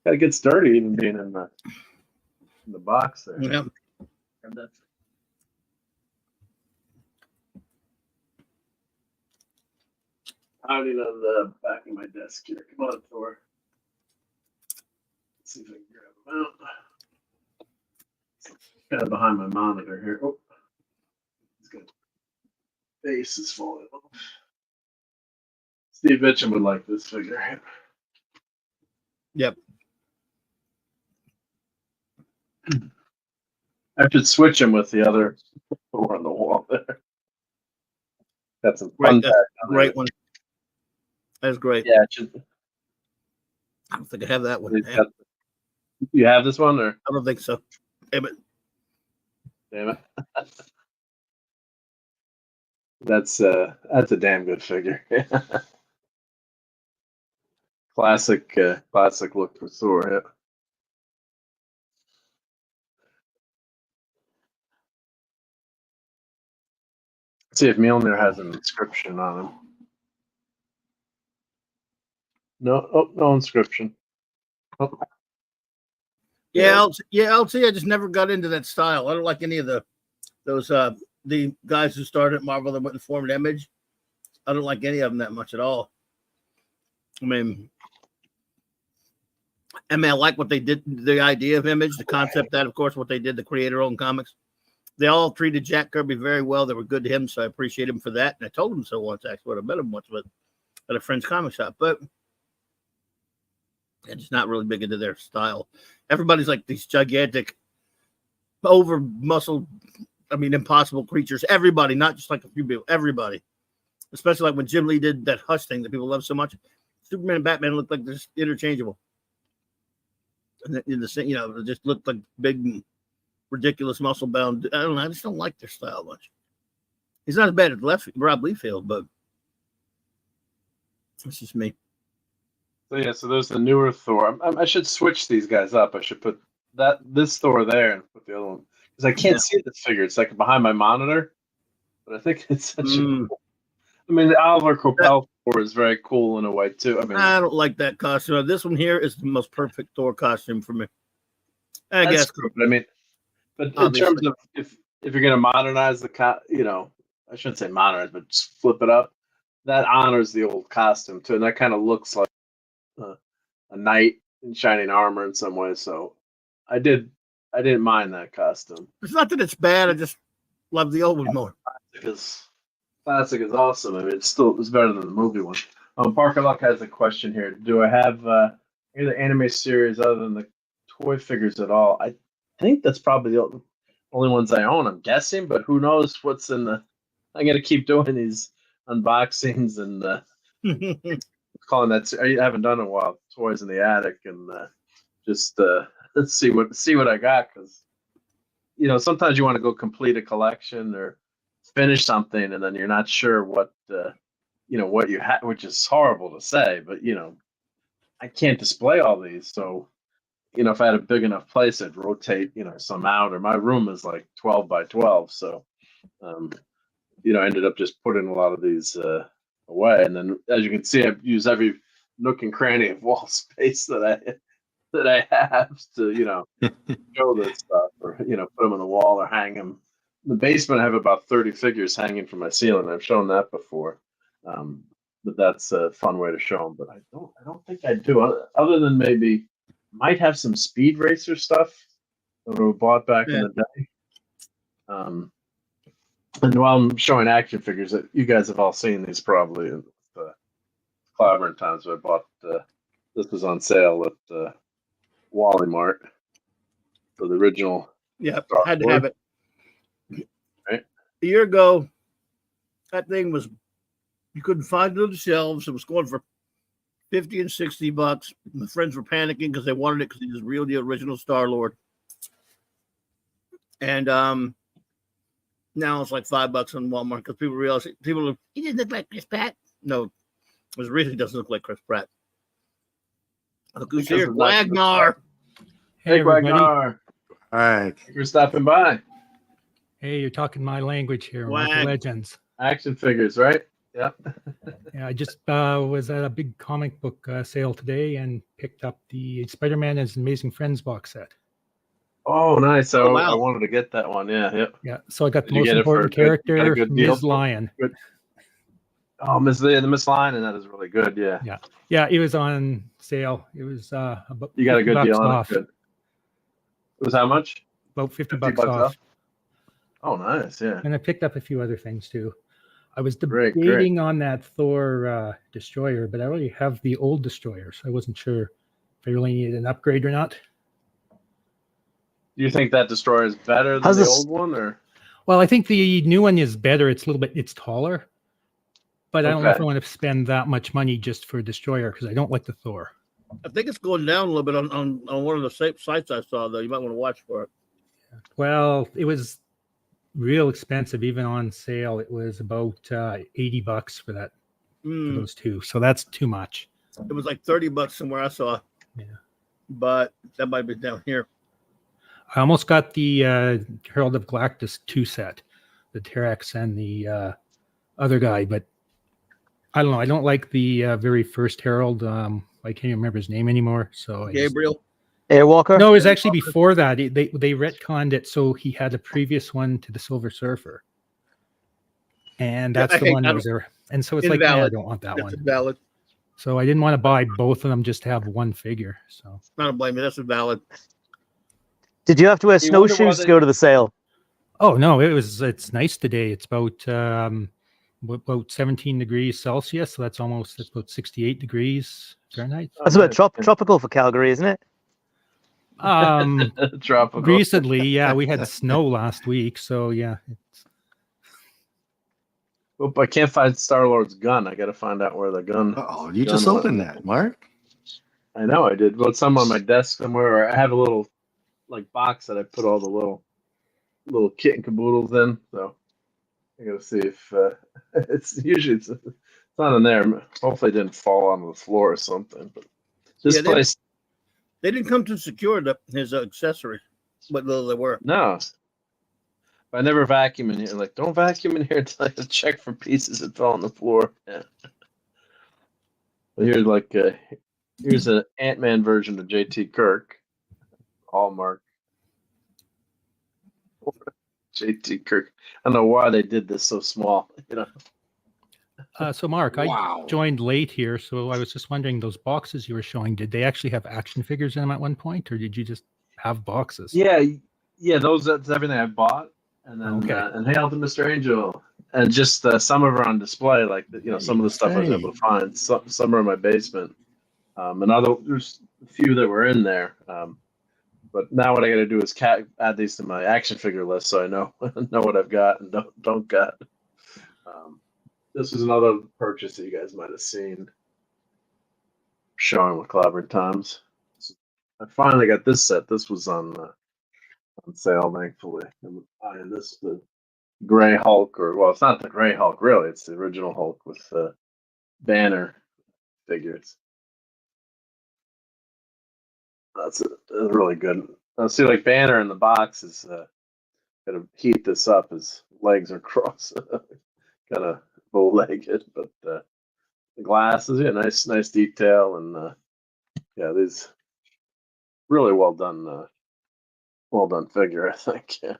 It gets dirty even being in the box there. Yeah. Hiding on the back of my desk here. Come on, Thor. Let's see if I can grab him out. Kind of behind my monitor here. Oh, he's got face is falling off. Steve Mitchum would like this figure. Yep. I should switch him with the other Thor on the wall there. That's a fun great one. That's great. Yeah, it should. I don't think I have that one. You have this one, or I don't think so. Damn it! That's a damn good figure. Classic look for Thor. Yeah. Let's see if Mjolnir has an inscription on him. No inscription. Oh. Yeah, LT. I just never got into that style. I don't like any of those the guys who started Marvel that went and formed Image. I don't like any of them that much at all. I mean, I like what they did, the idea of Image, the concept that, of course, what they did, the creator-owned comics. They all treated Jack Kirby very well. They were good to him, so I appreciate him for that. And I told him so once, actually. I met him once at a friend's comic shop. But it's just not really big into their style. Everybody's like these gigantic, over-muscled, impossible creatures. Everybody, not just like a few people. Everybody. Especially like when Jim Lee did that Hush thing that people love so much. Superman and Batman looked like they're just interchangeable. And in the same, they just looked like big, ridiculous, muscle bound. I don't know. I just don't like their style much. He's not as bad as Rob Liefeld, but it's just me. So there's the newer Thor. I should switch these guys up. I should put this Thor there and put the other one because I can't see this figure. It's like behind my monitor, but I think it's such a. The Oliver Coppel Thor is very cool in a way too. I don't like that costume. This one here is the most perfect Thor costume for me. I guess. True, but in terms of if you're gonna modernize the I shouldn't say modernize, but just flip it up. That honors the old costume too, and that kind of looks like a knight in shining armor in some ways. So I didn't mind that costume. It's not that it's bad. I just love the old one more. Classic is awesome. It's better than the movie one. Parker Luck has a question here. Do I have any of the anime series other than the toy figures at all? I think that's probably the only ones I own. I'm guessing, but who knows what's in the. I'm gonna keep doing these unboxings and calling that. I haven't done in a while. Toys in the attic and just let's see what I got because sometimes you want to go complete a collection or finish something and then you're not sure what what you have, which is horrible to say, but I can't display all these. So if I had a big enough place, I'd rotate some out. Or my room is like 12 by 12, so I ended up just putting a lot of these away. And then as you can see, I've used every nook and cranny of wall space that I have to show this stuff or put them on the wall or hang them. In the basement, I have about 30 figures hanging from my ceiling. I've shown that before, but that's a fun way to show them. But I don't think I do, other than maybe might have some Speed Racer stuff that we bought back in the day. And while I'm showing action figures, that you guys have all seen these probably in Clyburn times. I bought this was on sale at Wally Mart for the original. Yeah, I had to have it. Right. A year ago, that thing was you couldn't find it on the shelves. It was going for $50 and $60. My friends were panicking because they wanted it because he was real the original Star-Lord. And now it's like $5 on Walmart because people realize he didn't look like Chris Pratt. No, it really doesn't look like Chris Pratt. Look who's here, Wagner. Hey, Wagner. All right, thanks for stopping by. Hey, you're talking my language here. Legends. Action figures, right? Yeah. Yeah, I just was at a big comic book sale today and picked up the Spider-Man and His Amazing Friends box set. Oh, nice. I wanted to get that one. Yeah. Yeah. So I got the most important character, Ms. Lion. Good. Oh, the Miss Lion, and that is really good. Yeah. Yeah. It was on sale. It was about. You got a good deal on it. Good. It was how much? About $50 off. Oh, nice. Yeah. And I picked up a few other things too. I was debating on that Thor Destroyer, but I already have the old Destroyer, so I wasn't sure if I really needed an upgrade or not. Do you think that Destroyer is better than the old one, or? Well, I think the new one is better. It's taller, but I don't know if I want to spend that much money just for a Destroyer because I don't like the Thor. I think it's going down a little bit on one of the sites I saw, though. You might want to watch for it. Well, it was real expensive, even on sale. It was about $80 for that, for those two. So that's too much. It was like $30 somewhere I saw. Yeah, but that might be down here. I almost got the Herald of Galactus 2 set, the Terex and the other guy, but I don't know. I don't like the very first Herald. I can't even remember his name anymore. So Gabriel Airwalker. No, it was actually before that. They retconned it, so he had a previous one to the Silver Surfer, and that's the one that was there. And so it's like, I don't want that one. Valid. So I didn't want to buy both of them just to have one figure. So not to blame me. That's valid. Did you have to wear snowshoes to go to the sale? Oh no, it's nice today. It's about 17 degrees Celsius, so that's about 68 degrees Fahrenheit. That's about tropical for Calgary, isn't it? Tropical. Recently, yeah, we had snow last week, so yeah. Oop, I can't find Star-Lord's gun. I got to find out where the gun. Oh, you just opened that, Mark. I know I did. Well, it's some on my desk somewhere. Or I have a little box that I put all the little kit and caboodles in. So I got to see if it's not in there. Hopefully, it didn't fall onto the floor or something. But this place. They didn't come to secure his accessories, what little they were. No. I never vacuum in here. Like, don't vacuum in here until I check for pieces that fell on the floor. Yeah. But here's an Ant-Man version of J.T. Kirk. Hallmark. J.T. Kirk. I don't know why they did this so small. So Mark, I joined late here, so I was just wondering, those boxes you were showing, did they actually have action figures in them at one point, or did you just have boxes? Yeah. That's everything I bought. And then and Hail to Mr. Angel, and just some of them are on display. Like some of the stuff I was able to find. Some are in my basement, and there's a few that were in there. But now what I got to do is add these to my action figure list, so I know what I've got and don't got. This was another purchase that you guys might have seen, showing with Clobbering Times. So I finally got this set. This was on sale, thankfully. I'm buying the Gray Hulk, it's not the Gray Hulk, really. It's the original Hulk with Banner figures. That's really good. See, like Banner in the box is gonna heat this up. His legs are crossed, kind of bow-legged, but the glasses, nice detail, and these really well done figure, I think. Yeah.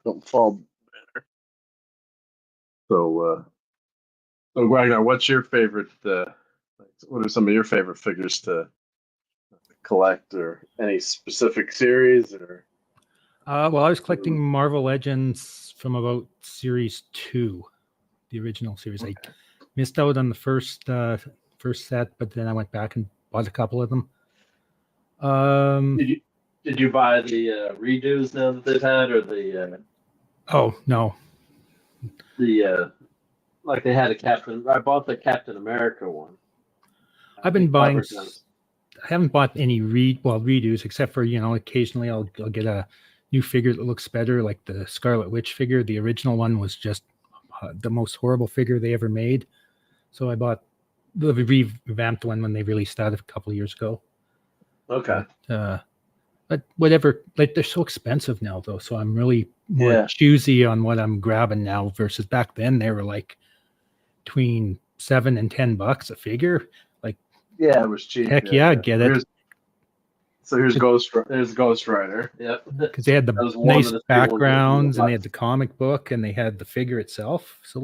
Don't fall better. So Wagner, what's your favorite? What are some of your favorite figures to collect, or any specific series? Or well, I was collecting Marvel Legends from about Series 2, the original series. I missed out on the first set, but then I went back and bought a couple of them. Did you buy the redos now that they've had, or the? Oh no. The like they had a Captain. I bought the Captain America one. I've been buying. I haven't bought any redos, except for occasionally I'll get a new figure that looks better, like the Scarlet Witch figure. The original one was just the most horrible figure they ever made, so I bought the revamped one when they released that a couple of years ago. Okay. But whatever, like they're so expensive now, though. So I'm really more choosy on what I'm grabbing now versus back then. They were like between $7 and $10 a figure. Like, yeah, it was cheap. Heck yeah, get it. So here's Ghost Rider. Yep. Because they had the nice backgrounds and they had the comic book and they had the figure itself. So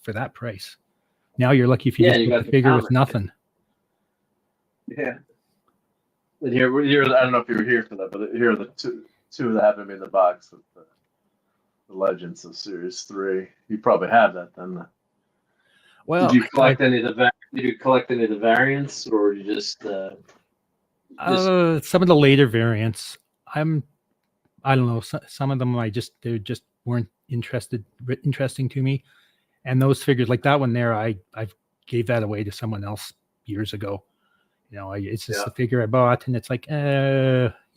for that price. Now you're lucky if you just get the figure with nothing. Yeah. And here, I don't know if you were here for that, but here are the two that happen to be in the box with the Legends of Series 3. You probably have that then. Well, did you collect any of the variants, or you just? Some of the later variants. I don't know. Some of them they just weren't interesting to me, and those figures like that one there, I gave that away to someone else years ago. It's just a figure I bought, and it's like, you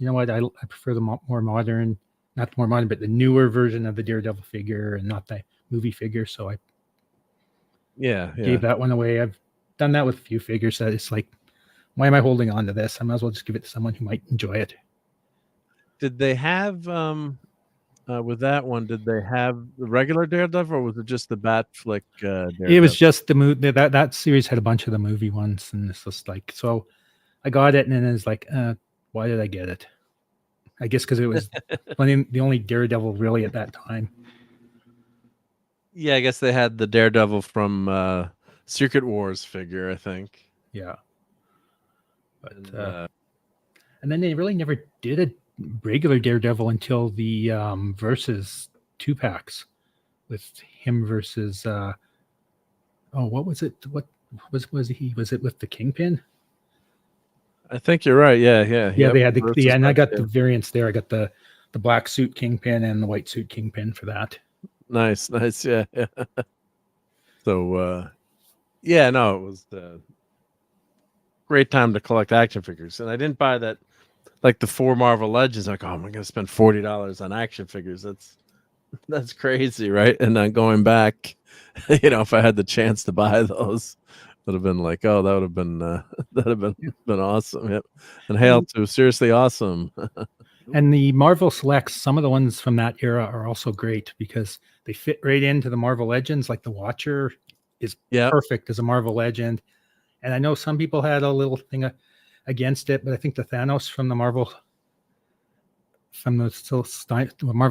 know what? I prefer the more modern, not the more modern, but the newer version of the Daredevil figure, and not the movie figure. So I gave that one away. I've done that with a few figures that it's like, why am I holding on to this? I might as well just give it to someone who might enjoy it. Did they have with that one? Did they have the regular Daredevil, or was it just the Batflick? It was just the movie. That series had a bunch of the movie ones, and it's just like, so I got it, and then it's like, why did I get it? I guess because it was the only Daredevil really at that time. Yeah, I guess they had the Daredevil from Secret Wars figure, I think. Yeah. But and then they really never did regular Daredevil until the versus 2-packs with him versus what was it? What was he? Was it with the Kingpin? I think you're right. Yeah. Yeah, they had and I got the variants there. I got the black suit Kingpin and the white suit Kingpin for that. Nice. Yeah. So, no, it was a great time to collect action figures. And I didn't buy that, like the 4 Marvel Legends. Like, oh, I'm going to spend $40 on action figures. That's crazy, right? And then going back, if I had the chance to buy those, would have been like, oh, that would have been been awesome. Yep. And hail to seriously awesome. And the Marvel Selects, some of the ones from that era are also great because they fit right into the Marvel Legends. Like the Watcher is perfect as a Marvel Legend. And I know some people had a little thing against it, but I think the Thanos from the Marvel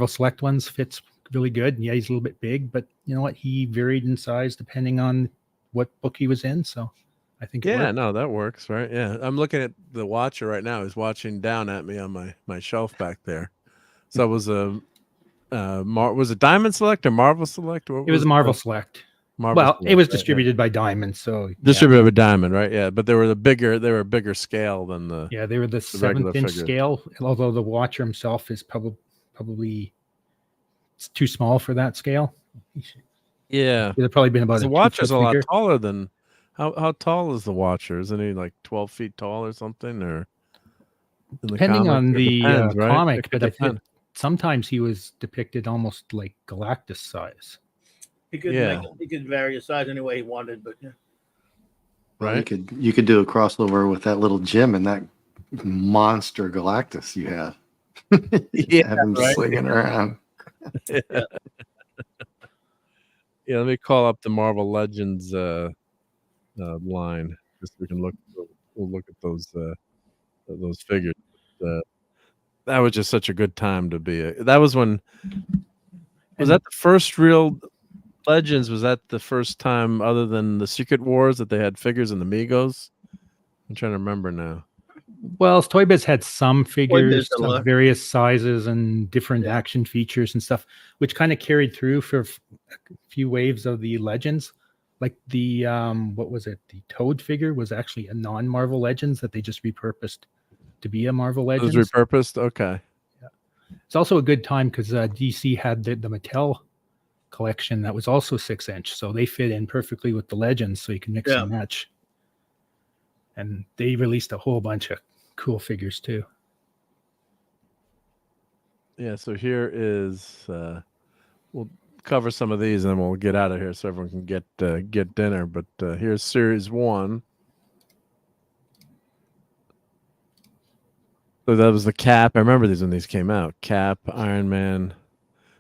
Select ones fits really good. And yeah, he's a little bit big, but you know what? He varied in size depending on what book he was in. So I think that works, right? Yeah. I'm looking at the Watcher right now. He's watching down at me on my shelf back there. So it was was it Diamond Select or Marvel Select? It was Marvel Select. Select, it was distributed by Diamond, so distributed by Diamond, right? Yeah, but they were a bigger scale than the they were the 7th-inch scale. Although the Watcher himself is probably it's too small for that scale. Yeah, it'd probably been about the Watcher's a lot taller than how tall is the Watcher? Isn't he like 12 feet tall or something? Or depending on the comic, but I think sometimes he was depicted almost like Galactus size. He could he could vary his size any way he wanted, but yeah. Right. You could do a crossover with that little Jim and that monster Galactus you have. Have him swinging around. Yeah, let me call up the Marvel Legends line just so we can we'll look at those figures. That was just such a good time to be. That was when was that the first real Legends? Was that the first time other than the Secret Wars that they had figures in the Migos? I'm trying to remember now. Well, Toy Biz had some figures of various sizes and different action features and stuff, which kind of carried through for a few waves of the Legends. Like the what was it? The Toad figure was actually a non-Marvel Legends that they just repurposed to be a Marvel Legends. It was repurposed? Okay. Yeah. It's also a good time because DC had the Mattel collection that was also 6-inch, so they fit in perfectly with the Legends, so you can mix and match. And they released a whole bunch of cool figures too. Yeah, so here is we'll cover some of these and then we'll get out of here so everyone can get dinner. But here's series 1. So that was the Cap. I remember these when these came out. Cap, Iron Man.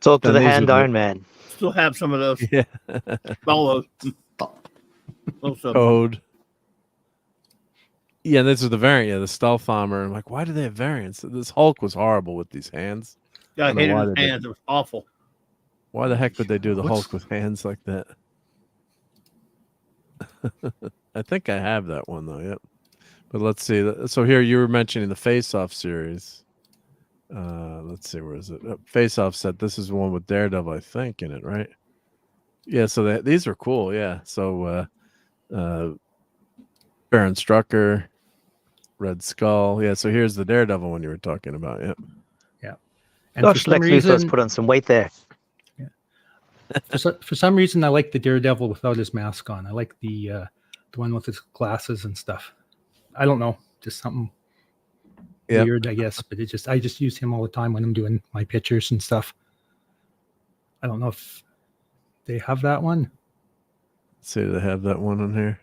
Talk to the hand, Iron Man. Still have some of those. Yeah. All those. Code. Yeah, this is the variant. Yeah, the stealth armor. I'm like, why do they have variants? This Hulk was horrible with these hands. Yeah, I hated his hands. It was awful. Why the heck would they do the Hulk with hands like that? I think I have that one though. Yep. But let's see. So here you were mentioning the Face Off series. Let's see, where is it? Face Off set. This is the one with Daredevil, I think, in it, right? Yeah. So these are cool. Yeah. So Baron Strucker, Red Skull. Yeah. So here's the Daredevil one you were talking about. Yep. Yeah. And gosh, Lex Luthor's put on some weight there. Yeah. For some reason, I like the Daredevil without his mask on. I like the one with his glasses and stuff. I don't know, just something weird, I guess. But I just use him all the time when I'm doing my pictures and stuff. I don't know if they have that one. Let's see, do they have that one on here?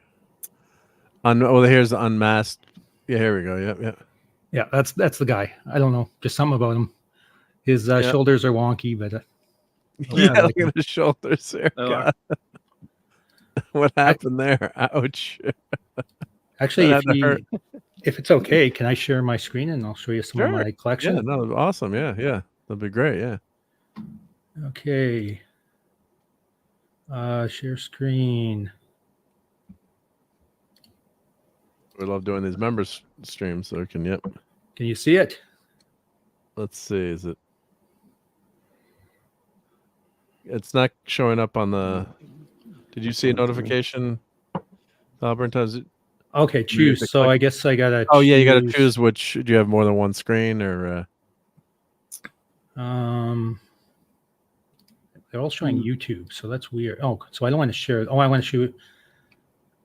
Here's the unmasked. Yeah, here we go. Yep. Yeah, that's the guy. I don't know, just something about him. His shoulders are wonky, but look at his shoulders there. God. What happened there? Ouch. Actually, if it's okay, can I share my screen and I'll show you some of my collection? Yeah, no, awesome. Yeah, that'd be great. Yeah. Okay. Share screen. We love doing these members streams, so Can you see it? Let's see. Is it? It's not showing up on the. Did you see a notification, Albert? Okay, choose. So I guess I gotta. Oh yeah, you gotta choose which. Do you have more than one screen or? They're all showing YouTube, so that's weird. Oh, so I don't want to share. Oh, I want to shoot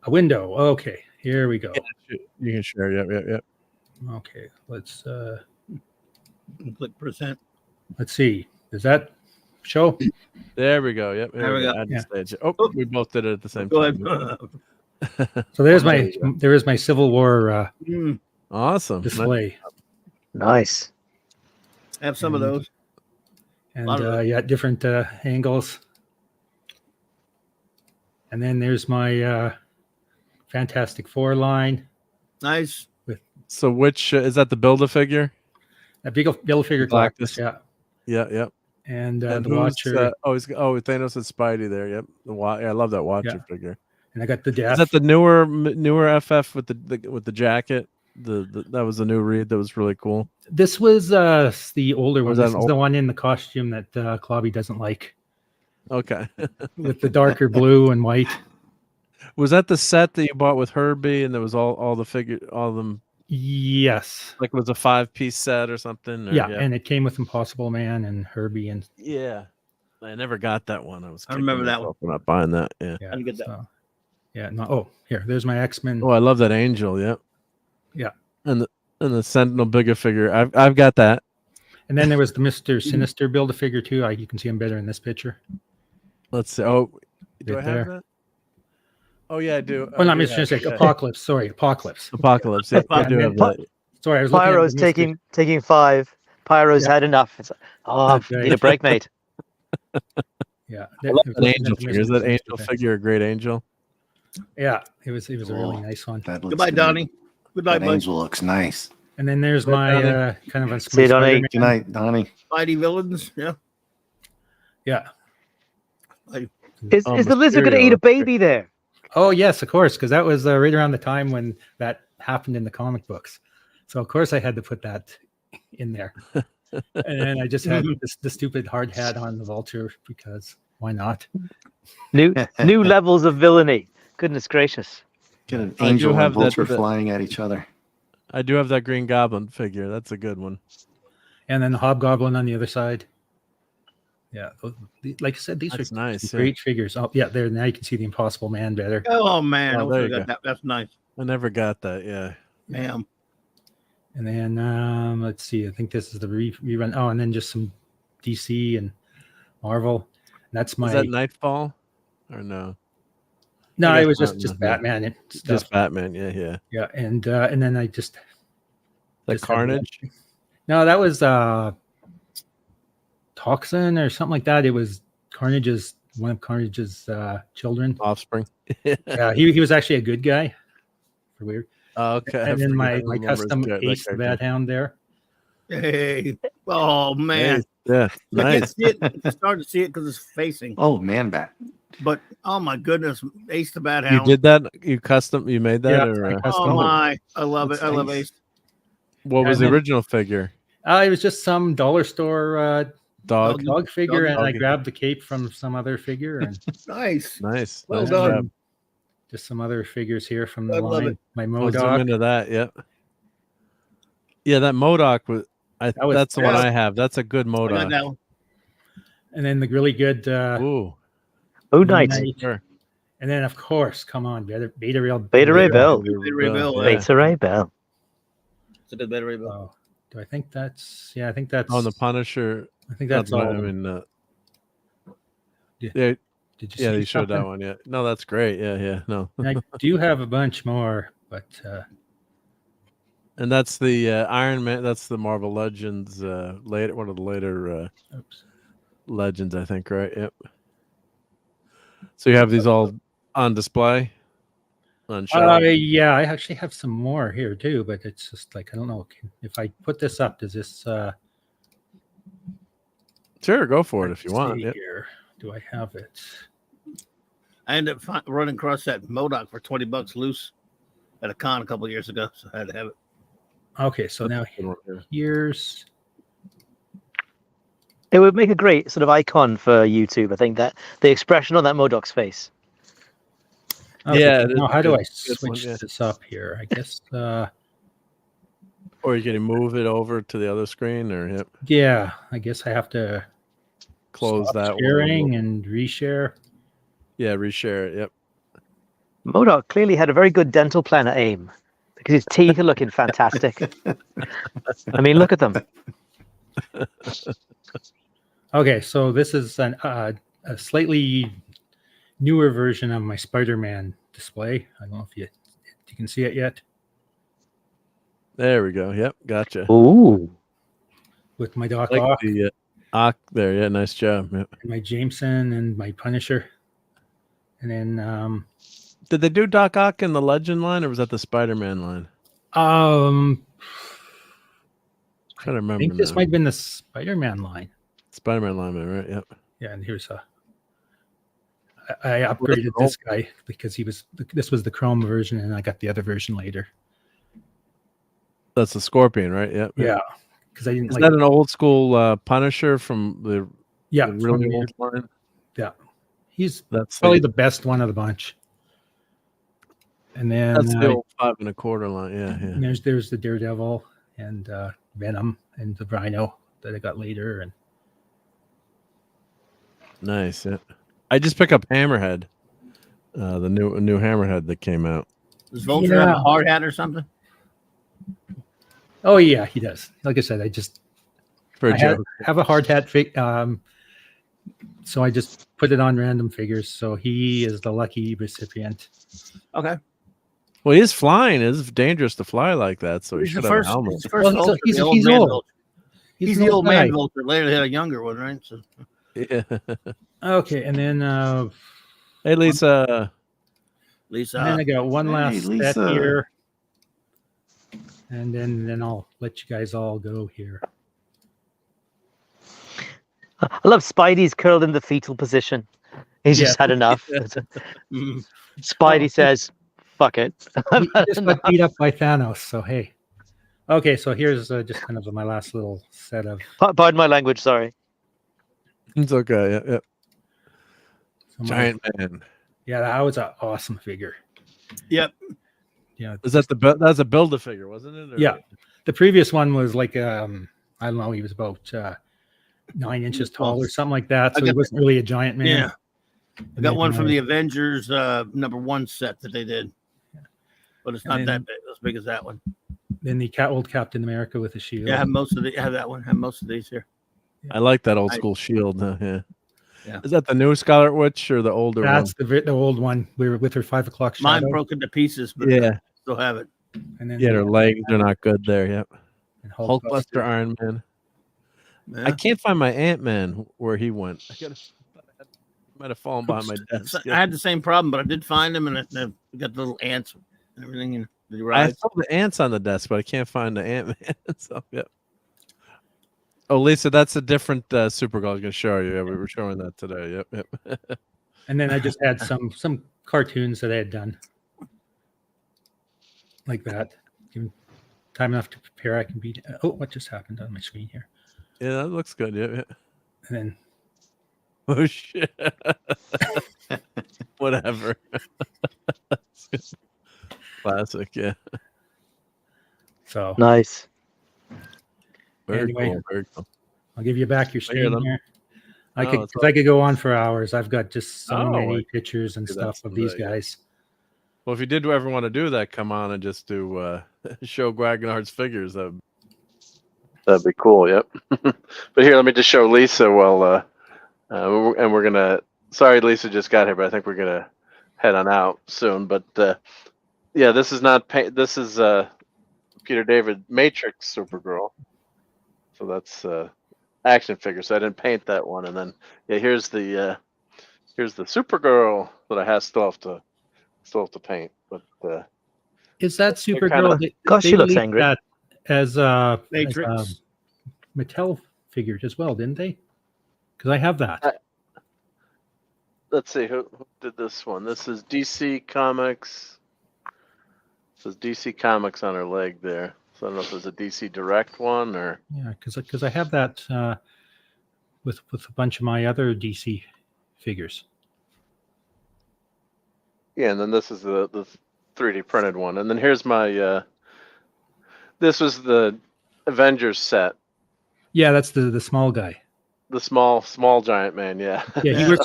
a window. Okay, here we go. Yeah, you can share. Yep. Okay, let's click present. Let's see. Does that show? There we go. Yep. There we go. Add the stage. Oh, we both did it at the same Go time. ahead. So there is my Civil War awesome display. Nice. I have some of those. And yeah, different angles. And then there's my Fantastic Four line. Nice. So which is that? The Build-A-Figure? A big Build-A-Figure Galactus. Yeah. Yep. And the who's, Watcher. Thanos and Spidey there. Yep. I love that Watcher figure. And I got the Death. Is that the newer FF with the jacket? That was the new read that was really cool. This was the older one. This is the the one in the costume that Clobby doesn't like. Okay. With the darker blue and white. Was that the set that you bought with Herbie and there was all of them? Yes. Like it was a 5-piece set or something? Or, yeah, and it came with Impossible Man and Herbie and. Yeah. I never got that one. I remember that one. I'm not buying that. Yeah. I didn't get that one. Yeah. No. Oh, here. There's my X-Men. Oh, I love that Angel. Yep. Yeah. And the Sentinel Bigger-Figure. I've got that. And then there was the Mr. Sinister Build-A-Figure too. You can see him better in this picture. Let's see. Oh, do right I have there. that? Oh yeah, I do. Oh, not Mr. Sinister. Apocalypse. Sorry, Apocalypse. Apocalypse. Yeah, I do have that. Sorry, I was Pyro's looking at taking 5. Pyro's had enough. It's like, right. need a break, mate. Yeah. I love that Angel figure. Is that Angel figure a great Angel? Yeah, it was a really nice one. Goodbye, Donnie. Goodbye, that bud. Angel looks nice. And then there's my kind of a See you, Donnie. Good night, Donnie. Spidey villains. Yeah. Yeah. Is the lizard going to eat a baby there? Oh yes, of course, because that was right around the time when that happened in the comic books. So of course I had to put that in there. And I just had the stupid hard hat on the Vulture because why not? New levels of villainy. Goodness gracious. Get an Angel and Vulture flying at each other. I do have that Green Goblin figure. That's a good one. And then the Hobgoblin on the other side. Yeah, like I said, these are nice. Great figures. Oh yeah, there now you can see the Impossible Man better. Oh man, Oh, there you go. that. That's nice. I never got that. Yeah. Damn. And then let's see. I think this is the rerun. Oh, and then just some DC and Marvel. And that's my. Is that Nightfall, or no? No, it was just Batman and stuff. Just Batman. Yeah. Yeah, and then I just. The Carnage. No, that was Toxin or something like that. It was one of Carnage's children, offspring. Yeah, he was actually a good guy. For weird. Okay. And then my custom Ace the Bad Hound there. Hey, oh man, yeah, nice. It's hard to see it because it's facing. Oh man, Bat. But oh my goodness, Ace the Bad Hound. You did that? You made that? Yeah, or, oh my, I love it. I love Ace. What was the original figure? It was just some dollar store dog figure, and I grabbed the cape from some other figure. And nice. Well done. Just some other figures here from the line. My MODOK. Zoom into that. Yeah, that MODOK was. That's the one I have. That's a good MODOK. And then the really good. Night. Sure. And then of course, come on, Beta Ray Bell. Beta Ray Bell. Beta Ray Bell. It's a good Beta Ray Bell. Do I think that's? Yeah, I think that's. On the Punisher. I think that's all. I mean, yeah. Did you? Yeah, you showed that one. Yeah. No, that's great. Yeah. No. I do have a bunch more, but. And that's the Iron Man. That's the Marvel Legends. Later, one of the later Legends, I think. Right. Yep. So you have these all on display. On show. Yeah, I actually have some more here too, but it's just like I don't know if I put this up. Does this? Sure, go for it if you want. Yep. Here, do I have it? I ended up running across that MODOK for $20 loose at a con a couple of years ago, so I had to have it. Okay, so now here's It would make a great sort of icon for YouTube. I think that the expression on that MODOK's face. Okay, Yeah. now how do I switch one, yeah. this up here? I guess. Or you can move it over to the other screen, or yep. Yeah, I guess I have to Close stop that sharing one. and reshare. Yeah, reshare it. Yep. MODOK clearly had a very good dental plan at AIM because his teeth are looking fantastic. I mean, look at them. Okay, so this is a slightly newer version of my Spider-Man display. I don't know if you can see it yet. There we go. Yep, gotcha. Ooh. With my Doc like Ock. The Ock there. Yeah, nice job. Yep. And my Jameson and my Punisher. And then did they do Doc Ock in the Legend line, or was that the Spider-Man line? I'm trying to remember. I think this now. might have been the Spider-Man line. Spider-Man line, right? Yep. Yeah, and here's I upgraded this guy because this was the Chrome version, and I got the other version later. That's the Scorpion, right? Yep. Yeah, because I didn't. Is that an old school Punisher from the really from old line? Yeah, that's that's probably the best one of the bunch. And then that's the old 5 1/4 line. Yeah, yeah. And there's the Daredevil and Venom and the Rhino that I got later. And nice. Yeah. I just picked up Hammerhead, the new Hammerhead that came out. Does Vulture have a hard hat or something? Oh yeah, he does. Like I said, I have a hard hat so I just put it on random figures. So he is the lucky recipient. Okay. Well, he is flying. It's dangerous to fly like that, so he should have a helmet. He's old. He's the old man Vulture. Later they had a younger one, right? So. Yeah. Okay, and then hey Lisa. Lisa. And then I got one last set here. And then I'll let you guys all go here. I love Spidey's curled in the fetal position. He's just had enough. Spidey says, fuck it. He just got beat up by Thanos, so hey. Okay, so here's just kind of my last little set of... Pardon my language, sorry. It's okay, yeah. So Giant Man. Yeah, that was an awesome figure. Yep. Yeah. Is that that's a Build-A-Figure, wasn't it? Or... Yeah. The previous one was like I don't know, he was about 9 inches tall or something like that. So he wasn't really a giant man. Yeah. I got one from the Avengers #1 set that they did. But it's not that big, as big as that one. Then the old Captain America with the shield. Yeah, I have that one. I have most of these here. I like that old school shield. Yeah. Yeah. Is that the new Scarlet Witch or the older one? That's the old one. We were with her 5 o'clock shadow. Mine broke into pieces, but yeah, still have it. And then her legs are not good there. Yep. And Hulkbuster, Iron Man. Yeah. I can't find my Ant-Man where he went. Might have fallen behind my desk. I had the same problem, but I did find him, and I got the little ants and everything. I saw the ants on the desk, but I can't find the Ant-Man. So, yep. Oh, Lisa, that's a different Supergirl I was going to show you. Yeah, we were showing that today. Yep. And then I just had some cartoons that I had done like that. Given time enough to prepare, I can be. Oh, what just happened on my screen here? Yeah, that looks good. Yeah. And then. Oh shit! Whatever. Classic. Yeah. So nice. Very cool. I'll give you back your screen here. I could go on for hours. I've got just so many pictures and stuff of these guys. Well, if you did ever want to do that, come on and just do show Wagnard's figures. That'd be cool. Yep. But here, let me just show Lisa. Well, and we're gonna. Sorry, Lisa just got here, but I think we're gonna head on out soon. But yeah, this is not paint. This is Peter David Matrix Supergirl. So that's action figure. So I didn't paint that one. And then here's the Supergirl that I still have to paint. But is that Supergirl? Gosh, she looks angry. That as Matrix as Mattel figure as well, didn't they? Because I have that. Let's see who did this one. This is DC Comics. It says DC Comics on her leg there. So I don't know if it's a DC Direct one or yeah, because I have that with a bunch of my other DC figures. Yeah, and then this is the 3D printed one, and then here's my. This was the Avengers set. Yeah, that's the small guy. The small giant man. Yeah. Yeah,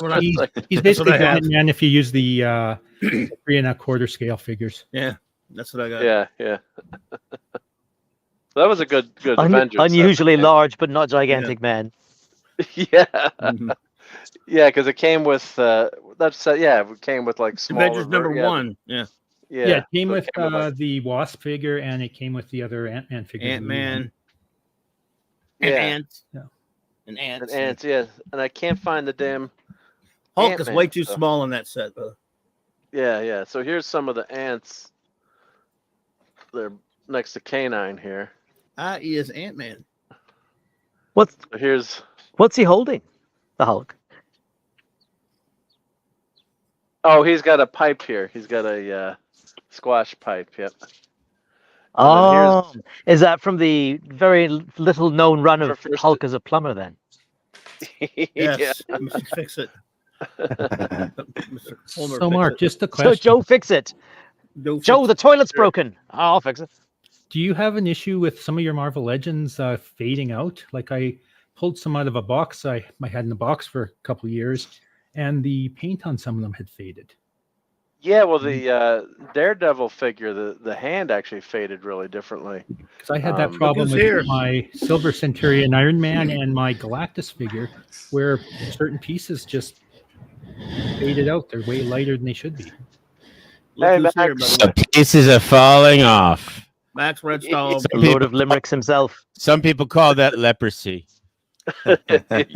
he's basically Giant Man if you use the 3 1/4 scale figures. Yeah, that's what I got. Yeah. That was a good Avengers. Unusually large, but not gigantic man. Yeah. Yeah, because it came with it came with like small Avengers #1. Yeah, it came with the Wasp figure, and it came with the other Ant-Man figure. Ant-Man. And ants. Yeah. And ants. And ants, yeah. And I can't find the damn Hulk Ant-Man, is way too small in that set, though. Yeah. So here's some of the ants. They're next to K9 here. He is Ant-Man. What's he holding? The Hulk. Oh, he's got a pipe here. He's got a squash pipe. Yep. Oh, is that from the very little known run of Hulk as a plumber then? Yes, Mr. Fix It. So, Mark, just a question. So, Joe, fix it. Joe, the toilet's broken. I'll fix it. Do you have an issue with some of your Marvel Legends fading out? Like I pulled some out of a box I had in the box for a couple of years, and the paint on some of them had faded. Yeah, well, the Daredevil figure, the hand actually faded really differently. Because I had that problem with my Silver Centurion Iron Man and my Galactus figure, where certain pieces just faded out. They're way lighter than they should be. Hey, Max. The pieces are falling off. Max Redstall, the Lord of Limericks himself. Some people call that leprosy. I hate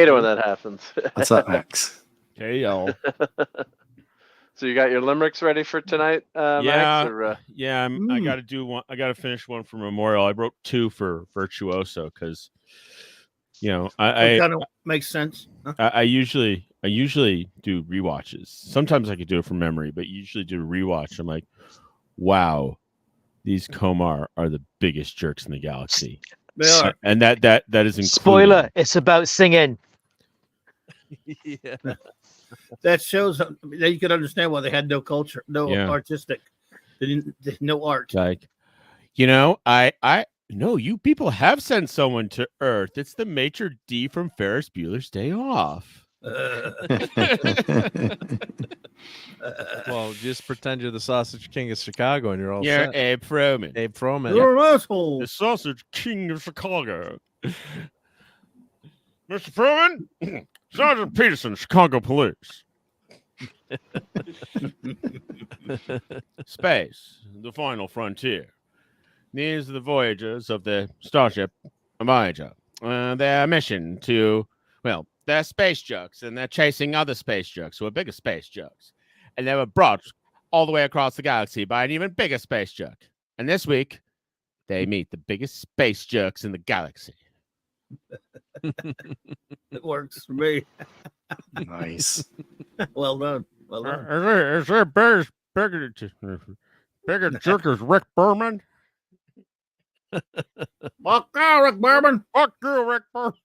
it when that happens. What's up, Max? Hey, y'all. So you got your limericks ready for tonight, Max? Or, I got to do one. I got to finish one for Memorial. I wrote 2 for Virtuoso because, I kind of makes sense. Huh? I usually do rewatches. Sometimes I could do it from memory, but usually do a rewatch. I'm like, wow, these Komar are the biggest jerks in the galaxy. They are, and that is including. Spoiler: it's about singing. Yeah. That shows that you could understand why they had no culture, no artistic, they didn't, no art. Like, I know you people have sent someone to Earth. It's the Maitre D from Ferris Bueller's Day Off. Well, just pretend you're the Sausage King of Chicago and you're all You're set. Abe Froman. Abe Froman. You're an asshole. The Sausage King of Chicago. Mr. Froman, Sergeant Peterson, Chicago Police. Space, the final frontier. These are the voyagers of the starship Voyager. Their mission to, they're space jugs, and they're chasing other space jugs who are bigger space jugs. And they were brought all the way across the galaxy by an even bigger space jug. And this week, they meet the biggest space jugs in the galaxy. It works for me. Nice. Well done. Well done. Is there bigger jerk as Rick Berman? Fuck you, Rick Berman. Fuck you, Rick Berman.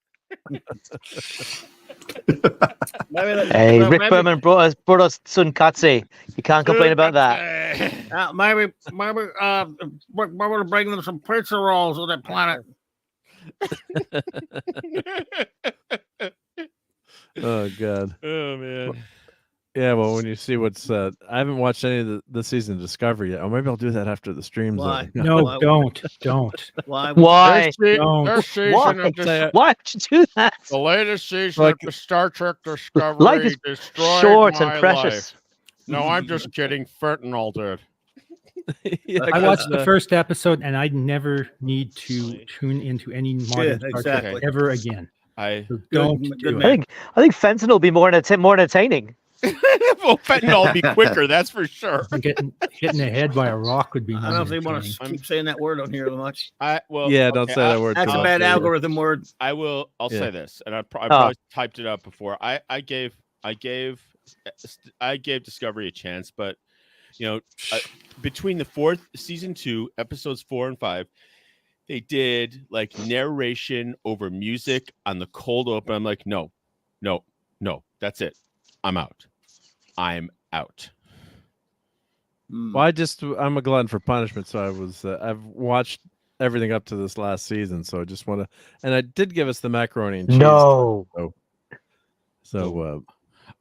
Rick Berman brought us Sunkatsu. You can't complain about that. Maybe Rick Berman will bring them some pizza rolls on that planet. Oh God. Oh man. Yeah, well, when you see what's, I haven't watched any of the season of Discovery yet. Or maybe I'll do that after the streams. Why? No, Why? don't. Why? Why? Don't. This season Why? of Why would you do that? the latest season of the Star Trek Discovery Life is destroyed short my and precious. life. No, I'm just kidding. Fentanyl did. I watched the first episode, and I never need to tune into any modern Star Trek ever again. So don't do it. I think fentanyl will be more entertaining. Well, fentanyl will be quicker, that's for sure. Getting hit in the head by a rock would be. I don't know if they want to keep saying that word on here much. Don't say that word. That's a bad algorithm word. I'll say this, and I probably typed it up before. I gave Discovery a chance, but between the season 2 episodes 4 and 5, they did like narration over music on the cold open. I'm like, no, that's it. I'm out. Well, I'm a glutton for punishment, so I've watched everything up to this last season, so I just want to, and I did give us the macaroni and cheese. No. So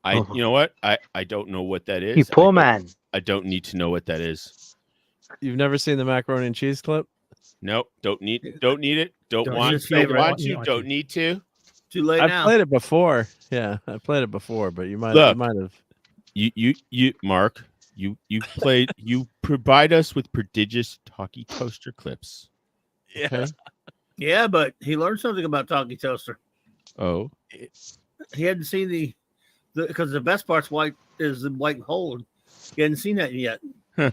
you know what? I don't know what that is. You poor man. I don't need to know what that is. You've never seen the macaroni and cheese clip? Nope. Don't need it. Don't want to. Don't need to. Too late now. I've played it before. Yeah, I played it before, but you might have. You Mark. You provide us with prodigious talkie toaster clips. Yeah. Okay? Yeah, but he learned something about talkie toaster. Oh. He hadn't seen the because the best part's white is the white hole. He hadn't seen that yet. But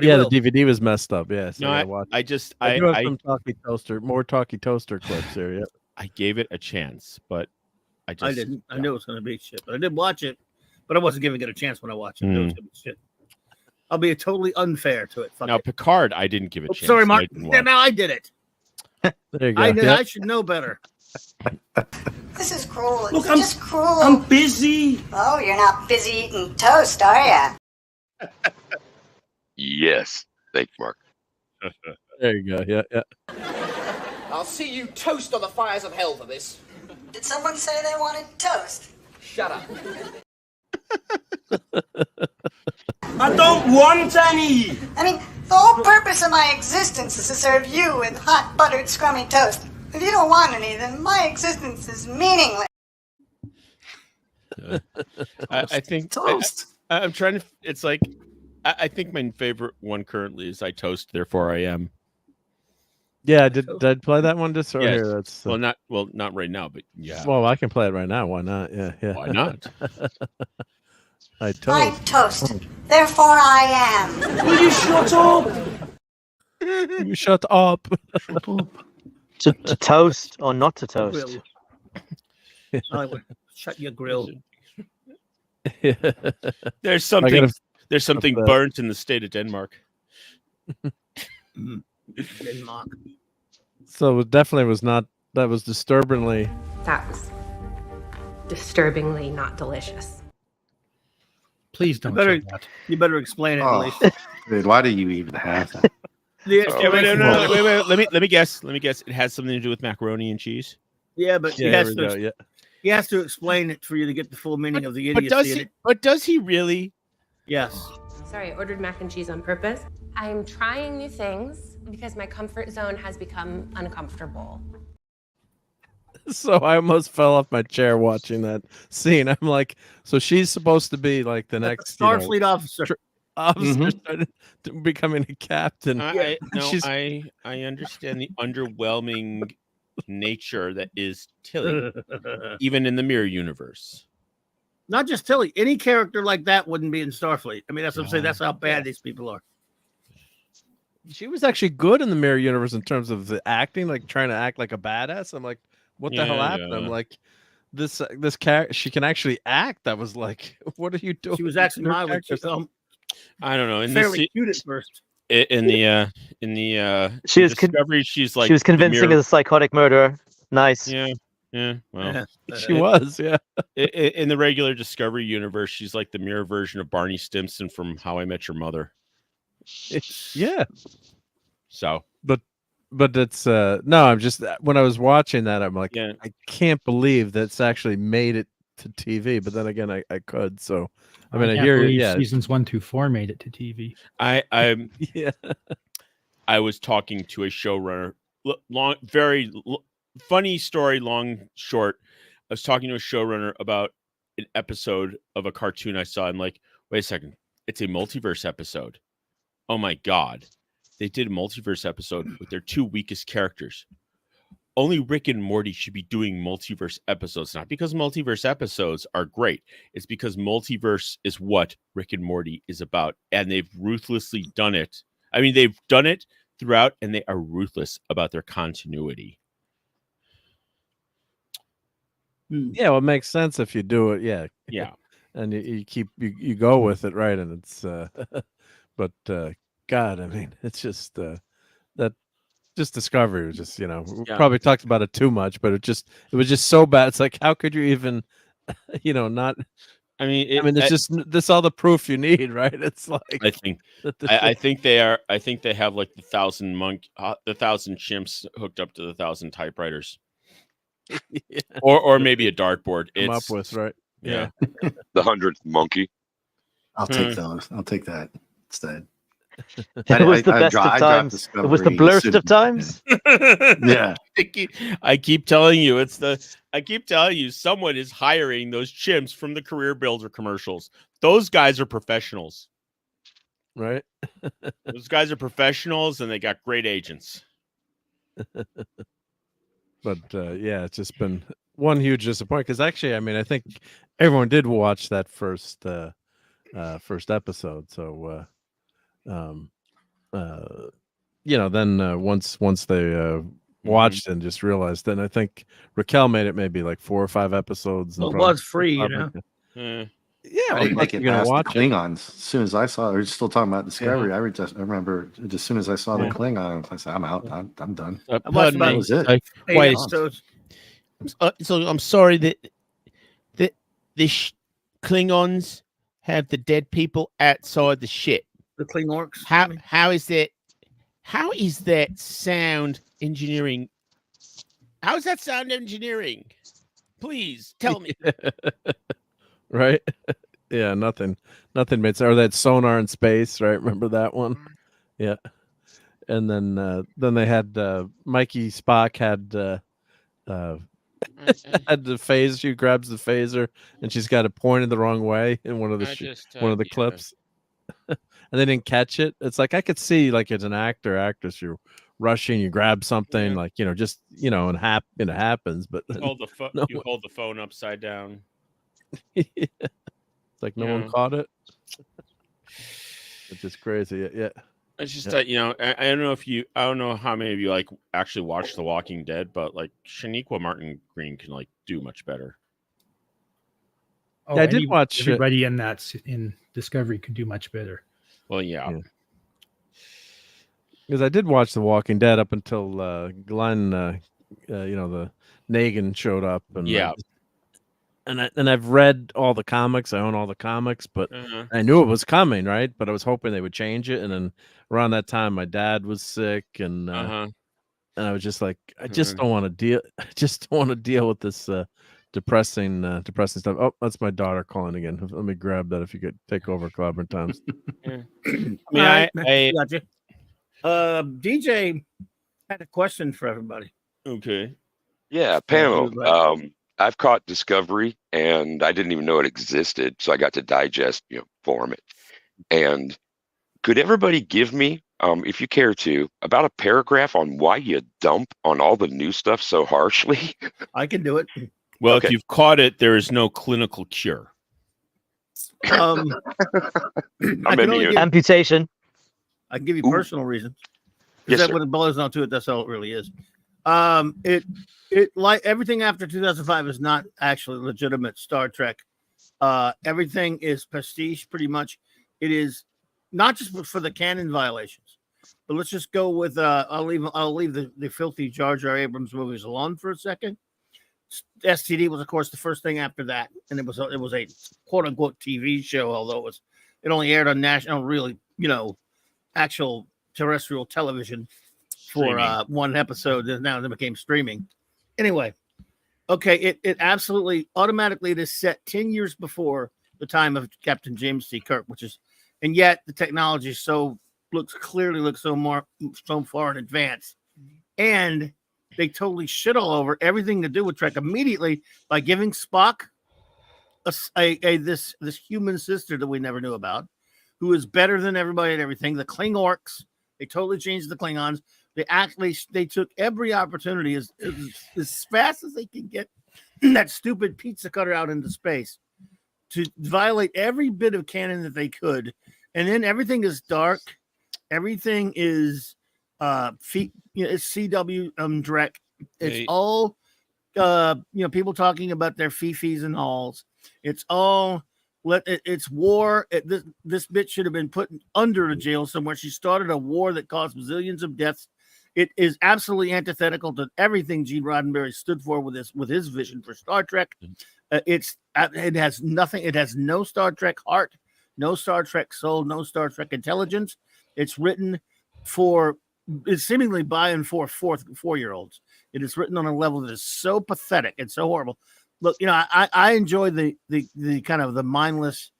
the DVD was messed up. Yeah, so no, I do have some more talkie toaster clips here. Yeah, I gave it a chance, but I didn't. I knew it was going to be shit, but I did watch it. But I wasn't giving it a chance when I watched it. It was going to be shit. I'll be totally unfair to it. Now, Picard, I didn't give it a chance. Sorry, Mark. Now I did it. There you go. I should know better. This is cruel. It's Look, just cruel. I'm busy. Oh, you're not busy eating toast, are ya? Yes. Thank you, Mark. There you go. Yeah. I'll see you toast on the fires of hell for this. Did someone say they wanted toast? Shut up. I don't want any. I mean, the whole purpose of my existence is to serve you with hot, buttered, scrummy toast. If you don't want any, then my existence is meaningless. I think toast. I'm trying to. It's like I think my favorite one currently is I toast, therefore I am. Yeah, did I play that one just yes. here? That's not right now, but yeah. Well, I can play it right now. Why not? Yeah. Why not? I toast, therefore I am. Will you shut up? You shut up. To toast or not to toast? Shut your grill. Yeah. There's something burnt in the state of Denmark. Denmark. So it definitely was not. That was disturbingly. That was disturbingly not delicious. Please don't say that. You better explain it at least. Dude, why do you even have that? Wait. Let me guess. It has something to do with macaroni and cheese. Yeah, but he has to explain it for you to get the full meaning of the idiocy. But does he really? Yes. Sorry, I ordered mac and cheese on purpose. I'm trying new things because my comfort zone has become uncomfortable. So I almost fell off my chair watching that scene. I'm like, so she's supposed to be like the next Starfleet officer. Becoming a captain. I understand the underwhelming nature that is Tilly, even in the mirror universe. Not just Tilly. Any character like that wouldn't be in Starfleet. I mean, that's what I'm saying. That's how bad these people are. She was actually good in the mirror universe in terms of the acting, like trying to act like a badass. I'm like, what the hell happened? I'm like, this character, she can actually act. I was like, what are you doing? She was actually mildly I don't know. Fairly cute at first. In the she was Discovery, she's like she was convincing as a psychotic murderer. Nice. Yeah. Well, she was. Yeah. In the regular Discovery universe, she's like the mirror version of Barney Stinson from How I Met Your Mother. Yeah. So, but it's no. I'm just when I was watching that, I'm like, I can't believe that's actually made it to TV. But then again, I could. So I mean, I hear seasons 1 through 4 made it to TV. I was talking to a showrunner. Very funny story. Long short. I was talking to a showrunner about an episode of a cartoon I saw. I'm like, wait a second, it's a multiverse episode. Oh my God. They did a multiverse episode with their 2 weakest characters. Only Rick and Morty should be doing multiverse episodes. Not because multiverse episodes are great. It's because multiverse is what Rick and Morty is about. And they've ruthlessly done it. I mean, they've done it throughout, and they are ruthless about their continuity. Yeah, well, it makes sense if you do it. Yeah. Yeah. And you go with it, right? And it's but God, I mean, it's just that just Discovery was just, we probably talked about it too much, but it was just so bad. It's like, how could you even, not? I mean, it's just this all the proof you need, right? It's like I think they have like the 1,000 chimps hooked up to the 1,000 typewriters, or maybe a dartboard. Come up with, right? Yeah, the 100th monkey. I'll take those. I'll take that instead. It was the best of times. It was the blurst of times. Yeah. I keep telling you, someone is hiring those chimps from the Career Builder commercials. Those guys are professionals. Right? Those guys are professionals and they got great agents. But it's just been one huge disappointment because actually, I think everyone did watch that first episode. So then once they watched and just realized, then I think Raquel made it maybe like 4 or 5 episodes. Well, it was free, Yeah, I didn't make it gonna past watch the Klingons. As soon as I saw, we're still talking about Discovery. I remember as soon as I saw the Klingons, I said, "I'm out. I'm done." I watched that was it. Wait, episodes. So I'm sorry that the Klingons have the dead people outside the ship. The Klingorks. How is that sound engineering? How is that sound engineering? Please tell me. Right? Yeah, nothing made sense. Or that sonar in space, right? Remember that one? Yeah. And then they had Mikey Spock had had the phase. She grabs the phaser and she's got it pointed the wrong way in one of the clips. And they didn't catch it. It's like I could see, like, as an actress, you're rushing, you grab something, like, just and it happens. But you hold the phone upside down. It's like no one caught it. It's just crazy. Yeah. It's just that, I don't know how many of you like actually watch The Walking Dead, but like Shaniqua Martin Green can like do much better. Oh, I did watch everybody in Discovery could do much better. Well, yeah. Because I did watch The Walking Dead up until Glenn, the Negan showed up, and and I've read all the comics. I own all the comics, but I knew it was coming, right? But I was hoping they would change it. And then around that time, my dad was sick, and I was just like, I just don't want to deal. I just don't want to deal with this depressing stuff. Oh, that's my daughter calling again. Let me grab that. If you could take over, Clobber Times. I got you. DJ had a question for everybody. Okay. Yeah, panel. I've caught Discovery, and I didn't even know it existed, so I got to digest, form it. And could everybody give me, if you care to, about a paragraph on why you dump on all the new stuff so harshly? I can do it. Well, if you've caught it, there is no clinical cure. Amputation. I can give you personal reasons. Yes, that when it boils down to it, that's all it really is. It like everything after 2005 is not actually legitimate Star Trek. Everything is pastiche, pretty much. It is not just for the canon violations, but let's just go with I'll leave the filthy Jar Jar Abrams movies alone for a second. STD was, of course, the first thing after that, and it was a quote unquote TV show, although it only aired on national, really, actual terrestrial television for one episode. And now it became streaming. Anyway, okay, it absolutely automatically it is set 10 years before the time of Captain James T. Kirk, and yet the technology looks so far in advance, and they totally shit all over everything to do with Trek immediately by giving Spock this human sister that we never knew about, who is better than everybody at everything. The Klingorks, they totally changed the Klingons. They took every opportunity as fast as they can get that stupid pizza cutter out into space to violate every bit of canon that they could. And then everything is dark. Everything is it's CW direct. It's all people talking about their fifis and halls. It's all it's war. This bitch should have been put under a jail somewhere. She started a war that caused zillions of deaths It is absolutely antithetical to everything Gene Roddenberry stood for with his vision for Star Trek. It has nothing. It has no Star Trek heart, no Star Trek soul, no Star Trek intelligence. It's written it's seemingly by and for 4-year-olds. It is written on a level that is so pathetic and so horrible. Look, I enjoy the kind of the mindless,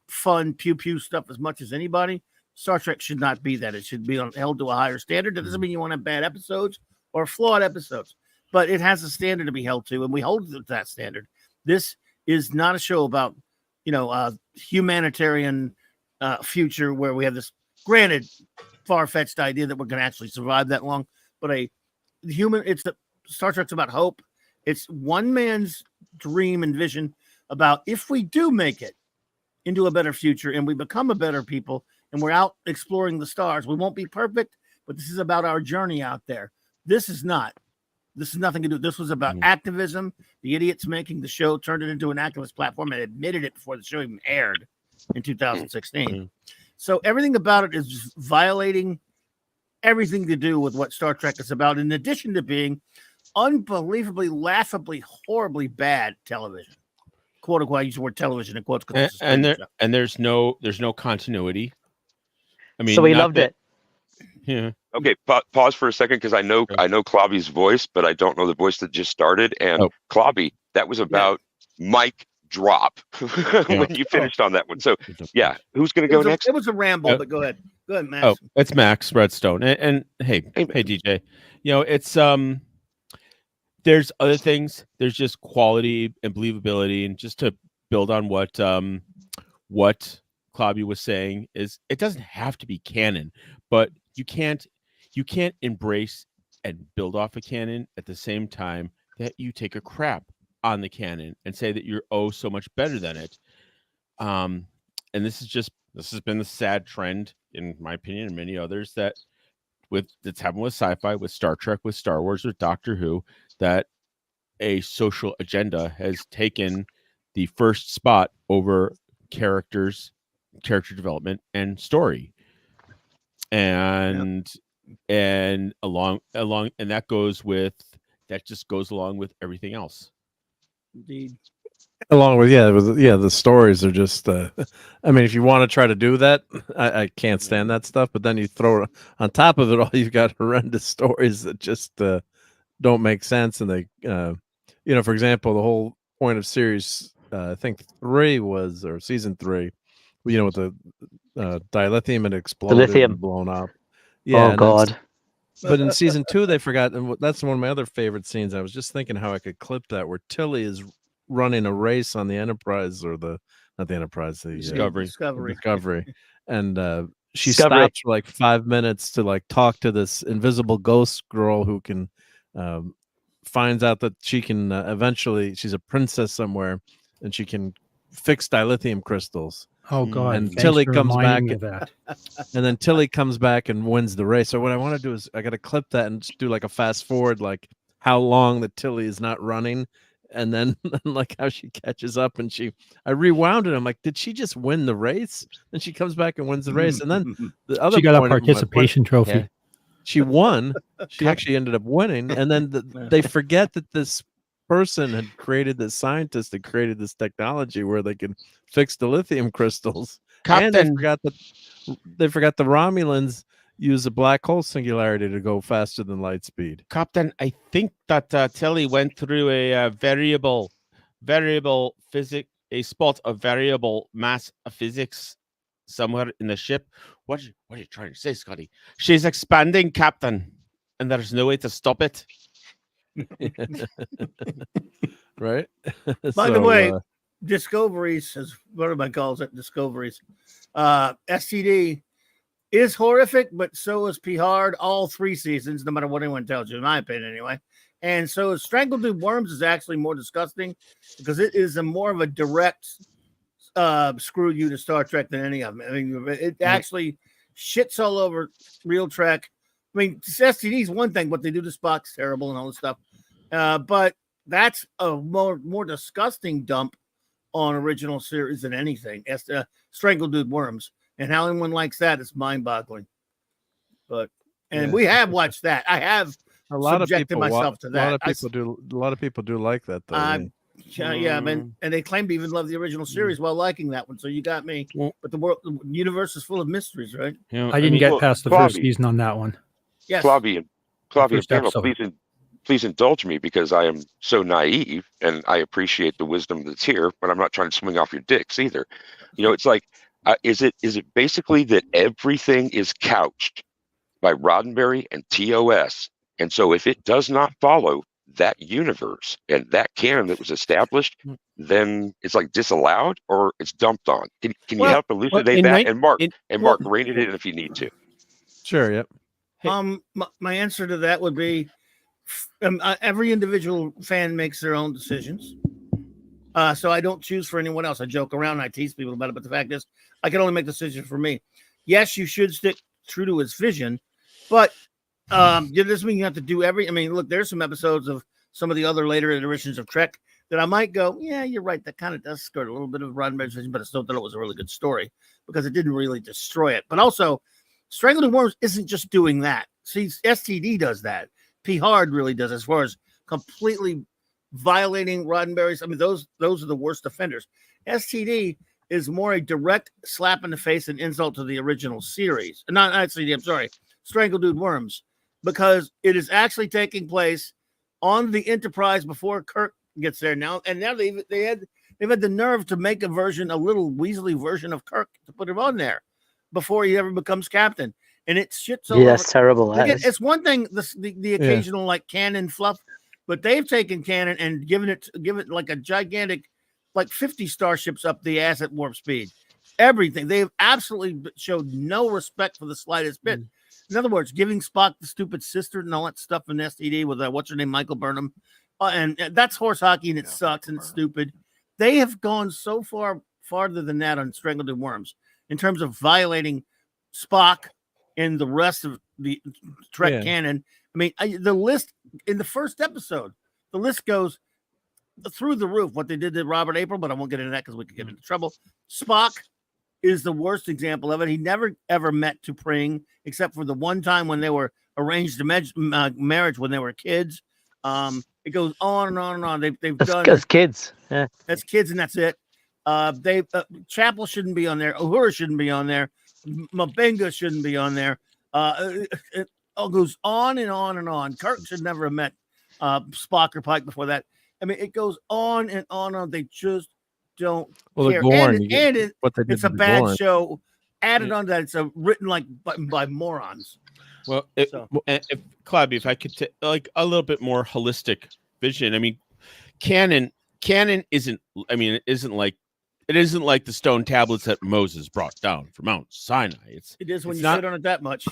fun pew pew stuff as much as anybody. Star Trek should not be that. It should be held to a higher standard. That doesn't mean you want to have bad episodes or flawed episodes, but it has a standard to be held to, and we hold to that standard. This is not a show about, humanitarian future where we have this, granted, far-fetched idea that we're going to actually survive that long, but Star Trek's about hope. It's one man's dream and vision about if we do make it into a better future and we become a better people and we're out exploring the stars. We won't be perfect, but this is about our journey out there. This is nothing to do. This was about activism. The idiots making the show turned it into an activist platform and admitted it before the show even aired in 2016. So everything about it is violating everything to do with what Star Trek is about, in addition to being unbelievably, laughably, horribly bad television. Quote unquote, I use the word television in quotes. And there's no continuity. I mean, so we loved it. Yeah. Okay, pause for a second, because I know Clobby's voice, but I don't know the voice that just started. And Clobby, that was about mic drop when you finished on that one. So yeah, who's going to go next? It was a ramble, but go ahead, Max. Oh, it's Max Redstone, and hey DJ, it's there's other things. There's just quality and believability, and just to build on what Clobby was saying, is it doesn't have to be canon, but you can't embrace and build off a canon at the same time that you take a crap on the canon and say that you're so much better than it. And this has been the sad trend, in my opinion, and many others, that's happened with sci-fi, with Star Trek, with Star Wars, with Doctor Who, that a social agenda has taken the first spot over character development and story. And along and that just goes along with everything else. Indeed. Along with the stories are just I mean, if you want to try to do that, I can't stand that stuff, but then you throw on top of it all, you've got horrendous stories that just don't make sense. And they for example, the whole point of series I think 3 was, or season 3, with the dilithium and exploded and blown up. Oh God. But in season 2 they forgot, and that's one of my other favorite scenes. I was just thinking how I could clip that, where Tilly is running a race on the Enterprise, or not the Enterprise, the Discovery. And she stops for like 5 minutes to like talk to this invisible ghost girl who can finds out that she can eventually, she's a princess somewhere, and she can fix dilithium crystals. Oh God! And Tilly comes back, and then Tilly comes back and wins the race. So what I want to do is I got to clip that and just do like a fast forward, like how long that Tilly is not running, and then like how she catches up. And I rewound it. I'm like, did she just win the race? And she comes back and wins the race. And then the other she got a participation trophy. Yeah, she won. She actually ended up winning. And then they forget that this person had created, this scientist had created this technology where they can fix the lithium crystals. And they forgot the Romulans use a black hole singularity to go faster than light speed. Captain, I think that Tilly went through a variable physics, a spot of variable mass physics somewhere in the ship. What are you trying to say, Scotty? She's expanding, Captain, and there's no way to stop it. Right. By the way, Discoveries, as one of my calls it, Discoveries. STD is horrific, but so is P Hard all 3 seasons, no matter what anyone tells you, in my opinion, anyway. And so Strangledude Worms is actually more disgusting because it is more of a direct screw you to Star Trek than any of them. I mean, it actually shits all over real Trek. I mean, STD is one thing, what they do to Spock's terrible and all this stuff. But that's a more disgusting dump on original series than anything. Strangledude Worms. And how anyone likes that is mind-boggling. But And we have watched that. I have a lot of subjected people myself to that. A lot of people do like that though. Yeah, man, and they claim to even love the original series while liking that one. So you got me. But the universe is full of mysteries, right? I didn't get past the first season on that one. Yes, Clavy and panel, please indulge me because I am so naive and I appreciate the wisdom that's here, but I'm not trying to swing off your dicks either. It's like, is it basically that everything is couched by Roddenberry and TOS, and so if it does not follow that universe and that canon that was established, then it's like disallowed or it's dumped on. Can you help elucidate that? And Mark, rein it in if you need to. Sure. Yep. My answer to that would be every individual fan makes their own decisions. So I don't choose for anyone else. I joke around, I tease people about it, but the fact is, I can only make decisions for me. Yes, you should stick true to his vision, but it doesn't mean you have to do look, there's some episodes of some of the other later iterations of Trek that I might go, yeah, you're right. That kind of does skirt a little bit of Roddenberry's vision, but I still thought it was a really good story because it didn't really destroy it. But also, Strangled in Worms isn't just doing that. See, STD does that. P. Hard really does as far as completely violating Roddenberry's. Those are the worst offenders. STD is more a direct slap in the face and insult to the original series. Not STD, I'm sorry, Strangled in Worms, because it is actually taking place on the Enterprise before Kirk gets there now. And now they've had the nerve to make a little Weasley version of Kirk to put him on there before he ever becomes captain. And it's shit so that's terrible. It's one thing, the occasional like canon fluff, but they've taken canon and given it like a gigantic, like 50 starships up the ass at warp speed. Everything. They've absolutely showed no respect for the slightest bit. In other words, giving Spock the stupid sister and all that stuff in STD with what's her name, Michael Burnham, and that's horse hockey, and it sucks and it's stupid. They have gone so farther than that on Strangled in Worms in terms of violating Spock and the rest of the Trek canon. The list in the first episode, the list goes through the roof. What they did to Robert April, but I won't get into that because we could get into trouble. Spock is the worst example of it. He never ever met T'Pring except for the one time when they were arranged a marriage when they were kids. It goes on and on and on. They've done as kids. Yeah, as kids, and that's it. Chapel shouldn't be on there. Uhura shouldn't be on there. Mabenga shouldn't be on there. It all goes on and on and on. Kirk should never have met Spock or Pike before that. It goes on and on and on. They just don't care. It's a bad show. Added on that, it's written like by morons. Well, if Claudia, if I could take like a little bit more holistic vision, canon isn't. It isn't like the stone tablets that Moses brought down from Mount Sinai. It is when you sit on it that much.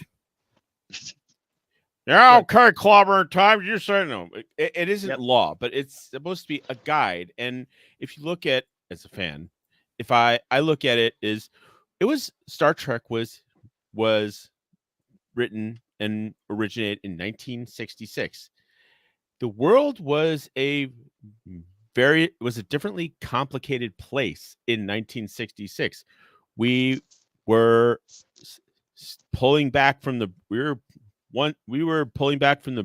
Yeah, okay, clobber time. You're saying no. It isn't law, but it's supposed to be a guide. And if you look at as a fan, if I look at it was Star Trek was written and originated in 1966. The world was a differently complicated place in 1966. We were pulling back from the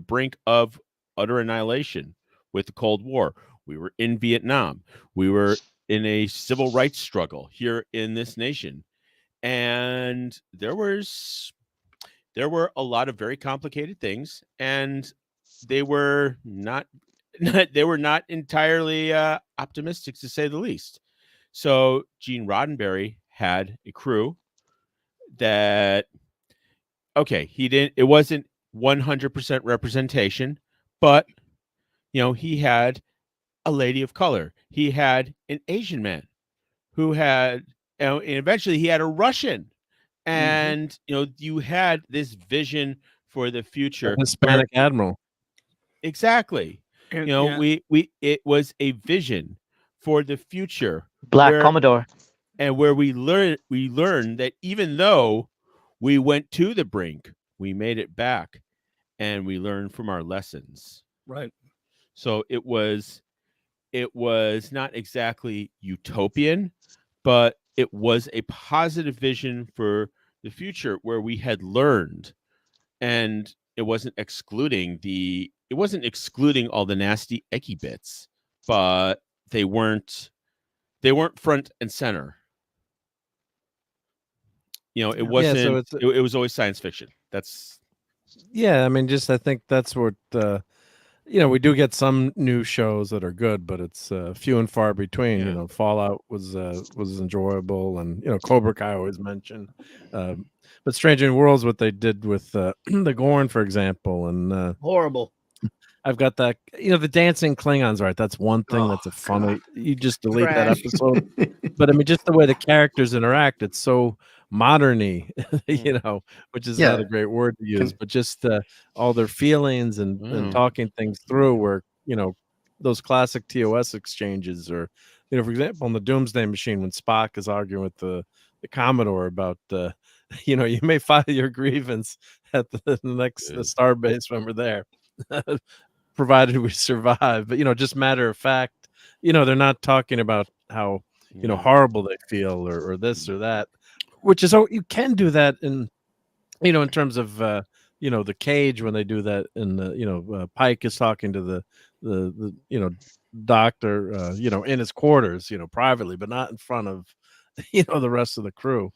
brink of utter annihilation with the Cold War. We were in Vietnam. We were in a civil rights struggle here in this nation. And there were a lot of very complicated things, and they were not entirely optimistic, to say the least. So Gene Roddenberry had a crew that, it wasn't 100% representation, but he had a lady of color. He had an Asian man who had, and eventually he had a Russian. And you had this vision for the future. A Hispanic admiral. Exactly. It was a vision for the future. Black Commodore. And where we learned that even though we went to the brink, we made it back, and we learned from our lessons. Right. So it was not exactly utopian, but it was a positive vision for the future where we had learned and it wasn't excluding all the nasty icky bits, but they weren't front and center. It wasn't. So it was always science fiction. That's. Yeah, I mean, I think that's what we do get some new shows that are good, but it's few and far between. Yeah. Fallout was enjoyable, and Cobra Kai I always mention. But Stranger Worlds, what they did with the Gorn, for example, and horrible. I've got that. The dancing Klingons, right? That's one thing that's a funny. You just delete that episode. But I mean, just the way the characters interact, it's so modern-y, which is not a great word to use, but just all their feelings and talking things through, where those classic TOS exchanges, or for example, in the Doomsday Machine, when Spock is arguing with the Commodore about you may file your grievance at the next starbase when we're there, provided we survive. But just matter of fact, they're not talking about how horrible they feel or this or that, which is you can do that in in terms of the Cage, when they do that in the Pike is talking to the doctor in his quarters privately, but not in front of the rest of the crew.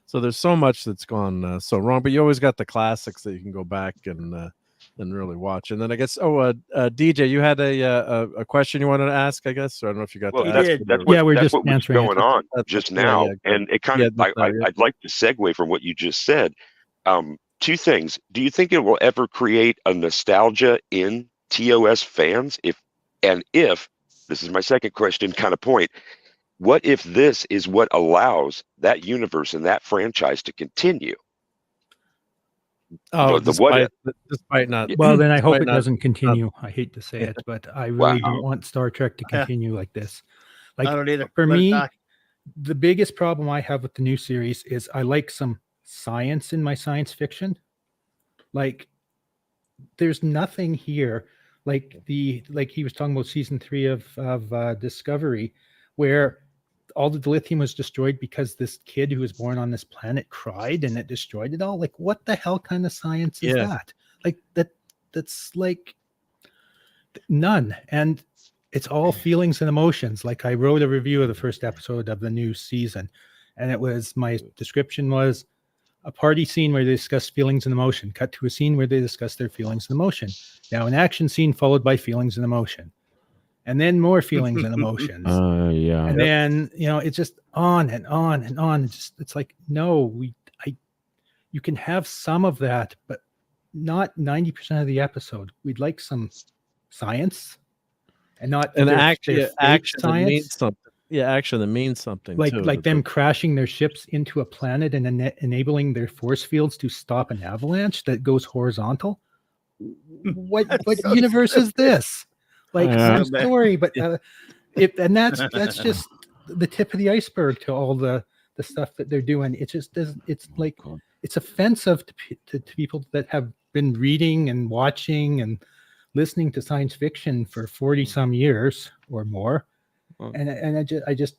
So there's so much that's gone so wrong, but you always got the classics that you can go back and really watch. And then I guess DJ, you had a question you wanted to ask, I guess, or I don't know if you got we're just answering going on just now. And it kind of I'd like to segue from what you just said. Two things. Do you think it will ever create a nostalgia in TOS fans? If this is my second question kind of point, what if this is what allows that universe and that franchise to continue? Despite not. Well, then I hope it doesn't continue. I hate to say it, but I really don't want Star Trek to continue like this. I don't either. For me, the biggest problem I have with the new series is I like some science in my science fiction. Like, there's nothing here like he was talking about season 3 of Discovery, where all the dilithium was destroyed because this kid who was born on this planet cried and it destroyed it all. Like, what the hell kind of science is that? Like, that's like none. And it's all feelings and emotions. Like, I wrote a review of the first episode of the new season, and my description was a party scene where they discuss feelings and emotion, cut to a scene where they discuss their feelings and emotion. Now an action scene followed by feelings and emotion, and then more feelings and emotions. And then, it's just on and on and on. It's like, no, you can have some of that, but not 90% of the episode. We'd like some science and not action that means something. Yeah, action that means something. Like them crashing their ships into a planet and enabling their force fields to stop an avalanche that goes horizontal. What universe is this? Like, some story, but that's just the tip of the iceberg to all the stuff that they're doing. It just doesn't. It's like, it's offensive to people that have been reading and watching and listening to science fiction for 40 some years or more. And I just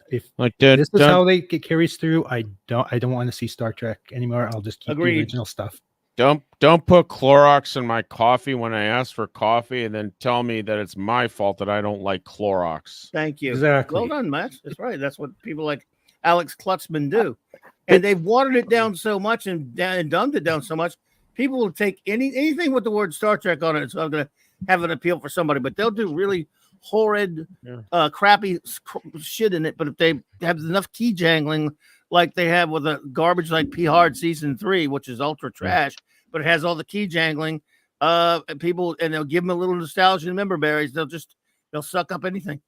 if this is how they get carries through, I don't want to see Star Trek anymore. I'll just keep the original stuff. Don't put Clorox in my coffee when I ask for coffee, and then tell me that it's my fault that I don't like Clorox. Thank you. Exactly. Well done, Matt. That's right. That's what people like Alex Klutzman do, and they've watered it down so much and dumbed it down so much. People will take anything with the word Star Trek on it. So I'm going to have an appeal for somebody, but they'll do really horrid, crappy shit in it. But if they have enough key jangling, like they have with a garbage like P Hard season 3, which is ultra trash, but it has all the key jangling, people, and they'll give them a little nostalgia and member berries. They'll suck up anything.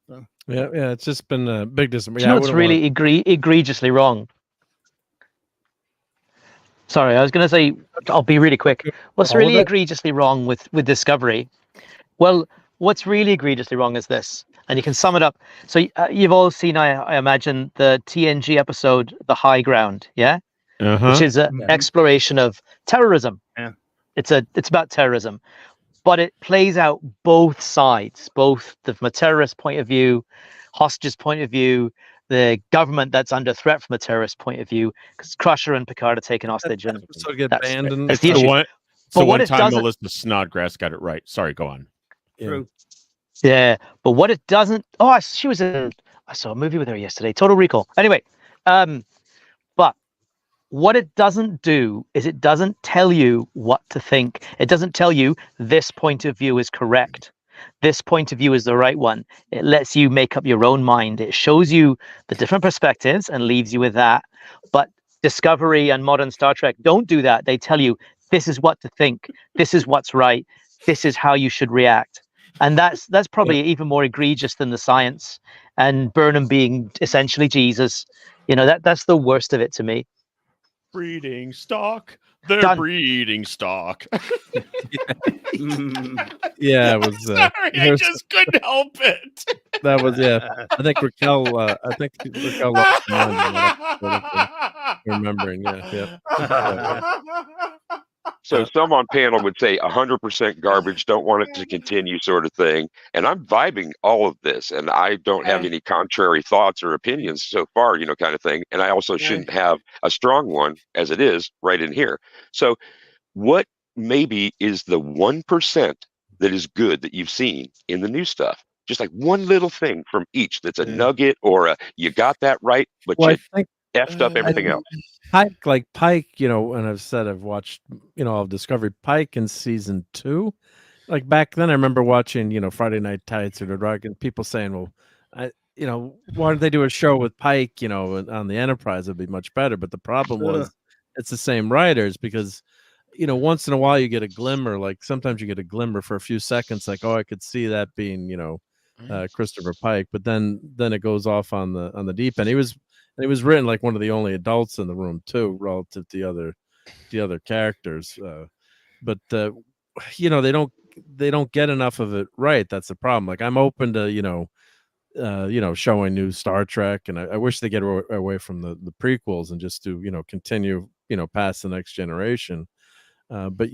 So. Yeah, it's just been a big disappointment. You know what's really egregiously wrong? Sorry, I was going to say, I'll be really quick. What's really egregiously wrong with Discovery? Well, what's really egregiously wrong is this, and you can sum it up. So you've all seen, I imagine, the TNG episode, The High Ground, which is an exploration of terrorism. Yeah. It's about terrorism, but it plays out both sides, both from a terrorist point of view, hostages point of view, the government that's under threat from a terrorist point of view, because Crusher and Picard are taken hostage, and So get that's banned. And the issue. So But what one it time doesn't, Melissa Snodgrass got it right. Sorry, go on. True. yeah. But what it doesn't. Oh, I saw a movie with her yesterday. Total Recall. Anyway, but what it doesn't do is it doesn't tell you what to think. It doesn't tell you this point of view is correct. This point of view is the right one. It lets you make up your own mind. It shows you the different perspectives and leaves you with that. But Discovery and modern Star Trek don't do that. They tell you this is what to think. This is what's right. This is how you should react. And that's probably even more egregious than the science. And Burnham being essentially Jesus. That's the worst of it to me. Breeding stock. They're Done. breeding stock. Yeah, it was. Sorry, I just couldn't help it. That was I think Raquel. Lost her mind on that episode, remembering. Yeah. So some on panel would say 100% garbage, don't want it to continue, sort of thing. And I'm vibing all of this, and I don't have any contrary thoughts or opinions so far, kind of thing. And I also shouldn't have a strong one, as it is, right in here. So what maybe is the 1% that is good that you've seen in the new stuff? Just like one little thing from each that's a nugget or you got that right, but you effed up everything else. Pike, and I've said I've watched, of Discovery, Pike in season 2. Like back then, I remember watching, Friday Night Tights or The Rock, and people saying, "Well, why don't they do a show with Pike, on the Enterprise? It'd be much better." But the problem was, it's the same writers because, once in a while you get a glimmer. Like sometimes you get a glimmer for a few seconds, like, oh, I could see that being, Christopher Pike, but then it goes off on the deep end. He was written like one of the only adults in the room too, relative to the other characters. But they don't get enough of it right. That's the problem. Like I'm open to showing new Star Trek, and I wish they get away from the prequels and just to continue past the next generation. But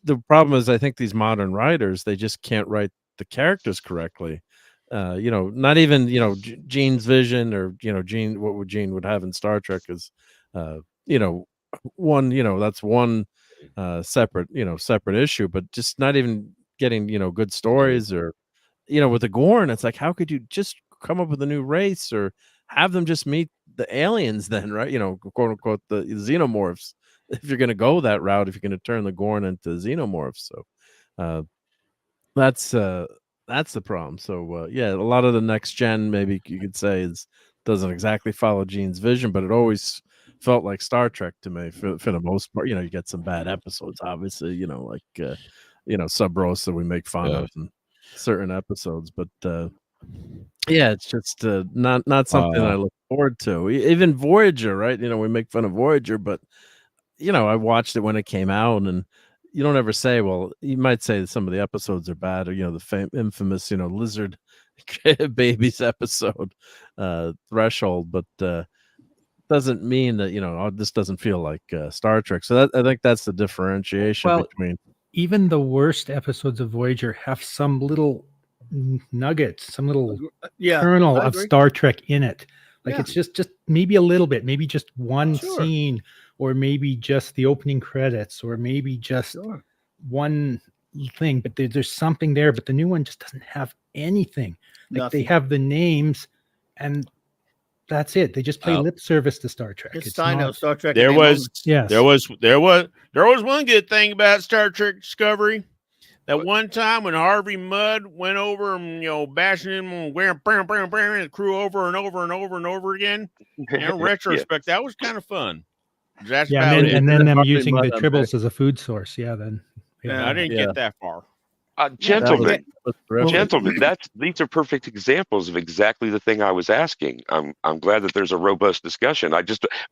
the problem is, I think these modern writers, they just can't write the characters correctly. Not even Gene's vision or Gene, what would Gene would have in Star Trek is one that's one separate issue, but just not even getting good stories. Or with the Gorn, it's like, how could you just come up with a new race or have them just meet the aliens then, right? Quote unquote the xenomorphs, if you're going to go that route, if you're going to turn the Gorn into xenomorphs. So that's the problem. So a lot of the next gen, maybe you could say, doesn't exactly follow Gene's vision, but it always felt like Star Trek to me for the most part. You get some bad episodes, obviously, like Sub Rosa we make fun of in certain episodes, but it's just not something I look forward to. Even Voyager, right? We make fun of Voyager, but I watched it when it came out, and you don't ever say, well, you might say that some of the episodes are bad, or the infamous lizard babies episode, Threshold, but doesn't mean that this doesn't feel like Star Trek. So I think that's the differentiation between. Even the worst episodes of Voyager have some little nuggets, some little kernel of Star Trek in it. Like it's just maybe a little bit, maybe just one scene, or maybe just the opening credits, or maybe just one thing, but there's something there. But the new one just doesn't have anything. Like they have the names, and that's it. They just play lip service to Star Trek. It's not Star Trek. There was one good thing about Star Trek Discovery. That one time when Harvey Mudd went over and bashing him and wearing the crew over and over and over and over again. In retrospect, that was kind of fun. That's and then them using the tribbles as a food source. Yeah, then I didn't get that far. Gentlemen, these are perfect examples of exactly the thing I was asking. I'm glad that there's a robust discussion.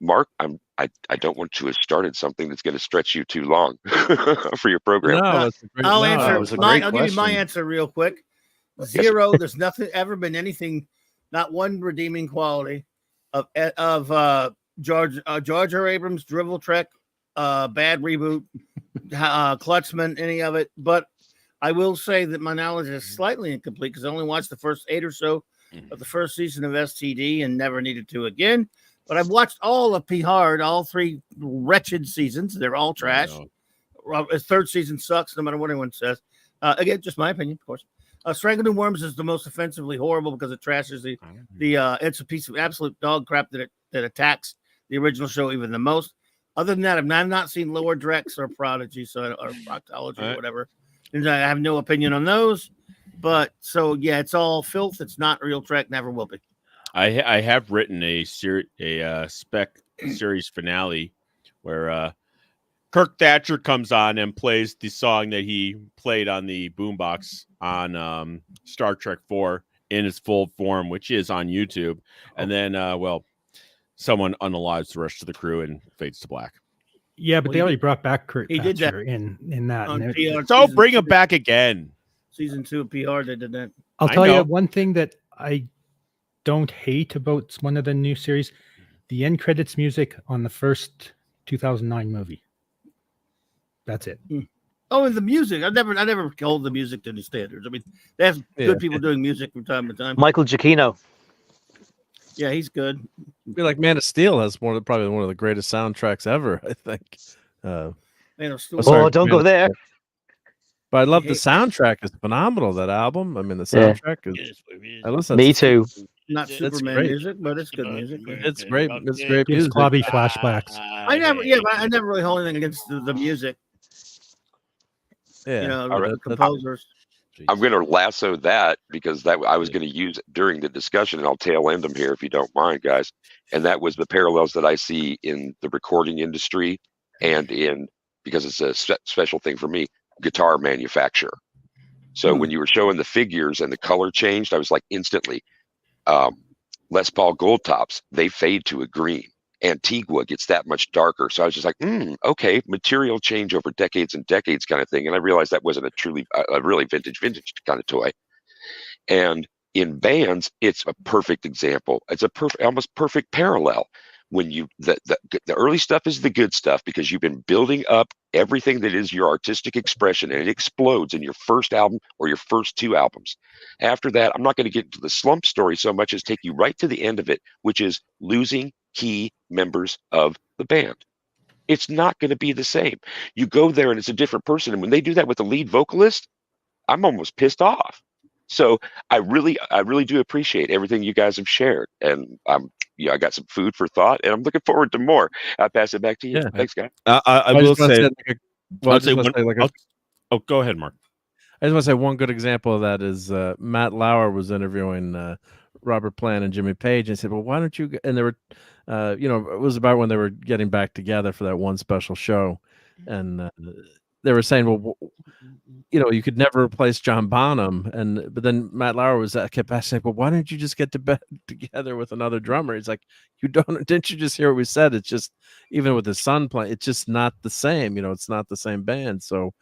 Mark, I don't want to have started something that's going to stretch you too long for your program. I'll answer. I'll give you my answer real quick. Zero. There's nothing ever been anything, not one redeeming quality of George R. Abrams' Drivel Trek, bad reboot, Klutzman, any of it, but. I will say that my knowledge is slightly incomplete because I only watched the first 8 or so of the first season of STD and never needed to again. But I've watched all of P Hard, all 3 wretched seasons. They're all trash. His 3rd season sucks, no matter what anyone says. Again, just my opinion, of course. Strangling Worms is the most offensively horrible because it trashes the it's a piece of absolute dog crap that attacks the original show even the most. Other than that, I've not seen Lower Decks or Prodigy, or Proctology or whatever. And I have no opinion on those. But so yeah, it's all filth. It's not real Trek. Never will be. I have written a spec series finale where Kirk Thatcher comes on and plays the song that he played on the boombox on Star Trek 4 in its full form, which is on YouTube. And then, someone unalives the rest of the crew and fades to black. Yeah, but they already brought back Kurt Thatcher in that. So bring him back again. Season 2 of PR, they did that. I'll tell you one thing that I don't hate about one of the new series: the end credits music on the first 2009 movie. That's it. Oh, and the music. I never hold the music to any standards. I mean, they have good people doing music from time to time. Michael Giacchino. Yeah, he's good. I feel like Man of Steel has probably one of the greatest soundtracks ever, I think. Man of Steel. Don't go there. But I love the soundtrack. It's phenomenal, that album. I mean, the soundtrack is... I listen. Me too. Not Superman music, but it's good music. It's great. It's great music. Clubby flashbacks. I never really hold anything against the music. Yeah. You know, the composers. I'm going to lasso that because I was going to use it during the discussion, and I'll tail end them here if you don't mind, guys. And that was the parallels that I see in the recording industry and because it's a special thing for me, guitar manufacturer. So when you were showing the figures and the color changed, I was like instantly, Les Paul gold tops, they fade to a green. Antigua gets that much darker. So I was just like, okay, material change over decades and decades kind of thing. And I realized that wasn't a really vintage kind of toy. And in bands, it's a perfect example. It's a almost perfect parallel. When the early stuff is the good stuff because you've been building up everything that is your artistic expression, and it explodes in your first album or your first 2 albums. After that, I'm not going to get into the slump story so much as take you right to the end of it, which is losing key members of the band. It's not going to be the same. You go there and it's a different person. And when they do that with the lead vocalist, I'm almost pissed off. So I really do appreciate everything you guys have shared. And I got some food for thought, and I'm looking forward to more. I'll pass it back to you. Yeah. Thanks, guys. I will say, go ahead, Mark. I just want to say one good example of that is Matt Lauer was interviewing Robert Plant and Jimmy Page, and said, "Well, why don't you?" And they were, it was about when they were getting back together for that one special show, and they were saying, "Well, you could never replace John Bonham." But then Matt Lauer kept asking, "Well, why don't you just get together with another drummer?" He's like, didn't you just hear what we said? It's just, even with his son playing, it's just not the same. It's not the same band. So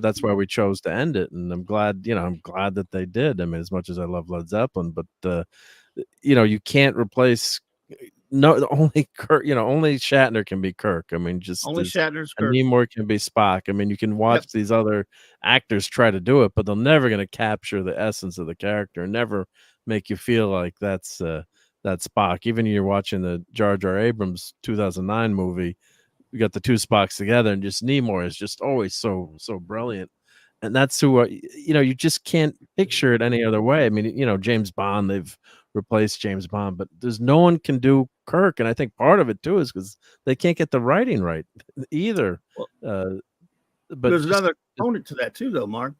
that's why we chose to end it. And I'm glad that they did. I mean, as much as I love Led Zeppelin, but you can't replace. No, only Kirk. Only Shatner can be Kirk. I mean, just only Shatner's Kirk. Nimoy can be Spock. I mean, you can watch these other actors try to do it, but they're never going to capture the essence of the character and never make you feel like that's Spock. Even when you're watching the Jar Jar Abrams 2009 movie, you got the 2 Spocks together, and just Nimoy is just always so brilliant. And that's who you just can't picture it any other way. I mean, James Bond, they've replaced James Bond, but there's no one can do Kirk, and I think part of it too is because they can't get the writing right either. But there's another component to that too, though, Mark.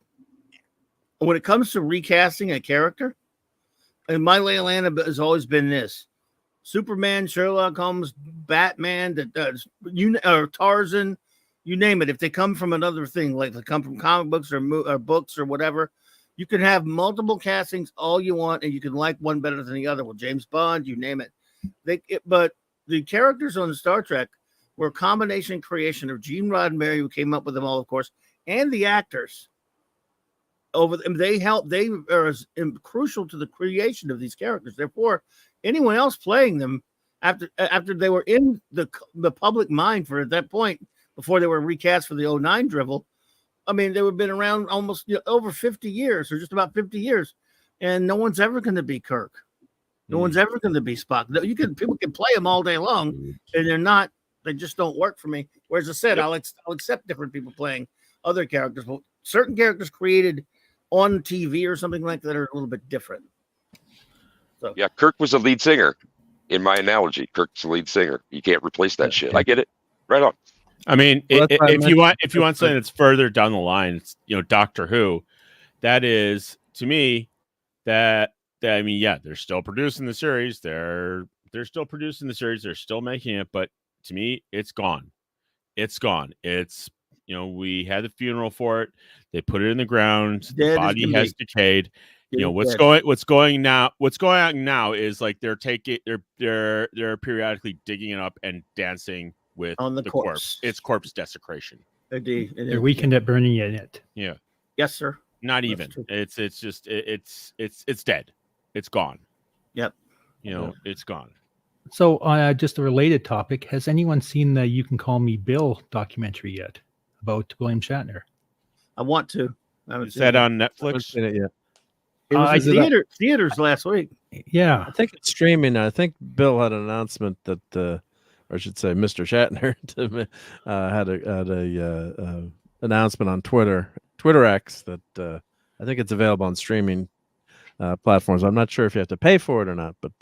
When it comes to recasting a character, and my lay of land has always been this: Superman, Sherlock Holmes, Batman, or Tarzan, you name it. If they come from another thing, like they come from comic books or books or whatever, you can have multiple castings all you want, and you can like one better than the other. Well, James Bond, you name it. But the characters on Star Trek were a combination creation of Gene Roddenberry, who came up with them all, of course, and the actors. They are crucial to the creation of these characters. Therefore, anyone else playing them after they were in the public mind for at that point, before they were recast for the 2009 drivel, I mean, they would have been around almost over 50 years, or just about 50 years, and no one's ever going to be Kirk. No one's ever going to be Spock. No, people can play them all day long, and they just don't work for me. Whereas I said, I'll accept different people playing other characters, but certain characters created on TV or something like that are a little bit different. So yeah, Kirk was the lead singer. In my analogy, Kirk's the lead singer. You can't replace that shit. I get it. Right on. I mean, if you want something that's further down the line, it's Doctor Who. That is, to me, that I mean, yeah, they're still producing the series. They're still producing the series. They're still making it, but to me, it's gone. It's gone. It's we had the funeral for it. They put it in the ground. The body has decayed. What's going on now is like they're periodically digging it up and dancing with on the corpse. It's corpse desecration. They're weakened at burning it. Yeah. Yes, sir. Not even. It's just it's dead. It's gone. Yep. It's gone. So just a related topic, has anyone seen the You Can Call Me Bill documentary yet about William Shatner? I want to. Is that on Netflix? I haven't seen it yet. It was in theaters last week. Yeah. I think it's streaming now. I think Bill had an announcement that, or I should say Mr. Shatner had a announcement on Twitter X that I think it's available on streaming platforms. I'm not sure if you have to pay for it or not, but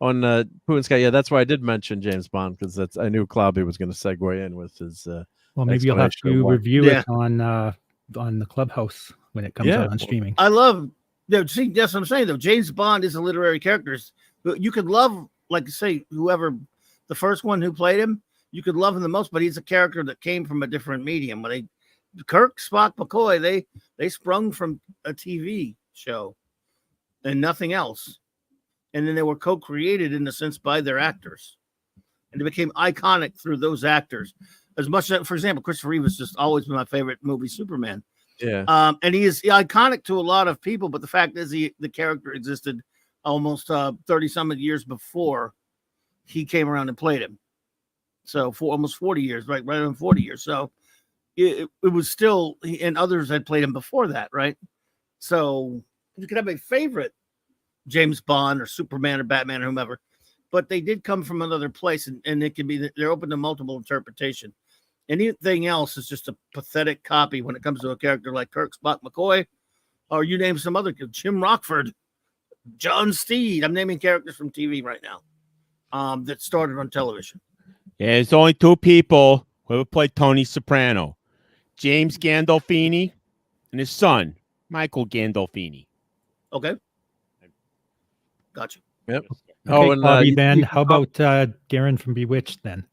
on Pooh and Sky, yeah, that's why I did mention James Bond, because I knew Clobby was going to segue in with his. Well, maybe you'll have to review it on the Clubhouse when it comes out on streaming. I love. See, that's what I'm saying, though. James Bond is a literary character. You could love, like say, whoever the first one who played him, you could love him the most, but he's a character that came from a different medium. When Kirk, Spock, McCoy, they sprung from a TV show and nothing else. And then they were co-created in a sense by their actors. And they became iconic through those actors. As much as, for example, Christopher Reeve has just always been my favorite movie, Superman. Yeah. And he is iconic to a lot of people, but the fact is the character existed almost 30-some years before he came around and played him. So for almost 40 years, right around 40 years. So it was still, and others had played him before that, right? So you could have a favorite James Bond or Superman or Batman or whomever, but they did come from another place, and it can be that they're open to multiple interpretation. Anything else is just a pathetic copy when it comes to a character like Kirk, Spock, McCoy, or you name some other Jim Rockford, John Steed. I'm naming characters from TV right now that started on television. Yeah, there's only two people who ever played Tony Soprano: James Gandolfini and his son, Michael Gandolfini. Okay. Gotcha. Yep. Okay, Bobby, then how about Darren from Bewitched then?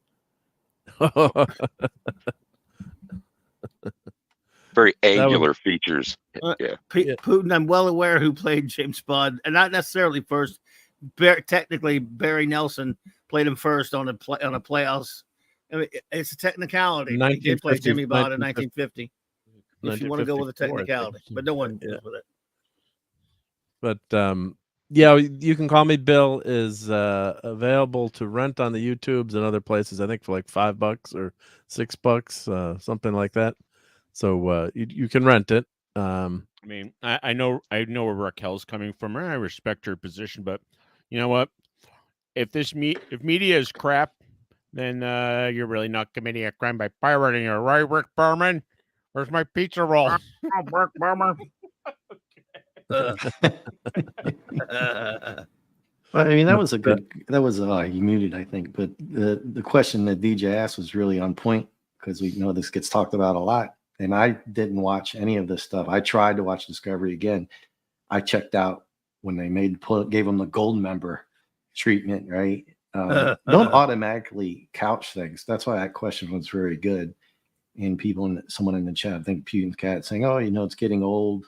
Very angular features. Yeah. Putin, I'm well aware who played James Bond, and not necessarily first. Technically, Barry Nelson played him first on a playoffs. I mean, it's a technicality. He did play Jimmy Bond in 1950. If you want to go with a technicality, but no one deals with it. But yeah, You Can Call Me Bill is available to rent on the YouTubes and other places. I think for like $5 or $6, something like that. So you can rent it. I mean, I know where Raquel's coming from. I respect her position, but you know what? If media is crap, then you're really not committing a crime by pirating it, right, Rick Berman? Where's my pizza roll? Rick Berman. Well, I mean, that was you muted, I think, but the question that DJ asked was really on point, because we know this gets talked about a lot, and I didn't watch any of this stuff. I tried to watch Discovery again. I checked out when they gave them the gold member treatment, right? Don't automatically couch things. That's why that question was very good. And someone in the chat, I think Putin's Cat, saying, "Oh, it's getting old.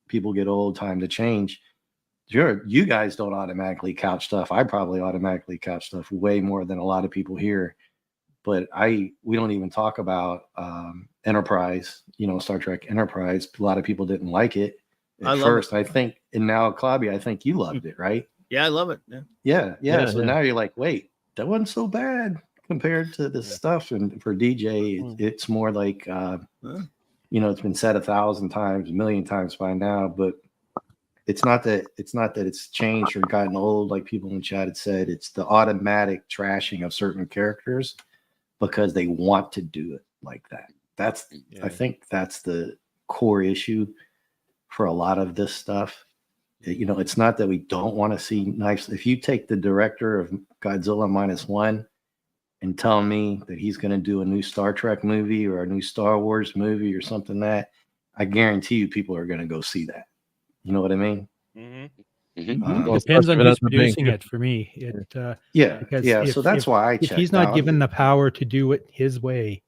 People get old, time to change." Sure, you guys don't automatically couch stuff. I probably automatically couch stuff way more than a lot of people here. But we don't even talk about Enterprise, Star Trek Enterprise. A lot of people didn't like it at first. I think, and now Clobby, I think you loved it, right? Yeah, I love it. Yeah. So now you're like, wait, that wasn't so bad compared to this stuff. And for DJ, it's more like it's been said 1,000 times, a million times by now, but it's not that it's changed or gotten old, like people in the chat had said. It's the automatic trashing of certain characters because they want to do it like that. I think that's the core issue for a lot of this stuff. You know, it's not that we don't want to see nice. If you take the director of Godzilla -1 and tell me that he's going to do a new Star Trek movie or a new Star Wars movie or something, that I guarantee you people are going to go see that. You know what I mean? It depends on who's producing it for me. So that's why if he's not given the power to do it his way,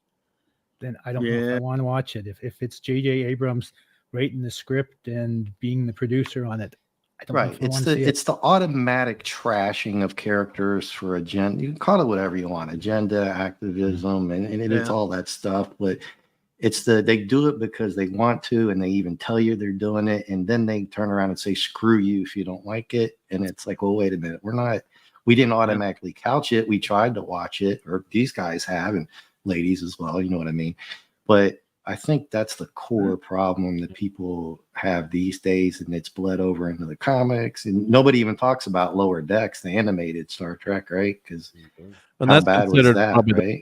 then I don't know if I want to watch it. If it's J.J. Abrams writing the script and being the producer on it, I don't know if I want to see it. It's the automatic trashing of characters for agenda. You can call it whatever you want, agenda, activism, and it's all that stuff. But it's they do it because they want to, and they even tell you they're doing it, and then they turn around and say screw you if you don't like it. And it's like, well, wait a minute, we didn't automatically couch it. We tried to watch it, or these guys have, and ladies as well. You know what I mean? But I think that's the core problem that people have these days, and it's bled over into the comics. And nobody even talks about Lower Decks, the animated Star Trek, right? Because how bad was that, right?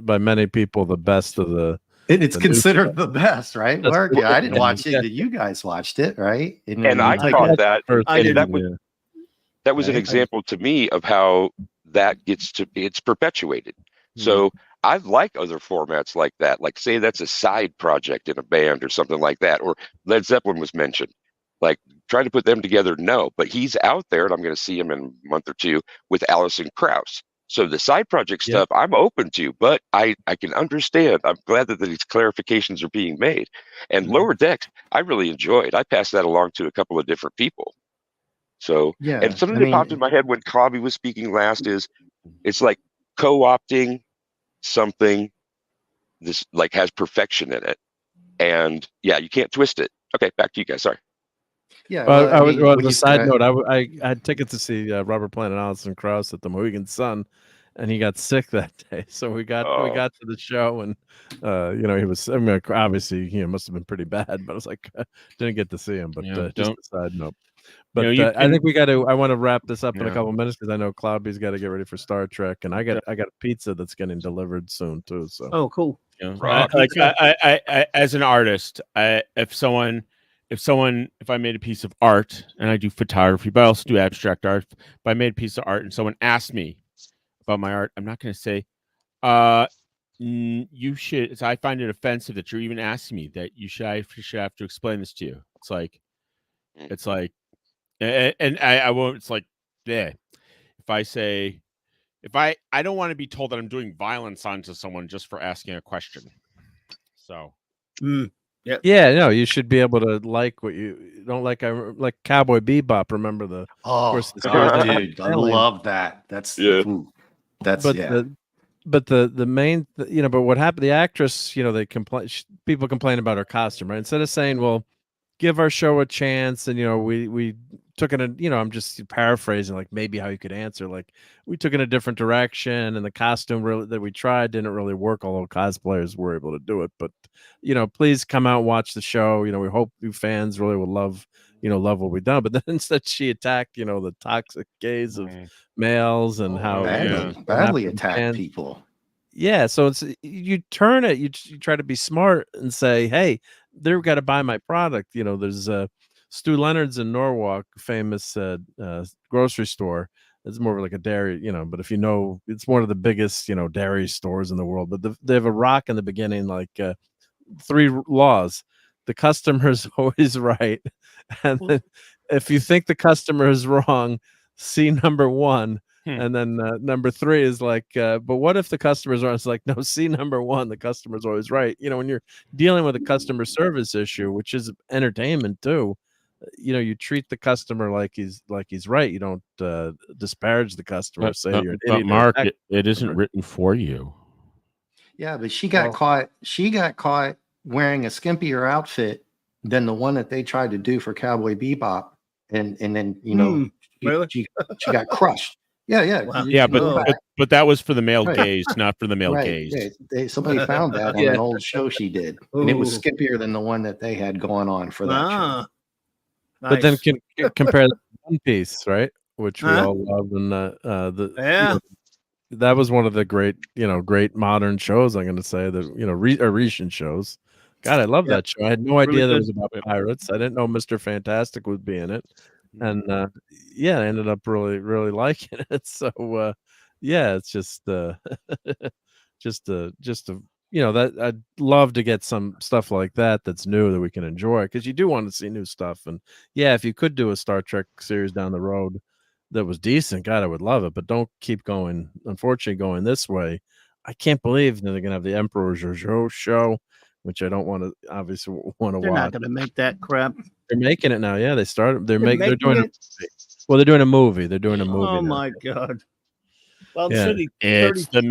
By many people, the best of the. It's considered the best, right? Mark, I didn't watch it. You guys watched it, right? And I thought that, that was an example to me of how that it's perpetuated. So I like other formats like that. Like, say that's a side project in a band or something like that. Or Led Zeppelin was mentioned. Like, trying to put them together, no. But he's out there, and I'm going to see him in a month or two with Alison Krauss. So the side project stuff, I'm open to, but I can understand. I'm glad that these clarifications are being made. And Lower Decks, I really enjoyed. I passed that along to a couple of different people. So, and something that popped in my head when Cobby was speaking last is, it's like co-opting something this like has perfection in it, and you can't twist it. Okay, back to you guys. Sorry. As a side note, I had tickets to see Robert Plant and Alison Krauss at the Mohegan Sun, and he got sick that day. So we got to the show, and he was. I mean, obviously, must have been pretty bad, but I was like, didn't get to see him. But just a side note. But I think we got to. I want to wrap this up in a couple minutes because I know Cloudy's got to get ready for Star Trek, and I got a pizza that's getting delivered soon too. So cool. I as an artist, if I made a piece of art, and I do photography, but I also do abstract art. If I made a piece of art and someone asked me about my art, I'm not going to say, you should. So I find it offensive that you're even asking me that I should have to explain this to you. It's like, and I won't. It's like, if I say, I don't want to be told that I'm doing violence onto someone just for asking a question. So. No, you should be able to like what you don't like. I like Cowboy Bebop. Remember the? Dude, I love that. But the main, but what happened? The actress, they complain. People complain about her costume, right? Instead of saying, "Well, give our show a chance," and we took it. I'm just paraphrasing, like maybe how you could answer. Like we took in a different direction, and the costume that we tried didn't really work. Although cosplayers were able to do it, but please come out and watch the show. We hope you fans really would love what we've done. But then instead, she attacked the toxic gaze of males and how badly attacked people. Yeah, so it's you turn it. You try to be smart and say, "Hey, they've got to buy my product." There's Stu Leonard's in Norwalk, famous grocery store. It's more of like a dairy, but if it's one of the biggest, dairy stores in the world. But they have a rock in the beginning, like 3 laws. The customer is always right. And then if you think the customer is wrong, see number 1. And then number 3 is like, but what if the customer's wrong? It's like, no, see number 1, the customer's always right. When you're dealing with a customer service issue, which is entertainment too, you treat the customer like he's right. You don't disparage the customer. Say you're an idiot. Mark, it isn't written for you. Yeah, but she got caught. She got caught wearing a skimpier outfit than the one that they tried to do for Cowboy Bebop, and then she got crushed. Wow. But that was for the male gaze, not for the male gaze. Yeah, somebody found that on an old show she did, and it was skimpier than the one that they had going on for that show. But then compare that to One Piece, right? Which we all love, and that was one of the great modern shows. I'm going to say that recent shows. God, I love that show. I had no idea that it was about pirates. I didn't know Mr. Fantastic would be in it, and I ended up really liking it. So it's just that I'd love to get some stuff like that's new that we can enjoy, because you do want to see new stuff. And if you could do a Star Trek series down the road that was decent, God, I would love it. But don't keep going, unfortunately, going this way. I can't believe that they're gonna have the Emperor Jojo show, which I don't want to watch. They're not gonna make that crap. They're making it now. Yeah, they started. They're doing it. Well, they're doing a movie. They're doing a movie. Oh now. My God. Well, it's the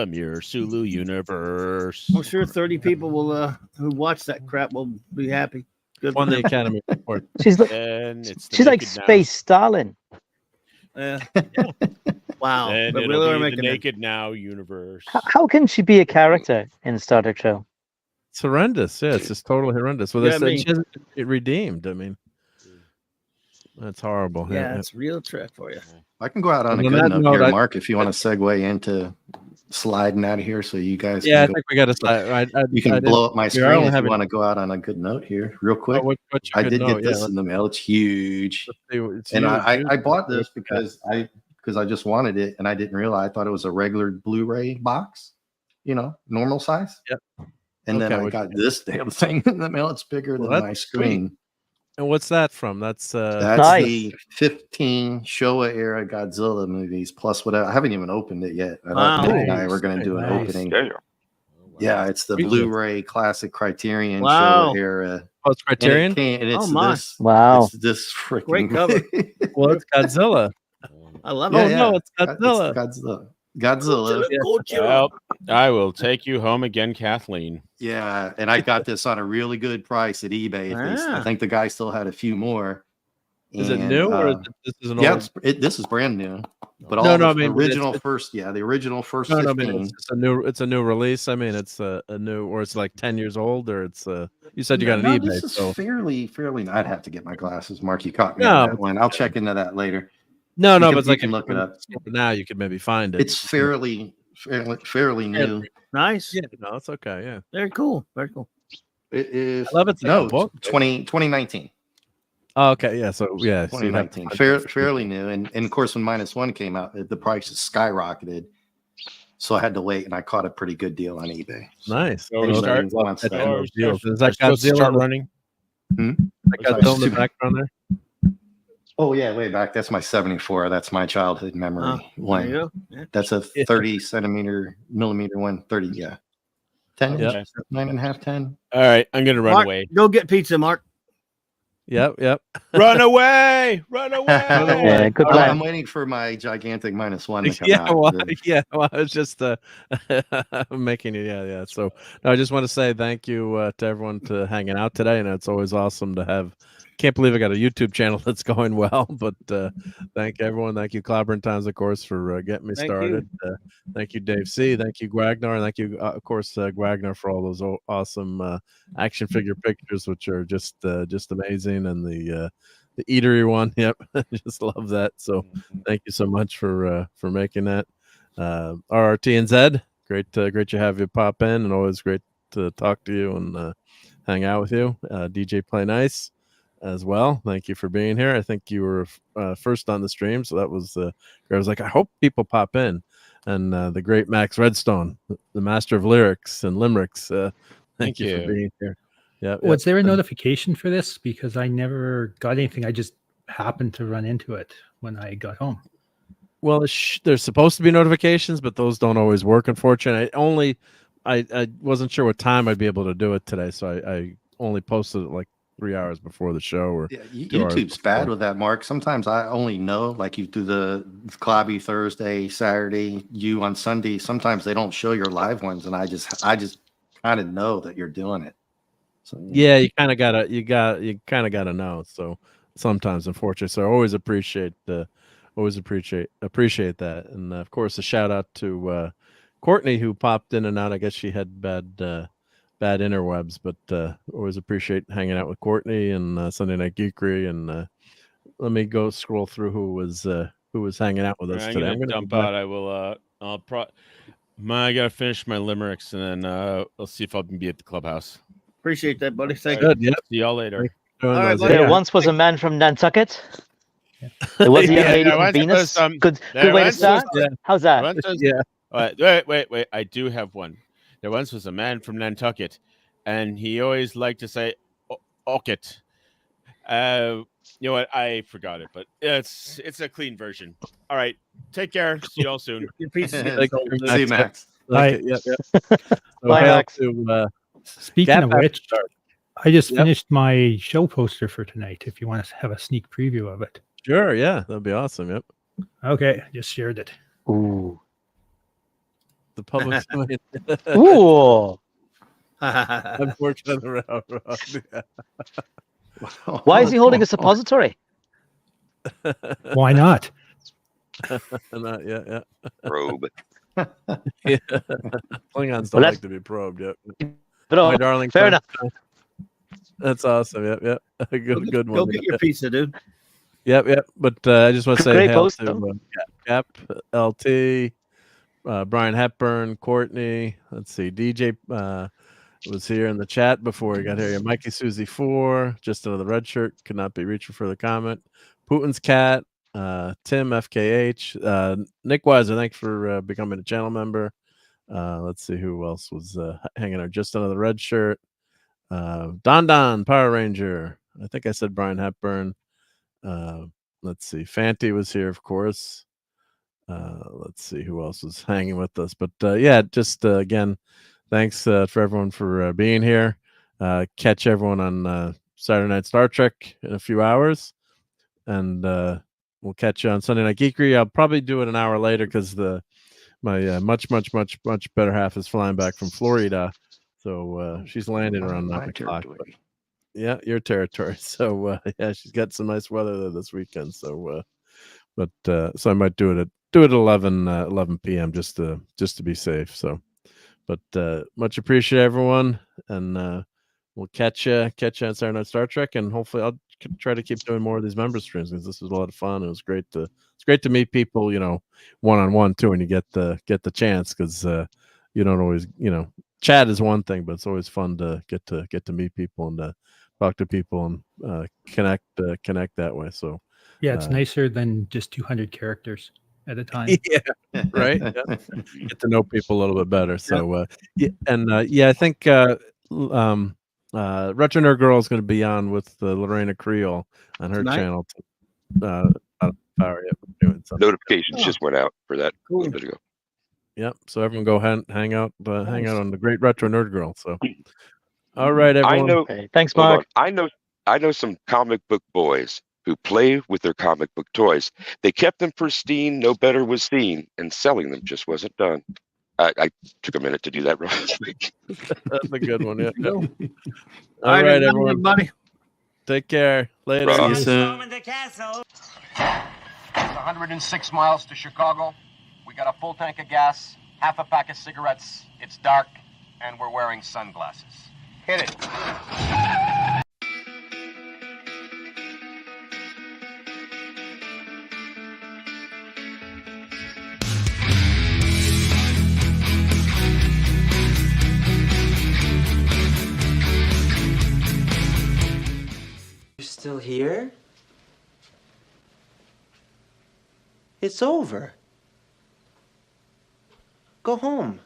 Mirror Sulu universe. I'm sure 30 people will who watch that crap will be happy. Good on the Academy Report. She's like Space Stalin. Yeah. Wow. And But it'll really be making the it. Naked Now universe. How can she be a character in the Star Trek show? It's horrendous. Yeah, it's just totally horrendous. Well, she hasn't been redeemed. I mean, that's horrible. Yeah, it's real trick for you. I can go out on a good note here, Mark, if you want to segue into sliding out of here, so you guys. Yeah, I think we got to slide. You can blow up my screen if you want to go out on a good note here, real quick. I did get this in the mail. It's huge, and I bought this because I just wanted it, and I didn't realize. I thought it was a regular Blu-ray box, normal size. Yep. And then I got this damn thing in the mail. It's bigger than my screen. Sweet. And what's that from? That's nice. The 15 Showa era Godzilla movies plus whatever. I haven't even opened it yet. We're going to do an opening. Yeah, it's the Blu-ray classic Criterion Showa era. Oh, it's Criterion. And it's this. Wow. It's this freaking great cover. Well, it's Godzilla. I love it. Oh no, it's Godzilla. It's Godzilla. Well, I will take you home again, Kathleen. Yeah, and I got this on a really good price at eBay. I think the guy still had a few more. Is it new or this is an old? This is brand new. But the original first 15. It's a new release. I mean, it's a new, or it's like 10 years old, or it's you said you got an eBay. This is fairly. I'd have to get my glasses. Mark, you caught me on that one. I'll check into that later. No, but it's like you can look it up. Now you could maybe find it. It's fairly new. Nice. Yeah, no, it's okay. Yeah, very cool. Very cool. It is. I love it. No, 2019. Oh, okay, yeah. So 2019, fairly new, and of course when -1 came out, the prices skyrocketed. So I had to wait, and I caught a pretty good deal on eBay. Nice. So Is that Godzilla start running? Godzilla in the background there? Oh yeah, way back. That's my 74. That's my childhood memory one. There you go. Yeah. That's a 30 millimeter one. 30, yeah. 10 inch, 9.5, 10. All right, I'm gonna run Mark, away. Go get pizza, Mark. Yep. Run away! Run away! Yeah, good plan. I'm waiting for my gigantic -1 to come out. Well, I was just making it. Yeah. So I just want to say thank you to everyone to hanging out today, and it's always awesome to have. Can't believe I got a YouTube channel that's going well, but thank everyone. Thank you, Clobberin Times, of course, for getting me started. Thank you, Dave C. Thank you, Gwagnar, and thank you, of course, Gwagnar, for all those awesome action figure pictures, which are just amazing, and the eatery one. Yep, I just love that. So thank you so much for making that. RRT and Zed, great to have you pop in, and always great to talk to you and hang out with you. DJ Play Nice as well. Thank you for being here. I think you were first on the stream, so that was I was like, I hope people pop in. And the great Max Redstone, the master of lyrics and limericks. Thank you for being here. Yeah. Was there a notification for this? Because I never got anything. I just happened to run into it when I got home. Well, there's supposed to be notifications, but those don't always work, unfortunately. I wasn't sure what time I'd be able to do it today, so I only posted it like 3 hours before the show. Or YouTube's bad with that, Mark. Sometimes I only know, like you do the Clobby Thursday, Saturday, you on Sunday. Sometimes they don't show your live ones, and I just kind of know that you're doing it. So, yeah, you kind of gotta know. So sometimes, unfortunately, so I always appreciate that, and of course, a shout out to Courtney, who popped in and out. I guess she had bad bad interwebs, but always appreciate hanging out with Courtney and Sunday Night Geekery. And let me go scroll through who was hanging out with us I'm today. gonna dump out. I will. I gotta finish my limericks, and then I'll see if I can be at the clubhouse. Appreciate that, buddy. Thank Good, you. yeah. See y'all later. All right, buddy. There once was a man from Nantucket. There was a young lady from Venus. Good way to start. How's that? Wait. I do have one. There once was a man from Nantucket, and he always liked to say "okit." You know what? I forgot it, but it's a clean version. All right. Take care. See you all soon. See you, Max. Bye. Bye, Max. Speaking of which, I just finished my show poster for tonight. If you want to have a sneak preview of it. Sure. Yeah, that'd be awesome. Yep. Okay, just shared it. Ooh. The public. Ooh. Unfortunately, Why is he holding a suppository? Why not? Not yet. Yeah. Probe. Yeah. Klingons don't like to be probed. Yep. No, my darling. Fair enough. That's awesome. Yep. A good one. Go get your pizza, dude. Yep. But I just want to say Great hail post, to Cap, LT, Brian Hepburn, Courtney. Let's see, DJ was here in the chat before he got here. Mikey Susie 4, just another red shirt, could not be reached for further comment. Putin's cat, Tim FKH, Nick Weiser, thanks for becoming a channel member. Let's see who else was hanging out. Just another red shirt. Don Power Ranger. I think I said Brian Hepburn. Let's see. Fanti was here, of course. Let's see who else was hanging with us. But yeah, just again, thanks for everyone for being here. Catch everyone on Saturday Night Star Trek in a few hours. And we'll catch you on Sunday Night Geekery. I'll probably do it an hour later because my much better half is flying back from Florida. So she's landing around 9 o'clock. Yeah, your territory. So yeah, she's got some nice weather there this weekend. So so I might do it at 11 p.m. just to be safe. So but much appreciate everyone, and we'll catch you on Saturday Night Star Trek, and hopefully I'll try to keep doing more of these member streams because this was a lot of fun. It was great to meet people, one-on-one too, and you get the chance because you don't always, chat is one thing, but it's always fun to get to meet people and talk to people and connect that way. So yeah, it's nicer than just 200 characters at a time. Yeah, right. Yeah. Get to know people a little bit better. So I think Retro Nerd Girl is going to be on with Lorena Creel on her channel. Notifications just went out for that a little bit ago. Yep. So everyone go hang out on the great Retro Nerd Girl. So all right, everyone. Thanks, Mark. I know some comic book boys who play with their comic book toys. They kept them pristine, no better was seen, and selling them just wasn't done. I took a minute to do that real quick. That's a good one. Yeah. All right, everybody. Take care. Later. See you soon. It's 106 miles to Chicago. We got a full tank of gas, half a pack of cigarettes. It's dark, and we're wearing sunglasses. Hit it. You're still here? It's over. Go home.